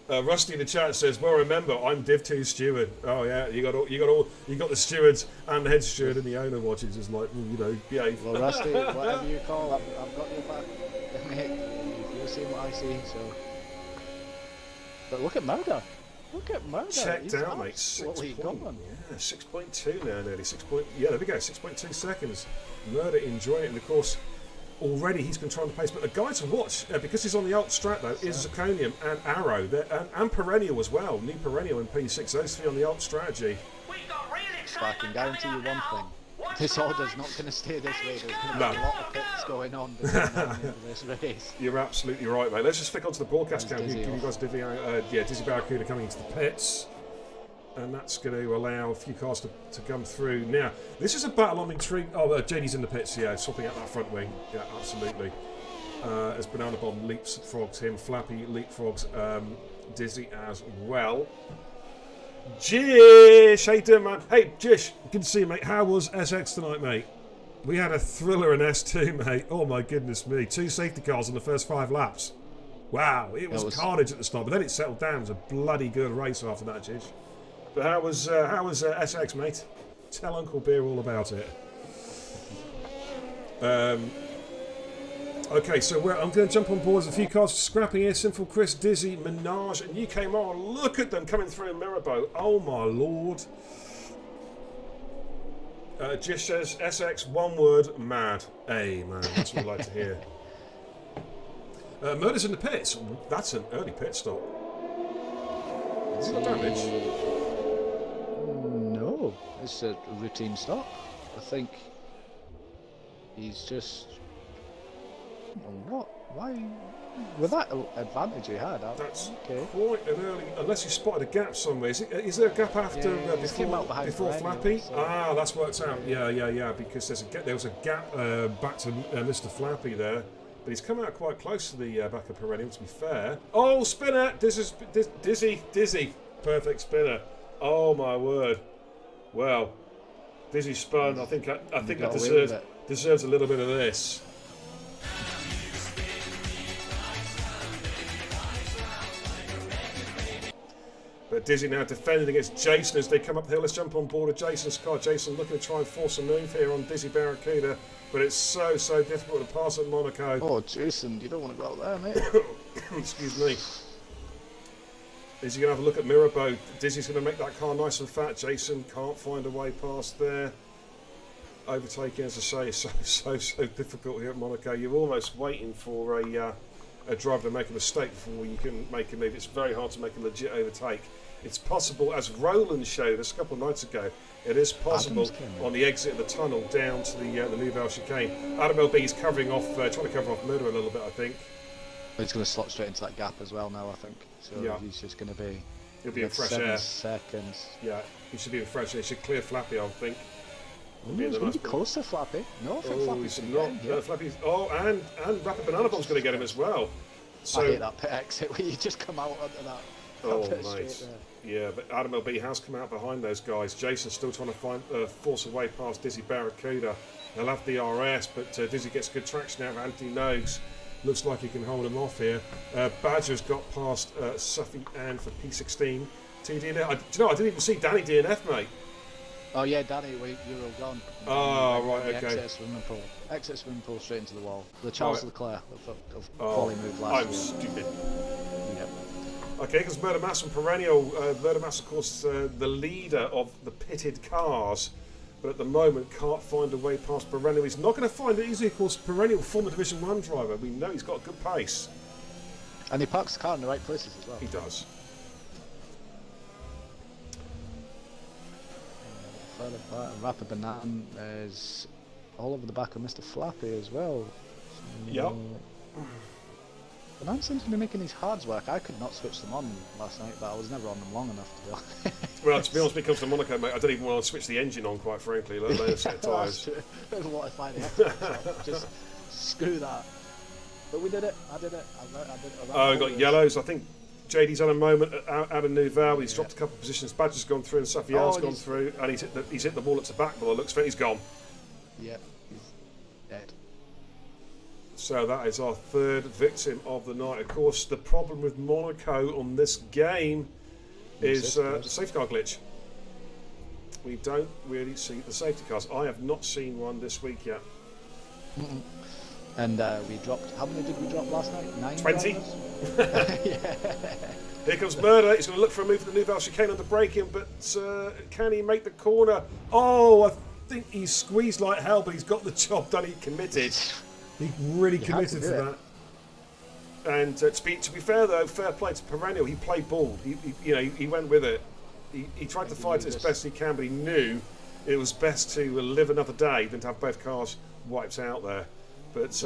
Rusty in the chat says, "Well, remember, I'm Div 2 steward." Oh yeah, you got the stewards and the head steward, and the owner watches is like, behave. Well, Rusty, whatever you call, I've got your back, mate. You're seeing what I see, so. But look at Murder. Look at Murder. Checked He's out, mate. absolutely 6 gone. point, yeah, 6.2 now, nearly 6 point. Yeah, there we go. 6.2 seconds. Murder enjoying it, and of course, already he's controlling the pace. But the guy to watch, because he's on the alt strat though, is Zirconium and Arrow, and Perennial as well. New Perennial and P6. Those three on the alt strategy. We got real But I excitement can guarantee you coming one up thing. now. What's This the order's noise? not going to stay this way. There's going to be No. a lot of pits going on between now and the end of this race. You're absolutely right, mate. Let's just flick onto the broadcast There's cam. Give Dizzy you guys Dizzy Barracuda coming into the pits. And that's going to allow a few cars to come through. Now, this is a battle I'm intrigued. Oh, JD's in the pits, yeah, swapping out that front wing. Yeah, absolutely. As Banana Bomb leapfrogs him, Flappy leapfrogs Dizzy as well. Jish! How you doing, man? Hey, Jish, good to see you, mate. How was SX tonight, mate? We had a thriller in S2, mate. Oh, my goodness me. 2 safety cars in the first 5 laps. Wow, it was carnage at the start, but then it settled down. It was a bloody good race after that, Jish. But how was SX, mate? Tell Uncle Beer all about it. Okay, so I'm going to jump on board. There's a few cars scrapping here. Sinful Chris, Dizzy, Minaj, and UK Mar. Look at them coming through in Mirrorboat. Oh my lord. Jish says, SX, one word, mad. Hey, man, that's what we like to hear. Murder's in the pits. That's an early pit stop. Has he got damage? No, it's a routine stop. I think he's just. What? Why? With that advantage he had, That's okay. quite an early. Unless he spotted a gap somewhere. Is there a gap after Yeah, he came out behind before Perennial, Flappy? so- Ah, that's worked out. Yeah. Because there was a gap back to Mr. Flappy there, but he's come out quite close to the back of Perennial. To be fair. Oh, spinner! Dizzy, perfect spinner. Oh my word. Well, Dizzy spun. I think that got away with deserves a little bit of this. But Dizzy now defending against Jason as they come up the hill. Let's jump on board of Jason's car. Jason looking to try and force a move here on Dizzy Barracuda, but it's so difficult to pass at Monaco. Oh, Jason, you don't want to go out there, mate. Excuse me. Is he going to have a look at Mirabeau? Dizzy's going to make that car nice and fat. Jason can't find a way past there. Overtaking, as I say, is so difficult here at Monaco. You're almost waiting for a driver to make a mistake before you can make a move. It's very hard to make a legit overtake. It's possible, as Roland showed us a couple of nights ago, it is possible on the exit of the tunnel down to the Nouvelle Chicane. Adam LB is covering off, trying to cover off Murder a little bit, I think. He's going to slot straight into that gap as well now, I think. So yeah. He's just going to be... He'll be in fresh 7 air. seconds. Yeah, he should be in fresh air. He should clear Flappy, I think. He's going to be close to Flappy. No, I think Flappy's going to get him. Flappy's, and Rapid Banana Bomb's going to get him as well. So, I hate that pit exit where you just come out onto that. Oh, mate. Yeah, but Adam LB has come out behind those guys. Jason's still trying to force a way past Dizzy Barracuda. They'll have the RS, but Dizzy gets good traction out of Anthony Noakes. Looks like he can hold him off here. Badger's got past Suffy and for P16. TDNF. Do you know, I didn't even see Danny DNF, mate. Oh, yeah, Danny, you were gone. Oh, right, okay. Exit swimming pool. Exit swimming pool straight into the wall. The Charles Leclerc of quality move I'm last year. stupid. Yep. Okay, because Murder Mass and Perennial. Murder Mass, of course, the leader of the pitted cars, but at the moment can't find a way past Perennial. He's not going to find it easy, of course. Perennial, former Division 1 driver. We know he's got good pace. And he parks the car in the right places as well. He does. Further back, Rapid Banana is all over the back of Mr. Flappy as well. Yep. Banana seems to be making these hards work. I could not switch them on last night, but I was never on them long enough to be honest. Well, to be honest, when it comes to Monaco, mate, I don't even want to switch the engine on, quite frankly, let alone a set of tyres. What if I did? Just screw that. But we did it. I did it. Oh, we got yellows. I think JD's had a moment out of Nouvelle. He's dropped a couple of positions. Badger's gone through and Safiel's gone through, and he's hit the wall at the back. But it looks like he's gone. Yep, he's dead. So that is our third victim of the night. Of course, the problem with Monaco on this game is the safety car glitch. We don't really see the safety cars. I have not seen one this week yet. Mm-mm. And we dropped. How many did we drop last night? 9. 20. Yeah. Here comes Murder. He's going to look for a move for the Nouvelle Chicane under braking, but can he make the corner? Oh, I think he's squeezed like hell, but he's got the job done. He committed. He really committed to that. And to be fair, though, fair play to Perennial. He played ball. He went with it. He tried to fight it as best he can, but he knew it was best to live another day than to have both cars wiped out there. But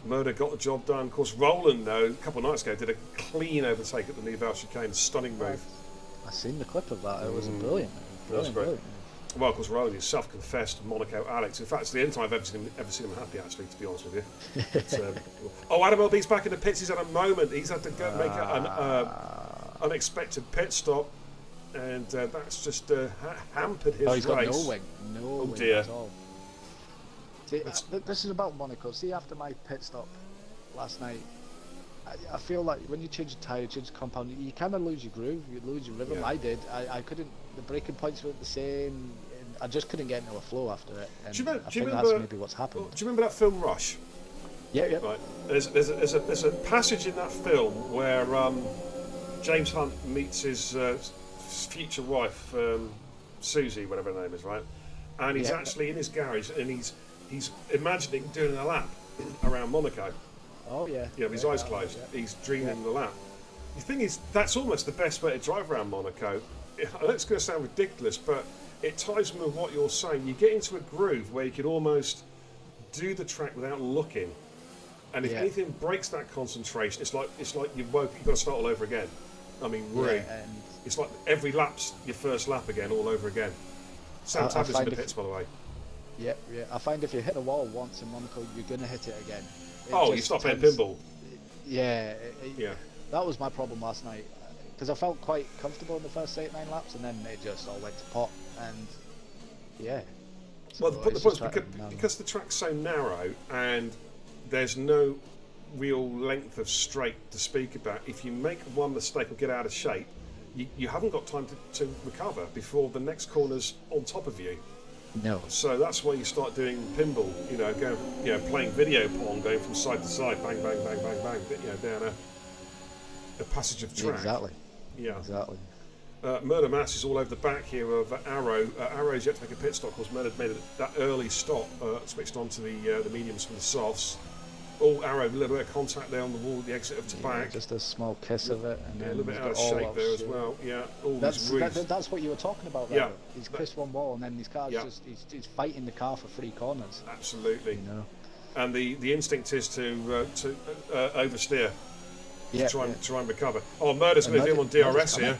Murder got the job done. Of course, Roland, though, a couple of nights ago, did a clean overtake at the Nouvelle Chicane. A stunning move. I seen the clip of that. It was a brilliant move. Brilliant. Well, of course, Roland is self-confessed Monaco Alex. In fact, it's the only time I've ever seen him happy, actually, to be honest with you. But, Adam LB's back in the pits. He's had a moment. He's had to go make an unexpected pit stop, and that's just hampered his race. He's got no wing. No wing dear. at all. See, this is about Monaco. See, after my pit stop last night, I feel like when you change a tyre, change the compound, you kind of lose your groove, you lose your rhythm. Yeah. I did. I couldn't. The braking points weren't the same. I just couldn't get into a flow after it. And do you remember, I think that's maybe what's happened. Do you remember that film Rush? Yeah. Right. There's a passage in that film where James Hunt meets his future wife, Susie, whatever her name is, right? And he's actually in his garage and he's imagining doing a lap around Monaco. Oh yeah. Yeah, with his eyes closed. Yeah. He's dreaming the lap. The thing is, that's almost the best way to drive around Monaco. I know it's going to sound ridiculous, but it ties in with what you're saying. You get into a groove where you can almost do the track without looking, and if anything breaks that concentration, it's like you've got to start all over again. I mean, really, it's like every lap's your first lap again, all over again. Sam Tabb is in the pits, by the way. Yeah. I find if you hit a wall once in Monaco, you're going to hit it again. You stop playing pinball. Yeah. That was my problem last night, because I felt quite comfortable in the first 8-9 laps, and then it just all went to pot, and So well, the point is because the track's so narrow and there's no real length of straight to speak about. If you make one mistake or get out of shape, you haven't got time to recover before the next corner's on top of you. No. So that's why you start doing pinball, playing video pong, going from side to side, bang, bang, bang, bang, bang, down a passage of track. Exactly. Yeah. Exactly. Murder Mass is all over the back here of Arrow. Arrow's yet to make a pit stop because Murder made that early stop, switched on to the mediums from the softs. All Arrow, a little bit of contact there on the wall at the exit of Tobacco. Just a small kiss of it. And a little bit out of shape there as well. Yeah, all that's what you were talking about there. Yeah. He's kissed one wall and then his car's he's fighting the car for 3 corners. Absolutely. You know. And the instinct is to oversteer. Yeah, to try and recover. Oh, Murder's going to do him on DRS here.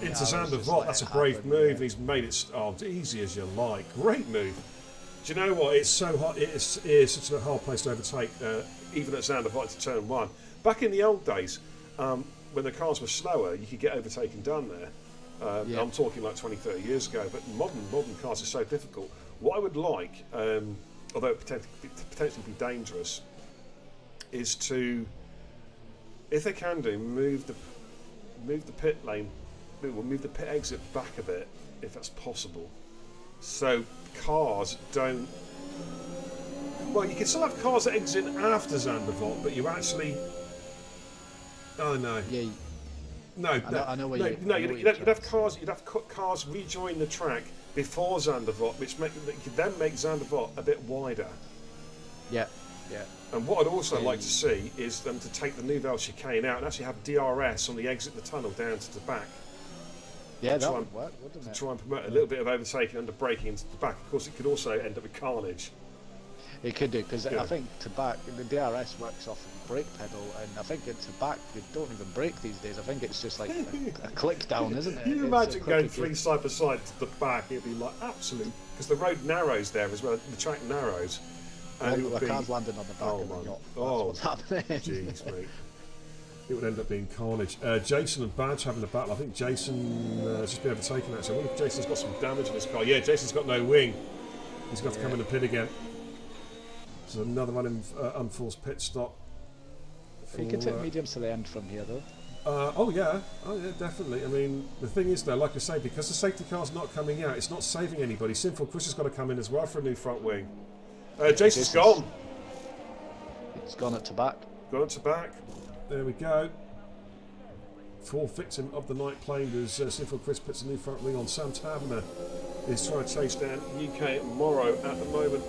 Into Xander Vaught. That's a brave move. And he's made it easy as you like. Great move. Do you know what? It's so hot. It is such a hard place to overtake, even at Xander Vaught to turn 1. Back in the old days, when the cars were slower, you could get overtaken done there. I'm talking like 20, 30 years ago. But modern cars are so difficult. What I would like, although it potentially be dangerous, is to, if they can do, move the pit lane, move the pit exit back a bit, if that's possible. So cars don't. Well, you can still have cars that exit after Xander Vaught, but you actually. Oh no. Yeah. No, I know where you'd have cars rejoin the track before Xander Vaught, which could then make Xander Vaught a bit wider. Yeah. Yeah. And what I'd also like to see is them to take the Nouvelle chicane out and actually have DRS on the exit of the tunnel down to the back. Yeah, that would work, wouldn't it? To try and promote a little bit of overtaking under braking into the back. Of course, it could also end up with carnage. It could do, because I think to back, the DRS works off of the brake pedal, and I think to back, they don't even brake these days. I think it's just like a click down, isn't it? You imagine going 3 side by side to the back, it'd be like absolute, because the road narrows there as well, the track narrows. And the car's landing on the back of the yacht. That's what's happening. Jeez, mate. It would end up being carnage. Jason and Badge having a battle. I think Jason has just been overtaken actually. I wonder if Jason's got some damage in his car. Yeah, Jason's got no wing. He's got to come in the pit again. So another unforced pit stop. You can take mediums to the end from here though. Oh yeah, definitely. I mean, the thing is though, like I say, because the safety car's not coming out, it's not saving anybody. Sinful Chris has got to come in as well for a new front wing. Jason's gone. It's gone at Tobacco. Gone to back. There we go. 4th victim of the night claimed as Sinful Chris puts a new front wing on. Sam Tabner is trying to chase down UK Morrow at the moment.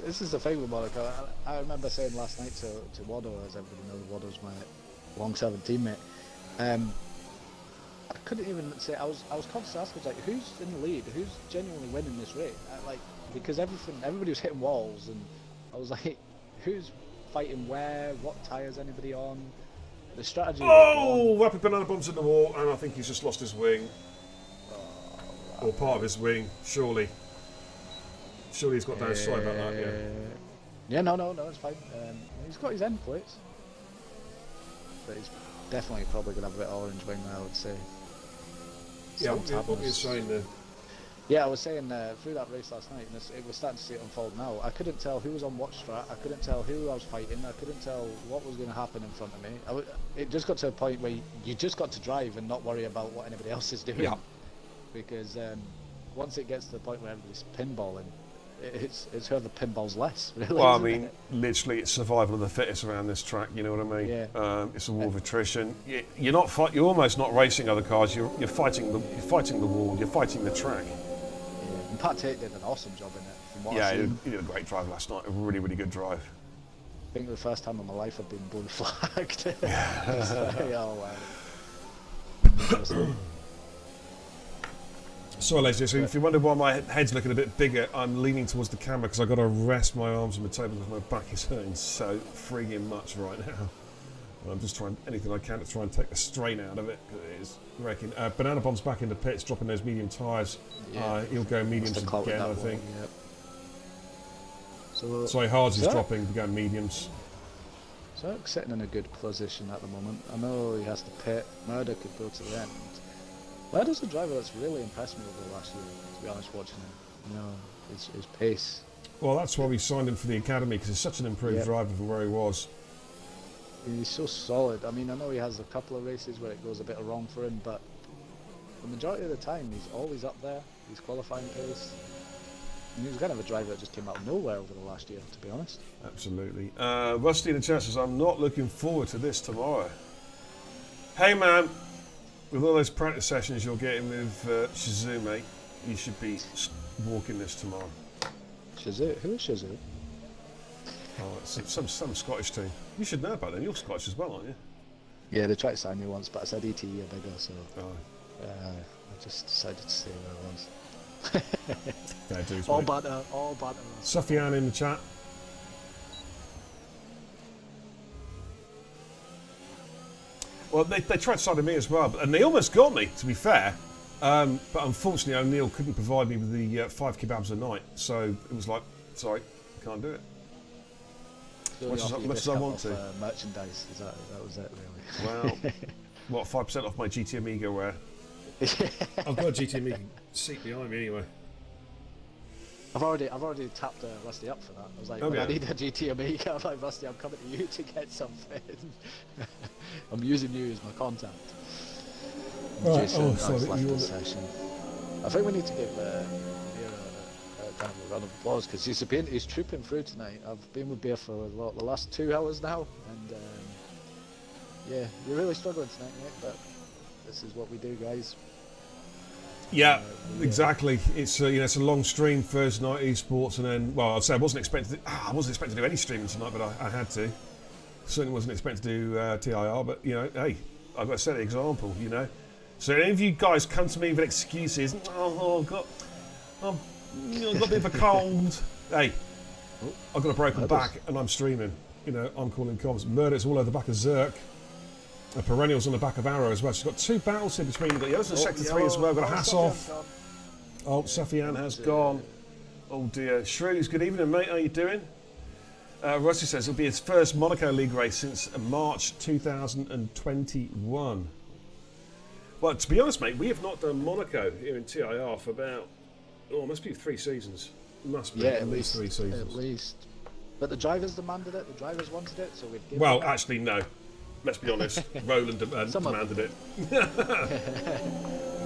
This is the thing with Monaco. I remember saying last night to Wado, as everybody knows, Wado's my long-serving teammate. I couldn't even say. I was constantly asking, like, who's in the lead? Who's genuinely winning this race? Because everybody was hitting walls, and I was like, who's fighting where? What tyres anybody on? The strategy. Oh, rapid banana bombs in the wall, and I think he's just lost his wing, or part of his wing. Surely he's got down. Sorry about that. Yeah. Yeah, no, it's fine. He's got his end plates, but he's definitely probably gonna have a bit of orange wing, I would say. Yeah, what you're saying there. Yeah, I was saying through that race last night, and it was starting to see it unfold now. I couldn't tell who was on what strat. I couldn't tell who I was fighting. I couldn't tell what was going to happen in front of me. It just got to a point where you just got to drive and not worry about what anybody else is doing. Yeah. Because once it gets to the point where everybody's pinballing, it's whoever pinballs less. Really, well, I mean, literally, it's survival of the fittest around this track. You know what I mean? Yeah. It's a war of attrition. You're almost not racing other cars. You're fighting the wall. You're fighting the track. Yeah. And Pat Tate did an awesome job in it. From what yeah, he did a great drive last night. A really, really good drive. I think the first time in my life I've been blue flagged. Sorry, ladies and gentlemen, if you wonder why my head's looking a bit bigger, I'm leaning towards the camera because I've got to rest my arms on the table because my back is hurting so frigging much right now. And I'm just trying anything I can to try and take the strain out of it because it is wrecking. Banana Bomb's back in the pits, dropping those medium tyres. Yeah. He'll go mediums again, I think. Yep. So, sorry, Hards is dropping, going mediums. Zerk's sitting in a good position at the moment. I know he has to pit. Murder could go to the end. Murder's a driver that's really impressed me over the last year, to be honest, watching him. You know, his pace. Well, that's why we signed him for the academy, because he's such an improved driver from where he was. He's so solid. I mean, I know he has a couple of races where it goes a bit wrong for him, but the majority of the time he's always up there. He's qualifying pace. And he was kind of a driver that just came out of nowhere over the last year, to be honest. Absolutely. Rusty in the chat says, I'm not looking forward to this tomorrow. Hey man, with all those practice sessions you're getting with Shazoo, mate, you should be walking this tomorrow. Shazoo? Who is Shazoo? Oh, it's some Scottish team. You should know about them. You're Scottish as well, aren't you? Yeah, they tried to sign me once, but I said ETE are bigger, so Oh. I just decided to stay where I was. Fair dues, All mate. butter, all butter. Sufyan in the chat. Well, they tried signing me as well, and they almost got me, to be fair. But unfortunately, O'Neill couldn't provide me with the 5 kebabs a night, so it was like, sorry, can't do it. Much as I want to. Merchandise, that was it, really. Wow. What, 5% off my GT Amiga wear? I've got a GT Amiga seat behind me anyway. I've already tapped Rusty up for that. I was like, Okay. I need a GT Amiga. I'm like, Rusty, I'm coming to you to get something. I'm using you as my contact. Right. Jason Oh, has sorry, left you the want- session. I think we need to give Beer kind of a round of applause because he's trooping through tonight. I've been with Beer for the last 2 hours now, and yeah, you're really struggling tonight, mate. But this is what we do, guys. Yeah, exactly. It's it's a long stream Thursday night esports, and then I'd say I wasn't expected to do any streaming tonight, but I had to. Certainly wasn't expected to do TIR, but hey, I've got to set an example, So any of you guys come to me with excuses, I've got a bit of a cold. Hey, I've got a broken back and I'm streaming. I'm calling comms. Murder's all over the back of Zerk. A Perennial's on the back of Arrow as well. She's got 2 battles in between. You've got Yellows and Sector 3 as well. Got a Hass off. Oh, Safian has gone. Oh dear. Shrews, good evening, mate. How you doing? Rusty says it'll be his first Monaco League race since March 2021. Well, to be honest, mate, we have not done Monaco here in TIR for about, must be 3 seasons. Must be at least 3 seasons. At least. But the drivers demanded it. The drivers wanted it, so we've given Well, it. actually, no. Let's be honest. Roland demanded it. We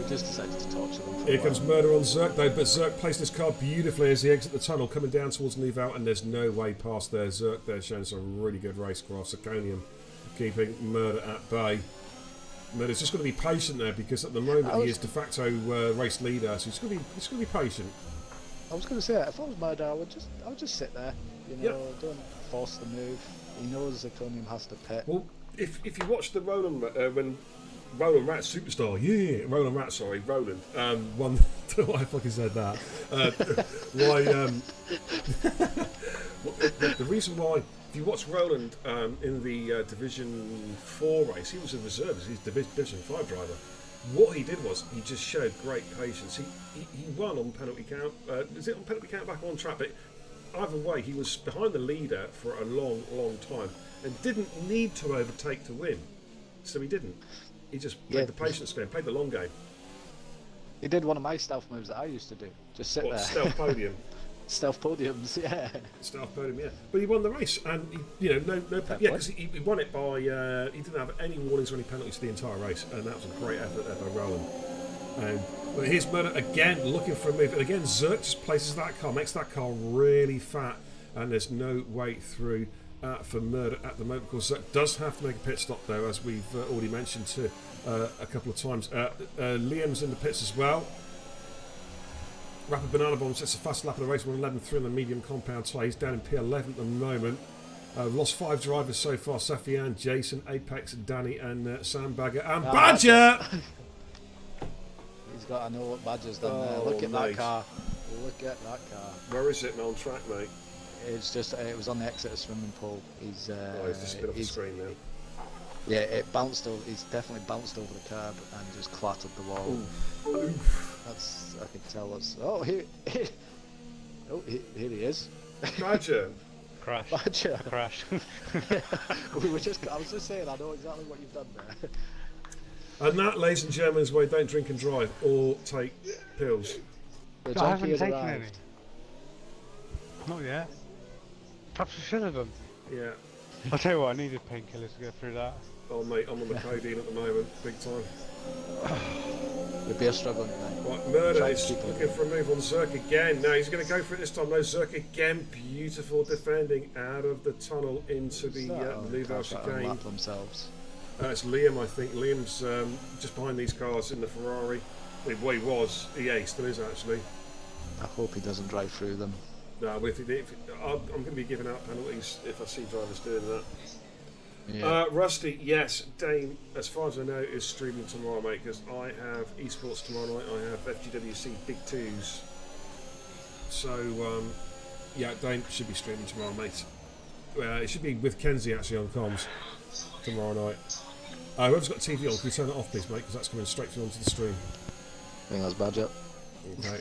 just decided to torture them. For Here a while. comes Murder on Zerk, though, but Zerk placed his car beautifully as he exits the tunnel, coming down towards Neuval, and there's no way past there. Zerk there showing some really good racecraft. Zirconium keeping Murder at bay. Murder's just going to be patient there because at the moment he is de facto race leader, so he's going to be patient. I was going to say that if I was Murder, I would just sit there. Don't force the move. He knows Zirconium has to pit. Well, if you watch the Roland when Roland Rat Superstar, Roland won. Don't know why I fucking said that. The reason why, if you watch Roland in the Division 4 race, he was a reservist. He's Division 5 driver. What he did was he just showed great patience. He won on penalty count. Is it on penalty count back on track? But either way, he was behind the leader for a long, long time and didn't need to overtake to win. So he didn't. He just played the patience game, played the long game. He did one of my stealth moves that I used to do. Just sit there. Stealth podium. Stealth podiums, yeah. Stealth podium, yeah. But he won the race, and because he won it by he didn't have any warnings or any penalties for the entire race, and that was a great effort there by Roland. But here's Murder again, looking for a move, and again Zerk just places that car, makes that car really fat, and there's no way through for Murder at the moment. Of course, Zerk does have to make a pit stop though, as we've already mentioned too a couple of times. Liam's in the pits as well. Rapid Banana Bomb sets a fast lap of the race, 1:11.3 on the medium compound tyre. He's down in P11 at the moment. Lost 5 drivers so far: Safian, Jason, Apex, Danny, and Sandbagger, and Badger! He's got to know what Badger's done there. Look at that car. Look at that car. Where is it on track, mate? It's just, it was on the exit of swimming pool. He's just a bit off the screen now. Yeah, it bounced over. He's definitely bounced over the curb and just clattered the wall. Oof. That's, I can tell that's. Oh, here he is. Badger. Crash. Badger. Crash. I was just saying, I know exactly what you've done there. And that, ladies and gentlemen, is why you don't drink and drive or take pills. The I haven't junkie has taken arrived. any. Not yet. Perhaps we should have done. Yeah. I'll tell you what, I needed painkillers to get through that. Oh mate, I'm on the codeine at the moment, big time. The beer struggling tonight. Right, Murder Try to is keep it. looking for a move on Zerk again. No, he's going to go for it this time. No, Zerk again. Beautiful defending out of the tunnel into the Nouvelle chicane. Unlap themselves. It's Liam, I think. Liam's just behind these cars in the Ferrari. Well, he was. He still is actually. I hope he doesn't drive through them. No, I'm going to be giving out penalties if I see drivers doing that. Yeah. Rusty, yes, Dane, as far as I know, is streaming tomorrow, mate, because I have esports tomorrow night, I have FGWC Big Twos. So, yeah, Dane should be streaming tomorrow, mate. It should be with Kenzie, actually, on comms tomorrow night. Whoever's got TV on, can you turn it off, please, mate, because that's coming straight through onto the stream. I think that's Badger. Okay.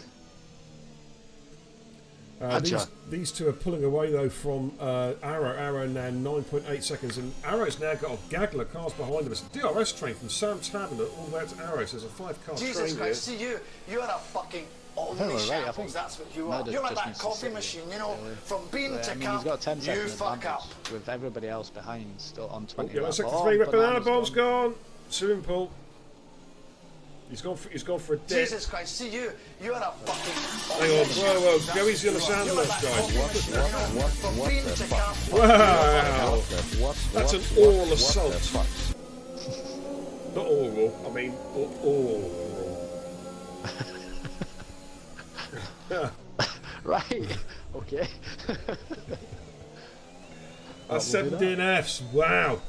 These two are pulling away though from Arrow. Arrow now 9.8 seconds, and Arrow's now got a gaggle of cars behind him. It's a DRS train from Sam Taverner all the way up to Arrow. So there's a 5-car train Jesus here. Christ, see you're a fucking only shambles, that's what you are. You're like that coffee machine, you know, from bean to He's cup, got 10 you seconds fuck up. with everybody else behind still on 20. Yeah, sector 3, banana bomb's gone. Swimming pool. He's gone for a dip. Jesus Christ, see you're a fucking... Hang on, whoa, go easy on the sand left, guys. Wow, that's an oral assault. Not oral, I mean oral. Right, okay. That's 17 Fs, wow.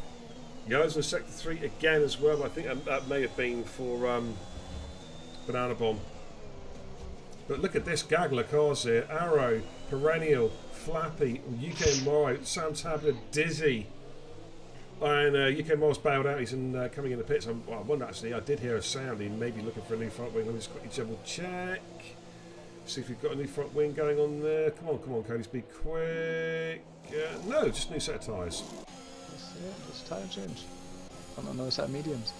Goes in sector 3 again as well. I think that may have been for Banana Bomb. But look at this gaggle of cars here. Arrow, Perennial, Flappy, UK Morrow, Sam Tabler, Dizzy. And UK Morrow's bailed out. He's coming in the pits. I wonder actually, I did hear a sound. He may be looking for a new front wing. Let me just quickly double check. See if we've got a new front wing going on there. Come on, Cody, be quick. No, just new set of tyres. Just tyre change. On another set of mediums.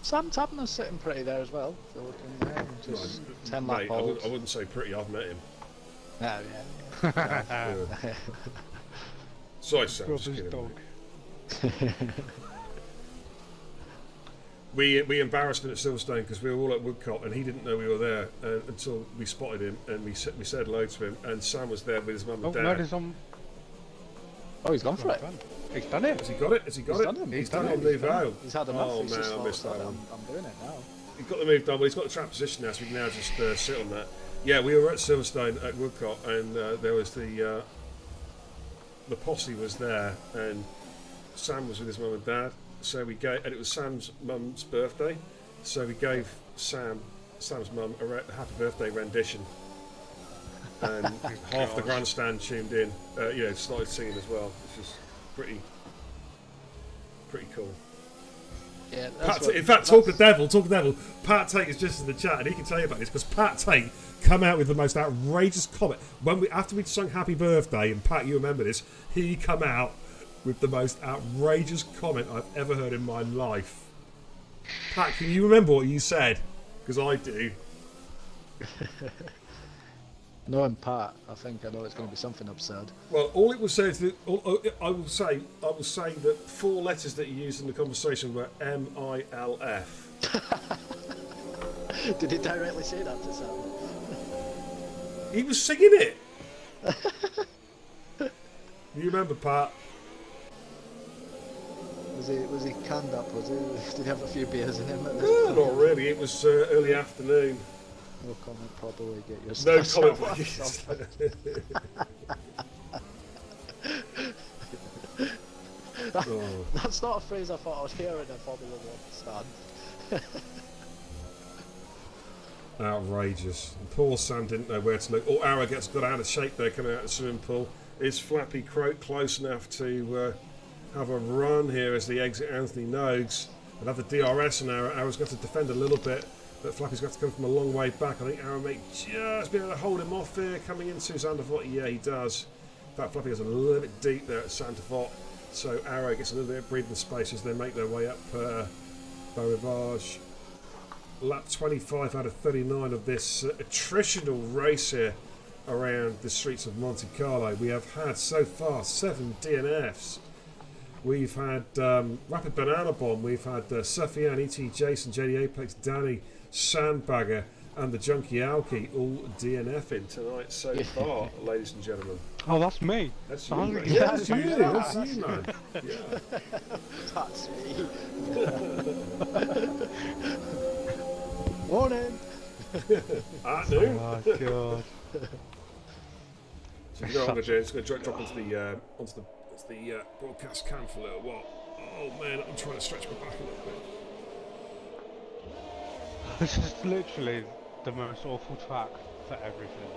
Sam Tabner's sitting pretty there as well. If you're looking there, just 10 lap Mate, holes. I wouldn't say pretty. I've met him. Oh, yeah. Sorry, Sam. Just kidding, mate. We embarrassed him at Silverstone because we were all at Woodcote and he didn't know we were there until we spotted him and we said hello to him, and Sam was there with his mum and dad. No, on... Oh, he's gone for it. He's done it. Has he got it? Has he got it? He's done it on move out. He's had enough. Oh He's man, just I missed that one. I'm doing it now. He's got the move done, but he's got the trap position now, so we can now just sit on that. Yeah, we were at Silverstone at Woodcote, and there was the posse was there, and Sam was with his mum and dad. So we gave, and it was Sam's mum's birthday, so we gave Sam's mum a happy birthday rendition, and half the grandstand tuned in. Started singing as well, which is pretty cool. Yeah, In fact, talk the devil. Pat Tate is just in the chat, and he can tell you about this because Pat Tate come out with the most outrageous comment after we'd sung Happy Birthday, and Pat, you remember this? He come out with the most outrageous comment I've ever heard in my life. Pat, can you remember what you said? Because I do. Knowing Pat, I think I know it's going to be something absurd. Well, all it will say is that I will say that 4 letters that you used in the conversation were MILF. Did he directly say that to Sam? He was singing it. You remember, Pat? Was he canned up? Did he have a few beers in him? No, not really. It was early afternoon. No comment, probably get your No stuff comment. please. That's not a phrase I thought I'd hear in a Formula 1 stand. Outrageous. And poor Sam didn't know where to look. Oh, Arrow got out of shape there coming out of the swimming pool. Is Flappy Croak close enough to have a run here as they exit Anthony Nogues? And have the DRS, and Arrow's got to defend a little bit, but Flappy's got to come from a long way back. I think Arrow may just be able to hold him off here coming into Zandvoort. Yeah, he does. In fact, Flappy is a little bit deep there at Zandvoort, so Arrow gets a little bit of breathing space as they make their way up Beaurivage. Lap 25 out of 39 of this attritional race here. around the streets of Monte Carlo. We have had so far 7 DNFs. We've had Rapid Banana Bomb, we've had Sufyan, E.T. Jason, JD Apex, Danny, Sandbagger, and the Junkie Alki all DNFing tonight so far, ladies and gentlemen. Oh, that's me. That's you, Oh, mate. yeah, That's you, that's you, man. Yeah. That's me. Morning. At noon. Oh, God. So you know what I'm going to do? I'm just going to drop onto the broadcast cam for a little while. Oh man, I'm trying to stretch my back a little bit. This is literally the most awful track for everything.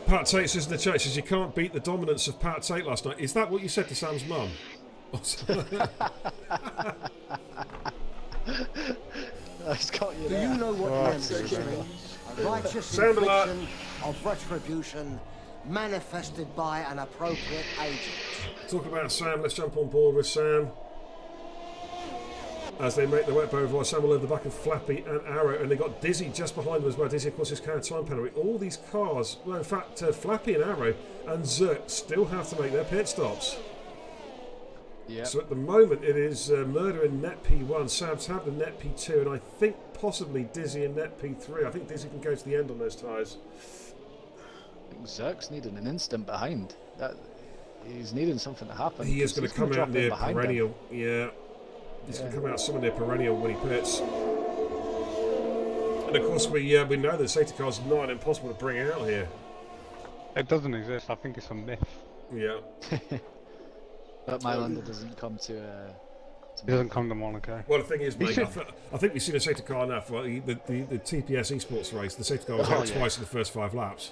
Pat Tate says in the chat, says you can't beat the dominance of Pat Tate last night. Is that what you said to Sam's mum? He's got you Do there. you know what message means? A righteous Sound alert. infliction of retribution manifested by an appropriate agent. Talk about Sam. Let's jump on board with Sam. As they make their way up over, Sam will over the back of Flappy and Arrow, and they got Dizzy just behind them as well. Dizzy, of course, is carrying time penalty. All these cars, well, in fact, Flappy and Arrow and Zerk still have to make their pit stops. Yeah. So at the moment, it is Murder in Net P1, Sam Tab in Net P2, and I think possibly Dizzy in Net P3. I think Dizzy can go to the end on those tyres. I think Zerk's needing an instant behind. He's needing something to happen. He is going to come out near Perennial. Him. Yeah. He's going to come out somewhere near Perennial when he pits. And of course, we know that safety car's not impossible to bring out here. It doesn't exist. I think it's a myth. Yeah. But Mylander doesn't come to. It doesn't come to Monaco. Well, the thing is, mate, I think we've seen a safety car now for the TPS Esports race. The safety car was out twice in the first 5 laps.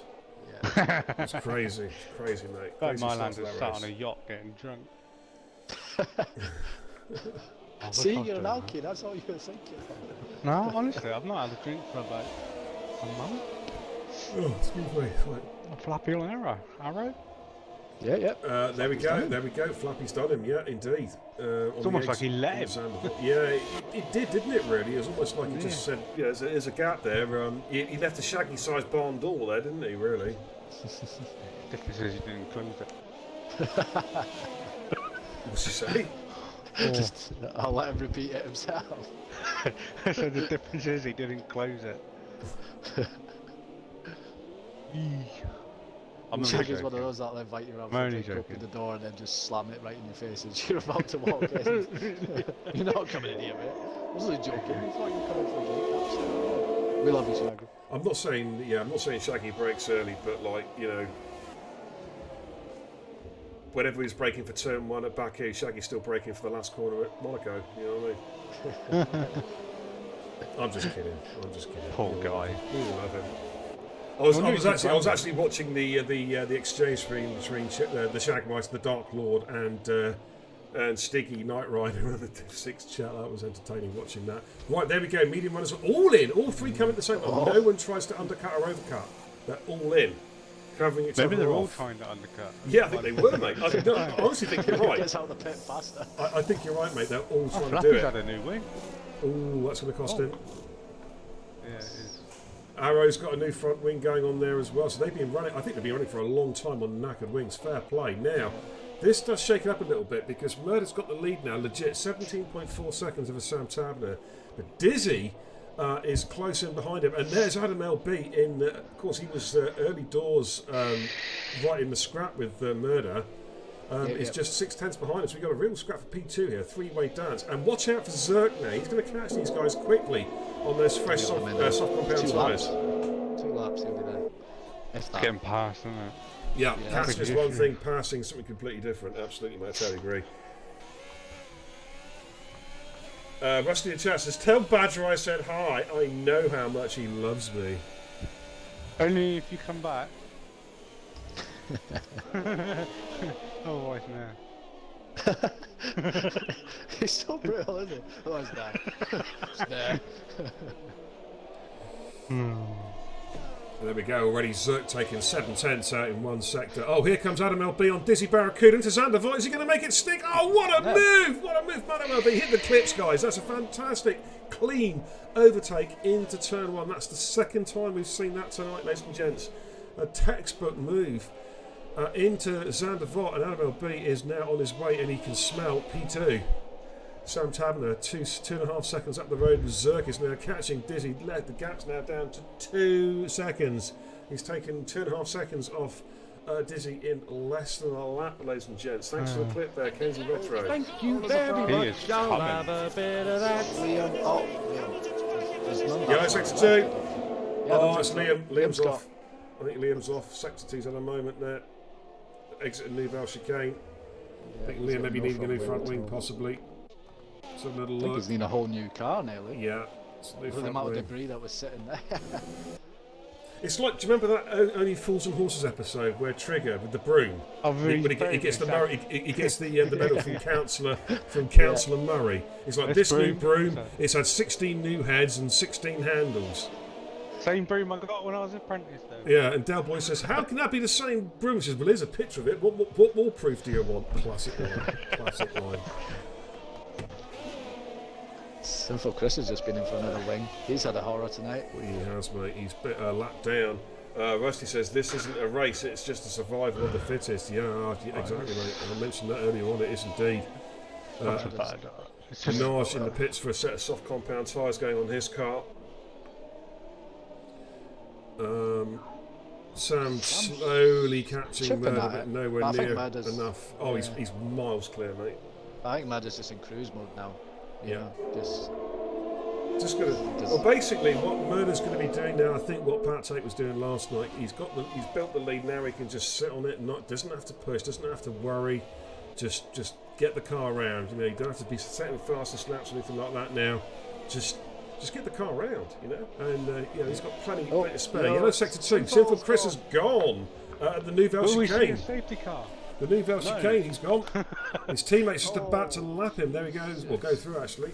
Yeah. It's crazy. It's crazy, mate. Like Crazy start to Mylander's that sat race. on a yacht getting drunk. See, you're an alky, that's all you were thinking. No, honestly, I've not had a drink for about a month. Oh, excuse me. Right. A Flappy on Arrow? Yeah, yeah. There we go. There we go. Flappy's done him. Yeah, indeed. It's almost like he let him. Yeah, it did, didn't it? Really, it was almost like he just said, "Yeah, there's a gap there." He left a shaggy-sized barn door there, didn't he? Really. Difference is he didn't close it. What's he say? Just, I'll let him repeat it himself. So the difference is he didn't close it. I'm Shaggy's one of those that'll invite you around for a drink, open the door and then just slam it right in your face as you're about to walk in. You're not coming in here, mate. I wasn't joking. I thought you were coming for a drink. Absolutely. We love you, Shaggy. I'm not saying Shaggy breaks early, but like, you know, whenever he's breaking for turn 1 at Baku, Shaggy's still breaking for the last corner at Monaco. You know what I mean? I'm just kidding. Poor guy. We all love him. I was actually watching the exchange stream between the Shagmeister, the Dark Lord, and Stiggy Knight Rider on the Div 6 chat. That was entertaining watching that. Right, there we go. Medium runners are all in. All 3 coming at the same time. No one tries to undercut or overcut. They're all in. Covering each Maybe other they're all off. trying to undercut. Yeah, I think they were, mate. I honestly think you're right. Gets out of the pit faster. I think you're right, mate. They're all trying to do Flappy's it. had a new wing. Ooh, that's going to cost him. Yeah, it is. Arrow's got a new front wing going on there as well, so they've been running. I think they've been running for a long time on knackered wings. Fair play. Now, this does shake it up a little bit because Murder's got the lead now, legit 17.4 seconds over Sam Tabner. But Dizzy is close in behind him, and there's Adam LB in. Of course, he was early doors, right in the scrap with Murder. It's just 6/10 behind us. We've got a real scrap for P2 here, 3-way dance. And watch out for Zerk now. He's going to catch these guys quickly on those fresh soft compound tyres. 2 laps, he'll be there. It's getting past, isn't it? Yeah, catching is one thing, passing something completely different. Absolutely, mate. I totally agree. Rusty in chat says, "Tell Badger I said hi. I know how much he loves me." Only if you come back. Otherwise, no. He's so brutal, isn't he? Oh, it's there. It's there. There we go, already Zerk taking 7/10 out in one sector. Oh, here comes Adam LB on Dizzy Barracuda into Zandervoort. Is he going to make it stick? Oh, what a move! What a move, Adam LB. Hit the clips, guys. That's a fantastic, clean overtake into turn 1. That's the second time we've seen that tonight, ladies and gents. A textbook move into Zandervoort, and Annabelle B is now on his way, and he can smell P2. Sam Tabner, 2.5 seconds up the road, and Zerk is now catching Dizzy. The gap's now down to 2 seconds. He's taken 2.5 seconds off Dizzy in less than a lap, ladies and gents. Thanks for the clip there, Casey Retro. Thank you very much. I'll have a bit of that. Liam. Oh, Liam. Yellow sector 2. Yeah, Oh, it's Liam. Liam's got- off. I think Liam's off. Sector 2's at a moment there. Exiting Nouvelle Chicane. I think Liam maybe needing a new front wing, possibly. So a little I think look. he's needing a whole new car nearly. Yeah. It's a new With the front amount of wing. debris that was sitting there. It's like, do you remember that Only Fools and Horses episode where Trigger with the broom? Oh, really? He gets the Murray, he gets the medal from Councillor Murray. It's like This this new broom. broom. It's had 16 new heads and 16 handles. Same broom I got when I was an apprentice, though. Yeah, and Del Boy says, "How can that be the same broom?" He says, "Well, here's a picture of it. What more proof do you want?" Classic line. Classic line. Sinful Chris has just been in for another wing. He's had a horror tonight. He has, mate. He's bit lap down. Rusty says, "This isn't a race. It's just a survival of the fittest." Yeah, exactly, mate. I mentioned that earlier on. It is indeed. Not so bad. It's just Naj in the pits for a set of soft compound tyres going on his car. Sam slowly catching chipping Murder, at but it. nowhere I think near Murder's- enough. Oh, yeah. he's miles clear, mate. I think Mad is just in cruise mode now. Yeah. Just Just gonna. Well, basically, what Murder's going to be doing now, I think, what Pat Tate was doing last night. He's built the lead now. He can just sit on it, and doesn't have to push, doesn't have to worry. Just get the car around. You know, you don't have to be setting fastest laps or anything like that now. Just get the car around, you know. And you know, he's got plenty to spare. no. Yellow sector 2. Sinful Chris has gone at the Nouvelle Will we see a Chicane. safety car? The Nouvelle Chicane, he's gone. His teammate's just about to lap him. There he goes. We'll go through actually.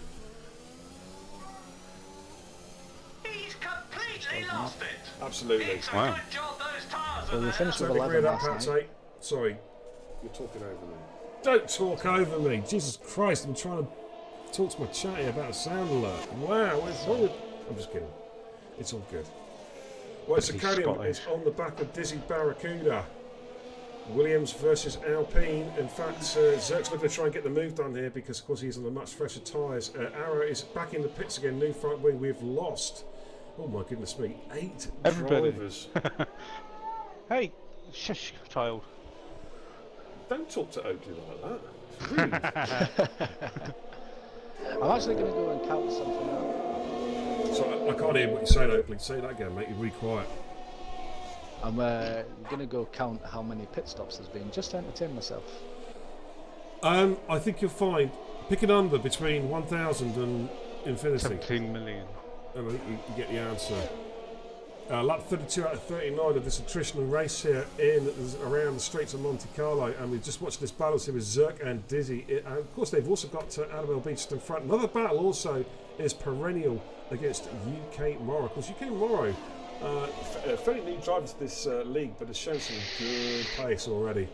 He's completely lost it. Absolutely. It's a good job those tires Well, are we there. finished with Don't agree 11 with that, last Pat night. Tate. Sorry, you're talking over me. Don't talk over me. Jesus Christ, I'm trying to talk to my chatty about a sound alert. Wow, what's wrong with... I'm just kidding. It's all good. Well, it's a He's Codium. Scottish. It's on the back of Dizzy Barracuda. Williams versus Alpine. In fact, Zerk's looking to try and get the move done here because, of course, he's on the much fresher tyres. Arrow is back in the pits again. New front wing. We've lost. Oh my goodness me! 8 Everybody. drivers. Hey, shush, child. Don't talk to Oakley like that. It's rude. I'm actually going to go and count something out. So I can't hear what you're saying, Oakley. Say that again, mate. You're really quiet. I'm going to go count how many pit stops there's been, just to entertain myself. I think you'll find pick a number between 1,000 and infinity, 17 million. and I think you get the answer. Lap 32 out of 39 of this attritional race here around the Straits of Monte Carlo, and we've just watched this battle here with Zerk and Dizzy. And of course, they've also got Annabelle Beach in front. Another battle also is perennial against UK Morrow. Of course, UK Morrow, a fairly new driver to this league, but has shown some good pace already.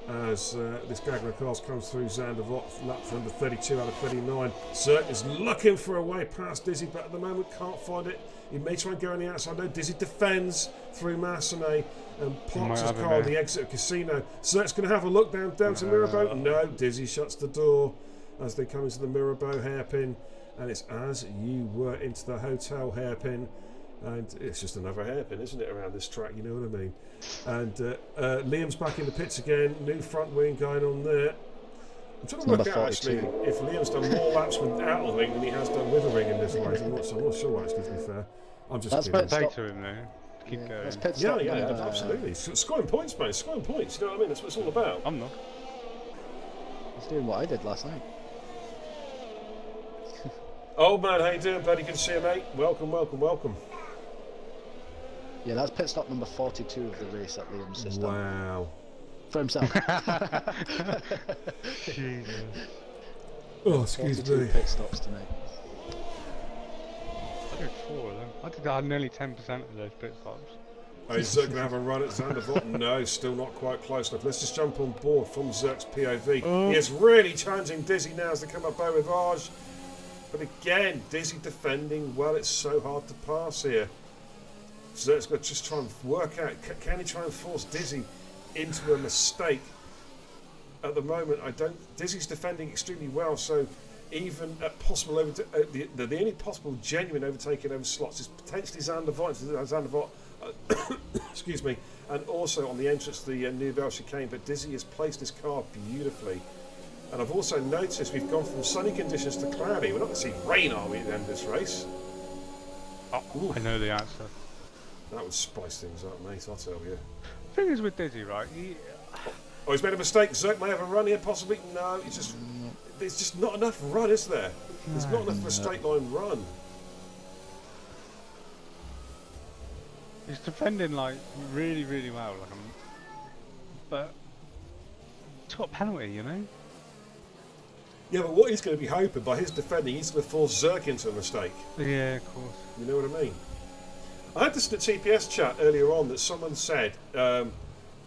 As this Gagner of cars comes through Zandervoort, lap number 32 out of 39. Zerk is looking for a way past Dizzy, but at the moment can't find it. He may try and go on the outside. No, Dizzy defends through Massenet and parks his car on the exit of Casino. Zerk's going to have a look down to Mirabeau. No, Dizzy shuts the door as they come into the Mirabeau hairpin, and it's as you were into the hotel hairpin. And it's just another hairpin, isn't it, around this track, you know what I mean? And Liam's back in the pits again, new front wing going on there. I'm trying to work out, actually, if Liam's done more laps without the ring than he has done with the ring in this race. I'm not sure, actually, to be fair. I'm just kidding. Say to him, though. Keep going. Yeah, absolutely. Scoring points, mate, scoring points, you know what I mean? That's what it's all about. I'm not. He's doing what I did last night. Old man, how you doing, buddy? Good to see you, mate. Welcome, welcome, welcome. Yeah, that's pit stop number 42 of the race that Liam's just done. Wow. For himself. Jesus. Oh, excuse 42 me. pit stops tonight. I did 4 of them. I had nearly 10% of those pit stops. Is Zerk going to have a run at Zandervoort? No, still not quite close enough. Let's just jump on board from Zerk's POV. He is really challenging Dizzy now as they come up Beau Rivage. But again, Dizzy defending well. It's so hard to pass here. Zerk's got to just try and work out, can he try and force Dizzy into a mistake? At the moment, Dizzy's defending extremely well, so even at possible the only possible genuine overtaking over slots is potentially Xander Vaught, excuse me, and also on the entrance to the New Bell chicane. But Dizzy has placed his car beautifully, and I've also noticed we've gone from sunny conditions to cloudy. We're not going to see rain, are we, at the end of this race? I know the answer. That would spice things up, mate, I'll tell you. The thing is with Dizzy, right? Oh, he's made a mistake. Zerk may have a run here, possibly. No, there's just not enough run, is there? There's not enough for a straight line run. He's defending like really, really well, but it's got a penalty, you know. Yeah, but what he's going to be hoping by his defending, he's going to force Zerk into a mistake. Yeah, of course. You know what I mean? I had this in the TPS chat earlier on that someone said,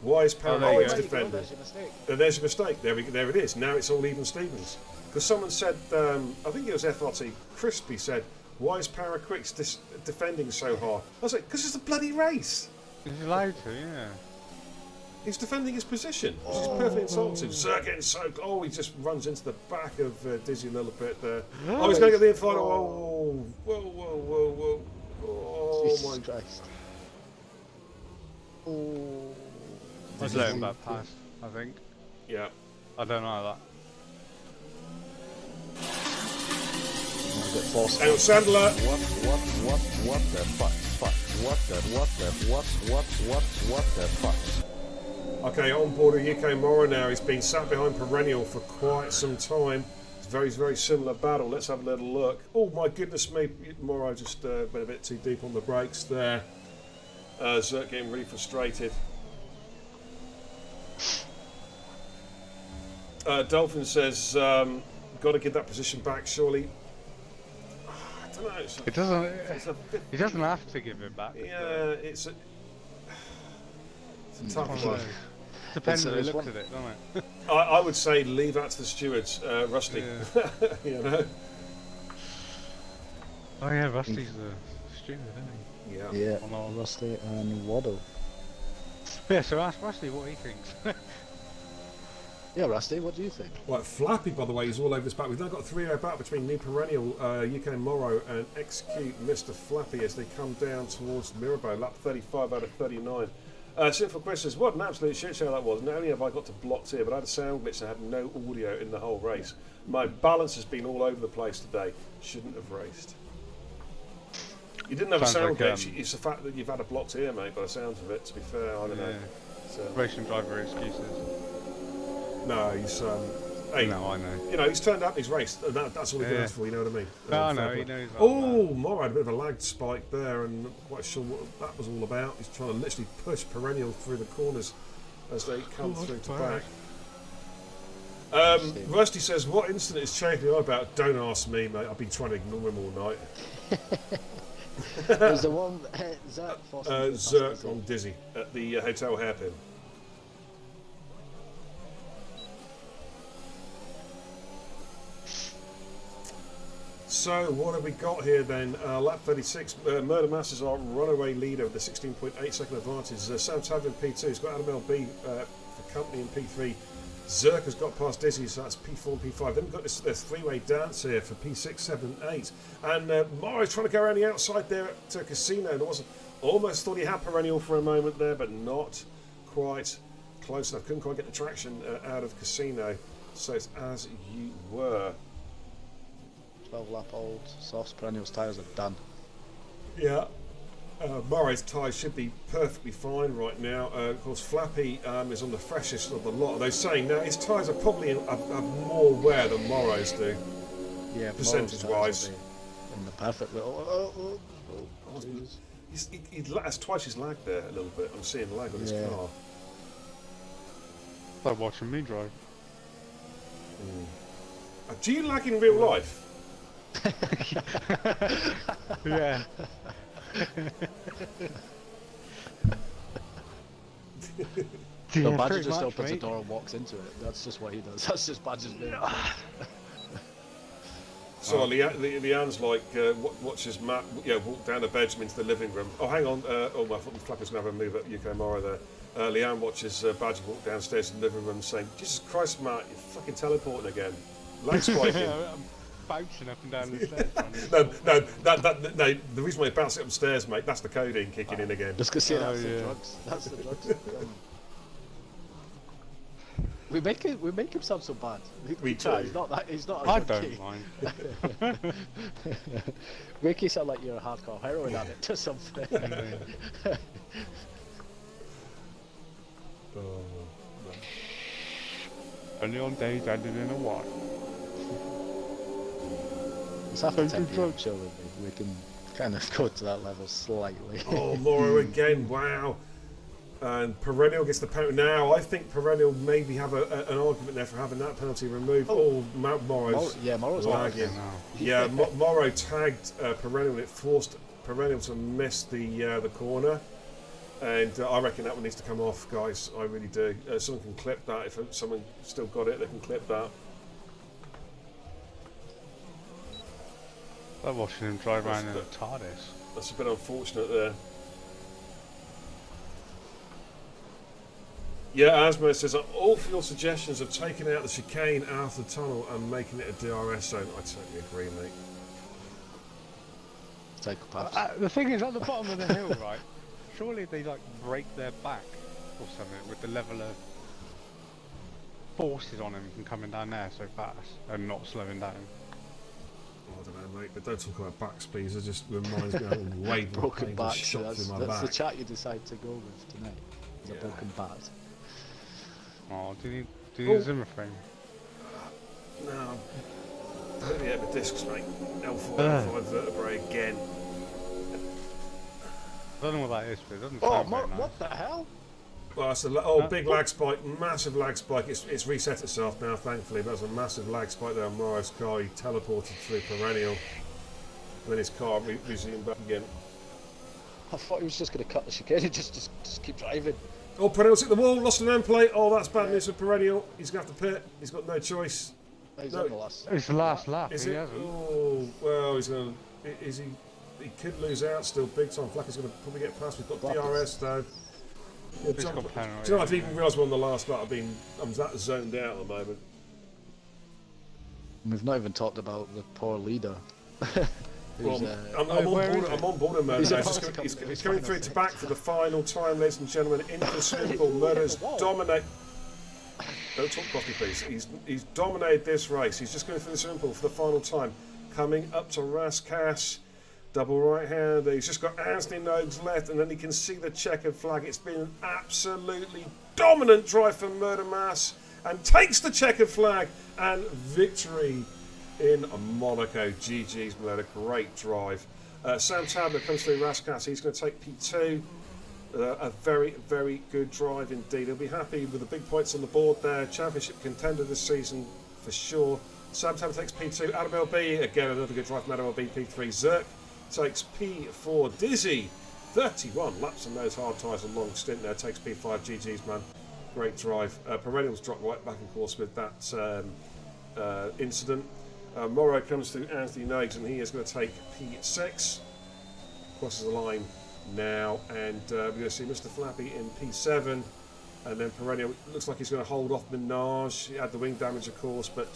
why is Paramoids defending? There's your mistake. There's your mistake. There it is. Now it's all even Stevens. Because someone said, I think it was FRT Crispy said, why is Paraquicks defending so hard? I was like, because it's a bloody race. He's allowed to, yeah. He's defending his position, which is perfectly insulting. Zerk getting soaked. Oh, he just runs into the back of Dizzy a little bit there. Oh, he's going to get the infighter. Oh, whoa. Oh, Jesus my Christ. Oh. Let's let him back pass, I think. Yeah. I don't know that. And Sandler. What the fuck? What the fuck? Okay, on board a UK Mora now. He's been sat behind Perennial for quite some time. It's a very, very similar battle. Let's have a little look. Oh my goodness me, Mora just went a bit too deep on the brakes there. Zerk getting really frustrated. Dolphin says, got to give that position back, surely. I don't know. He doesn't have to give it back. Yeah, it's a tough one. Depends on who looks at it, doesn't it? I would say leave that to the stewards, Rusty. Yeah. You know. Oh yeah, Rusty's the steward, isn't he? Yeah. Rusty and Waddle. Yeah, so ask Rusty what he thinks. Yeah, Rusty, what do you think? Right, Flappy, by the way, is all over this back. We've now got a 3-0 battle between New Perennial, UK Morrow, and Execute Mr. Flappy as they come down towards Mirabeau, lap 35 out of 39. Simple questions. What an absolute shit show that was. Not only have I got to blocked here, but I had a sound glitch and had no audio in the whole race. My balance has been all over the place today. Shouldn't have raced. You didn't have a sound glitch. It's the fact that you've had a blocked ear, mate, by the sounds of it, to be fair. I don't know. So, racing driver excuses. No, he's hey, no, I know. You know, he's turned up in his race, and that's all he can ask for. You know what I mean? No, no, he knows. Oh, Morrow had a bit of a lag spike there, and not quite sure what that was all about. He's trying to literally push Perennial through the corners as they come through to back. Rusty says, "What incident is Chafee on about?" Don't ask me, mate. I've been trying to ignore him all night. There's the one Zerk on Dizzy at the hotel hairpin. So what have we got here then? Lap 36, Murder Masters are runaway leader with the 16.8 second advantage. Sam Tavern P2 has got Adam LB for company in P3. Zerk has got past Dizzy, so that's P4 and P5. Then we've got this three-way dance here for P6, 7, 8. And Morrow's trying to go around the outside there at Casino. There wasn't, almost thought he had Perennial for a moment there, but not quite close enough. Couldn't quite get the traction out of Casino. So it's as you were. 12 lap old, soft Perennial's tyres are done. Yeah. Murray's tyres should be perfectly fine right now. Of course, Flappy is on the freshest of the lot. They're saying now his tyres are probably have more wear than Morrow's do. Yeah, percentage-wise. In the perfect little. He has twice his lag there a little bit. I'm seeing lag on his car. Like watching me drive. Do you lag in real life? Yeah. So Badger just opens the door and walks into it. That's just what he does. That's just Badger's doing. So Leanne's like, watches Matt walk down the bedroom into the living room. Oh, hang on. My flapper's going to have a move at UK Mora there. Leanne watches Badger walk downstairs in the living room saying, Jesus Christ, Matt, you're fucking teleporting again. Lag spiking. I'm bouncing up and down the stairs. No, the reason why you're bouncing up the stairs, mate, that's the codeine kicking in again. Just because that's the drugs. That's the drugs. We make him sound so bad. We try. do. He's not that. He's not. I don't mind. Make you sound like you're a hardcore heroin addict or something. Only on days ended in a Y. It's after 10 PM, surely we can kind of go to that level slightly. Oh, Morrow again, wow. And Perennial gets the penalty. Now, I think Perennial maybe have an argument there for having that penalty removed. Morrow's lagging. Yeah, Morrow tagged Perennial and it forced Perennial to miss the corner. And I reckon that one needs to come off, guys. I really do. Someone can clip that. If someone still got it, they can clip that. They're watching him drive around in a TARDIS. That's a bit unfortunate there. Yeah, Asmo says, all for your suggestions of taking out the chicane out of the tunnel and making it a DRS zone. I totally agree, mate. Psychopaths. The thing is, at the bottom of the hill, right? Surely they like break their back or something with the level of forces on him from coming down there so fast and not slowing down. I don't know, mate, but don't talk about back speeds. It just reminds me of a wave of broken pain back. shot through my That's back. the chat you decide to go with tonight. It's a broken back. Oh, do you need a Zimmer frame? No. Don't hit the discs, mate. L4, L5 vertebrae again. I don't know what that is, but it doesn't sound very nice. What the hell? Well, it's big lag spike, massive lag spike. It's reset itself now, thankfully. But there's a massive lag spike there on Morrow's car. He teleported through Perennial. And then his car resumed back again. I thought he was just going to cut the chicane. Just keep driving. Oh, Perennial's hit the wall, lost an end plate. Oh, that's bad news for Perennial. He's going to have to pit. He's got no choice. He's on the last. It's the last lap. Is he it? hasn't. Oh, well, he's going to. Is he? He could lose out still big time. Flacker's going to probably get past. We've got DRS though. Yeah, do you know, I didn't even realise we're on the last lap. I'm that zoned out at the moment. We've not even talked about the poor leader. Well, I'm on board with Murder. He's coming through to back for the final time, ladies and gentlemen, into the swimming pool. Murder's dominate. Don't talk properly, please. He's dominated this race. He's just going through the swimming pool for the final time. Coming up to Raskas. Double right hander. He's just got Anthony Nogues left, and then he can see the checkered flag. It's been an absolutely dominant drive for Murder Mass, and takes the checkered flag and victory in Monaco. GG's Murder, great drive. Sam Tabler comes through Raskas. He's going to take P2. A very, very good drive indeed. He'll be happy with the big points on the board there. Championship contender this season for sure. Sam Tabler takes P2. Adam LB, again another good drive from Adam LB. P3. Zerk takes P4. Dizzy, 31 laps on those hard tyres, a long stint there, takes P5. GG's, man. Great drive. Perennials dropped right back, of course, with that incident. Morrow comes to Anthony Nogues, and he is going to take P6. Crosses the line now, and we're going to see Mr. Flappy in P7. And then Perennial, looks like he's going to hold off Minaj. He had the wing damage, of course, but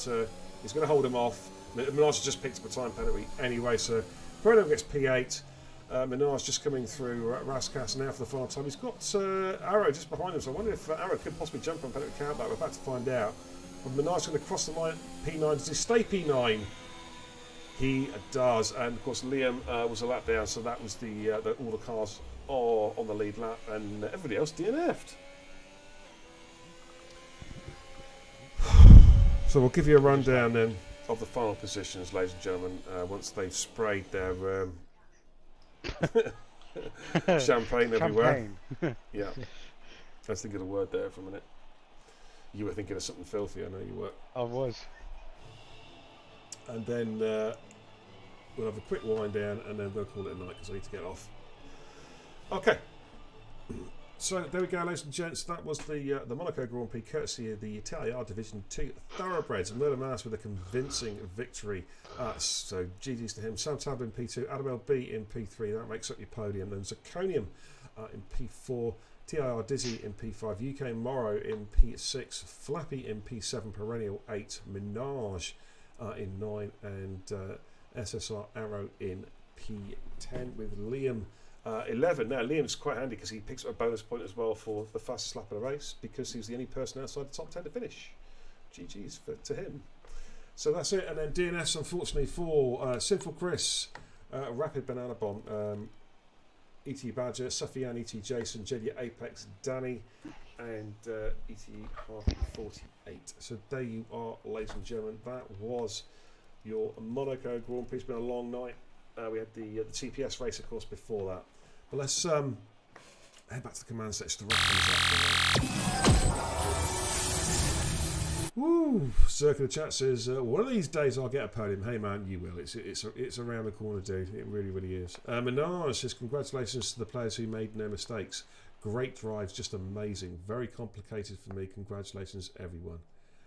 he's going to hold him off. Minaj has just picked up a time penalty anyway, so Perennial gets P8. Minaj just coming through Raskas now for the final time. He's got Arrow just behind him, so I wonder if Arrow could possibly jump on penalty countback. We're about to find out. But Minaj's going to cross the line at P9. Does he stay P9? He does, and of course Liam was a lap down, so that was all the cars are on the lead lap, and everybody else DNF'd. So we'll give you a rundown then of the final positions, ladies and gentlemen, once they've sprayed their champagne everywhere. Yeah, let's think of the word there for a minute. You were thinking of something filthy, I know you were. I was. And then we'll have a quick wind down, and then we'll call it a night because I need to get off. Okay. so there we go, ladies and gents. That was the Monaco Grand Prix, courtesy of the TIR Division 2 Thoroughbreds. Murder Mass with a convincing victory. So GG's to him. Sam Tabler in P2, Adam LB in P3. That makes up your podium. Then Zirconium in P4. TIR Dizzy in P5. UK Morrow in P6. Flappy in P7. Perennial 8. Minaj in 9. And SSR Arrow in P10 with Liam 11. Now Liam's quite handy because he picks up a bonus point as well for the fastest lap of the race because he was the only person outside the top 10 to finish. GG's to him. So that's it. And then DNS, unfortunately, for Sinful Chris, Rapid Banana Bomb, ET Badger, Suffian, ET Jason, Jedia Apex, Danny, and ET Harvey 48. So there you are, ladies and gentlemen. That was your Monaco Grand Prix. It's been a long night. We had the TPS race, of course, before that. But let's head back to the command section to wrap things up. Woo! Circular Chat says, one of these days I'll get a podium. Hey man, you will. It's around the corner, dude. It really, really is. Minaj says, congratulations to the players who made no mistakes. Great drives, just amazing. Very complicated for me. Congratulations, everyone.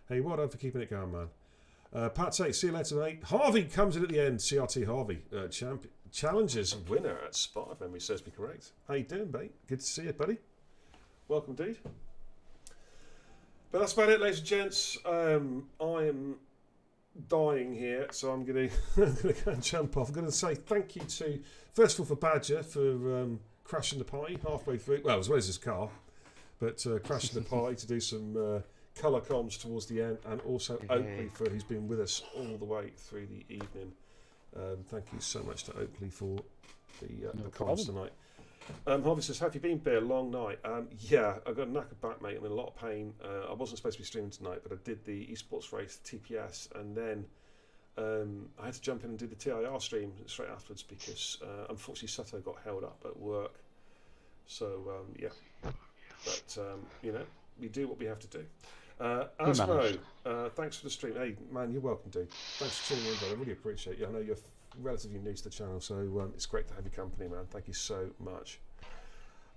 Hey, well done for keeping it going, man. Pat 8, see you later, mate. Harvey comes in at the end. CRT Harvey, challenges winner at Spa, if memory serves me correct. How you doing, mate? Good to see you, buddy. Welcome, dude. But that's about it, ladies and gents. I am dying here, so I'm going to go and jump off. I'm going to say thank you to, first of all, for Badger for crashing the party halfway through. Well, as well as his car, but crashing the party to do some colour comms towards the end, and also Oakley for who's been with us all the way through the evening. Thank you so much to Oakley for the comms tonight. Harvey says, have you been, Bear? Long night. Yeah, I got a knackered back, mate. I'm in a lot of pain. I wasn't supposed to be streaming tonight, but I did the esports race, TPS, and then I had to jump in and do the TIR stream straight afterwards because unfortunately Sato got held up at work. So yeah, but you know, we do what we have to do. Asmo, thanks for the stream. Hey man, you're welcome, dude. Thanks for tuning in, brother. I really appreciate you. I know you're relatively new to the channel, so it's great to have your company, man. Thank you so much.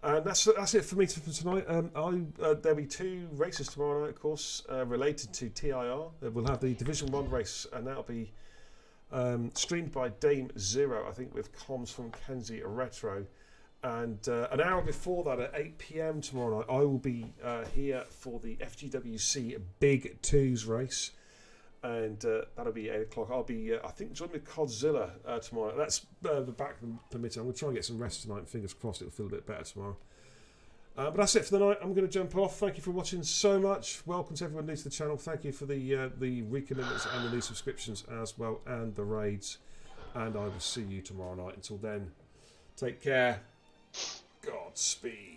And that's it for me for tonight. There'll be 2 races tomorrow night, of course, related to TIR. We'll have the Division 1 race, and that'll be streamed by Dame Zero, I think, with comms from Kenzie Retro. And an hour before that, at 8 PM tomorrow night, I will be here for the FGWC Big Twos race. And that'll be 8 o'clock. I'll be, I think, joining with Codzilla tomorrow. That's the back permitting. I'm going to try and get some rest tonight. And fingers crossed it'll feel a bit better tomorrow. But that's it for the night. I'm going to jump off. Thank you for watching so much. Welcome to everyone new to the channel. Thank you for the recommitments and the new subscriptions as well, and the raids. And I will see you tomorrow night. Until then, take care. Godspeed.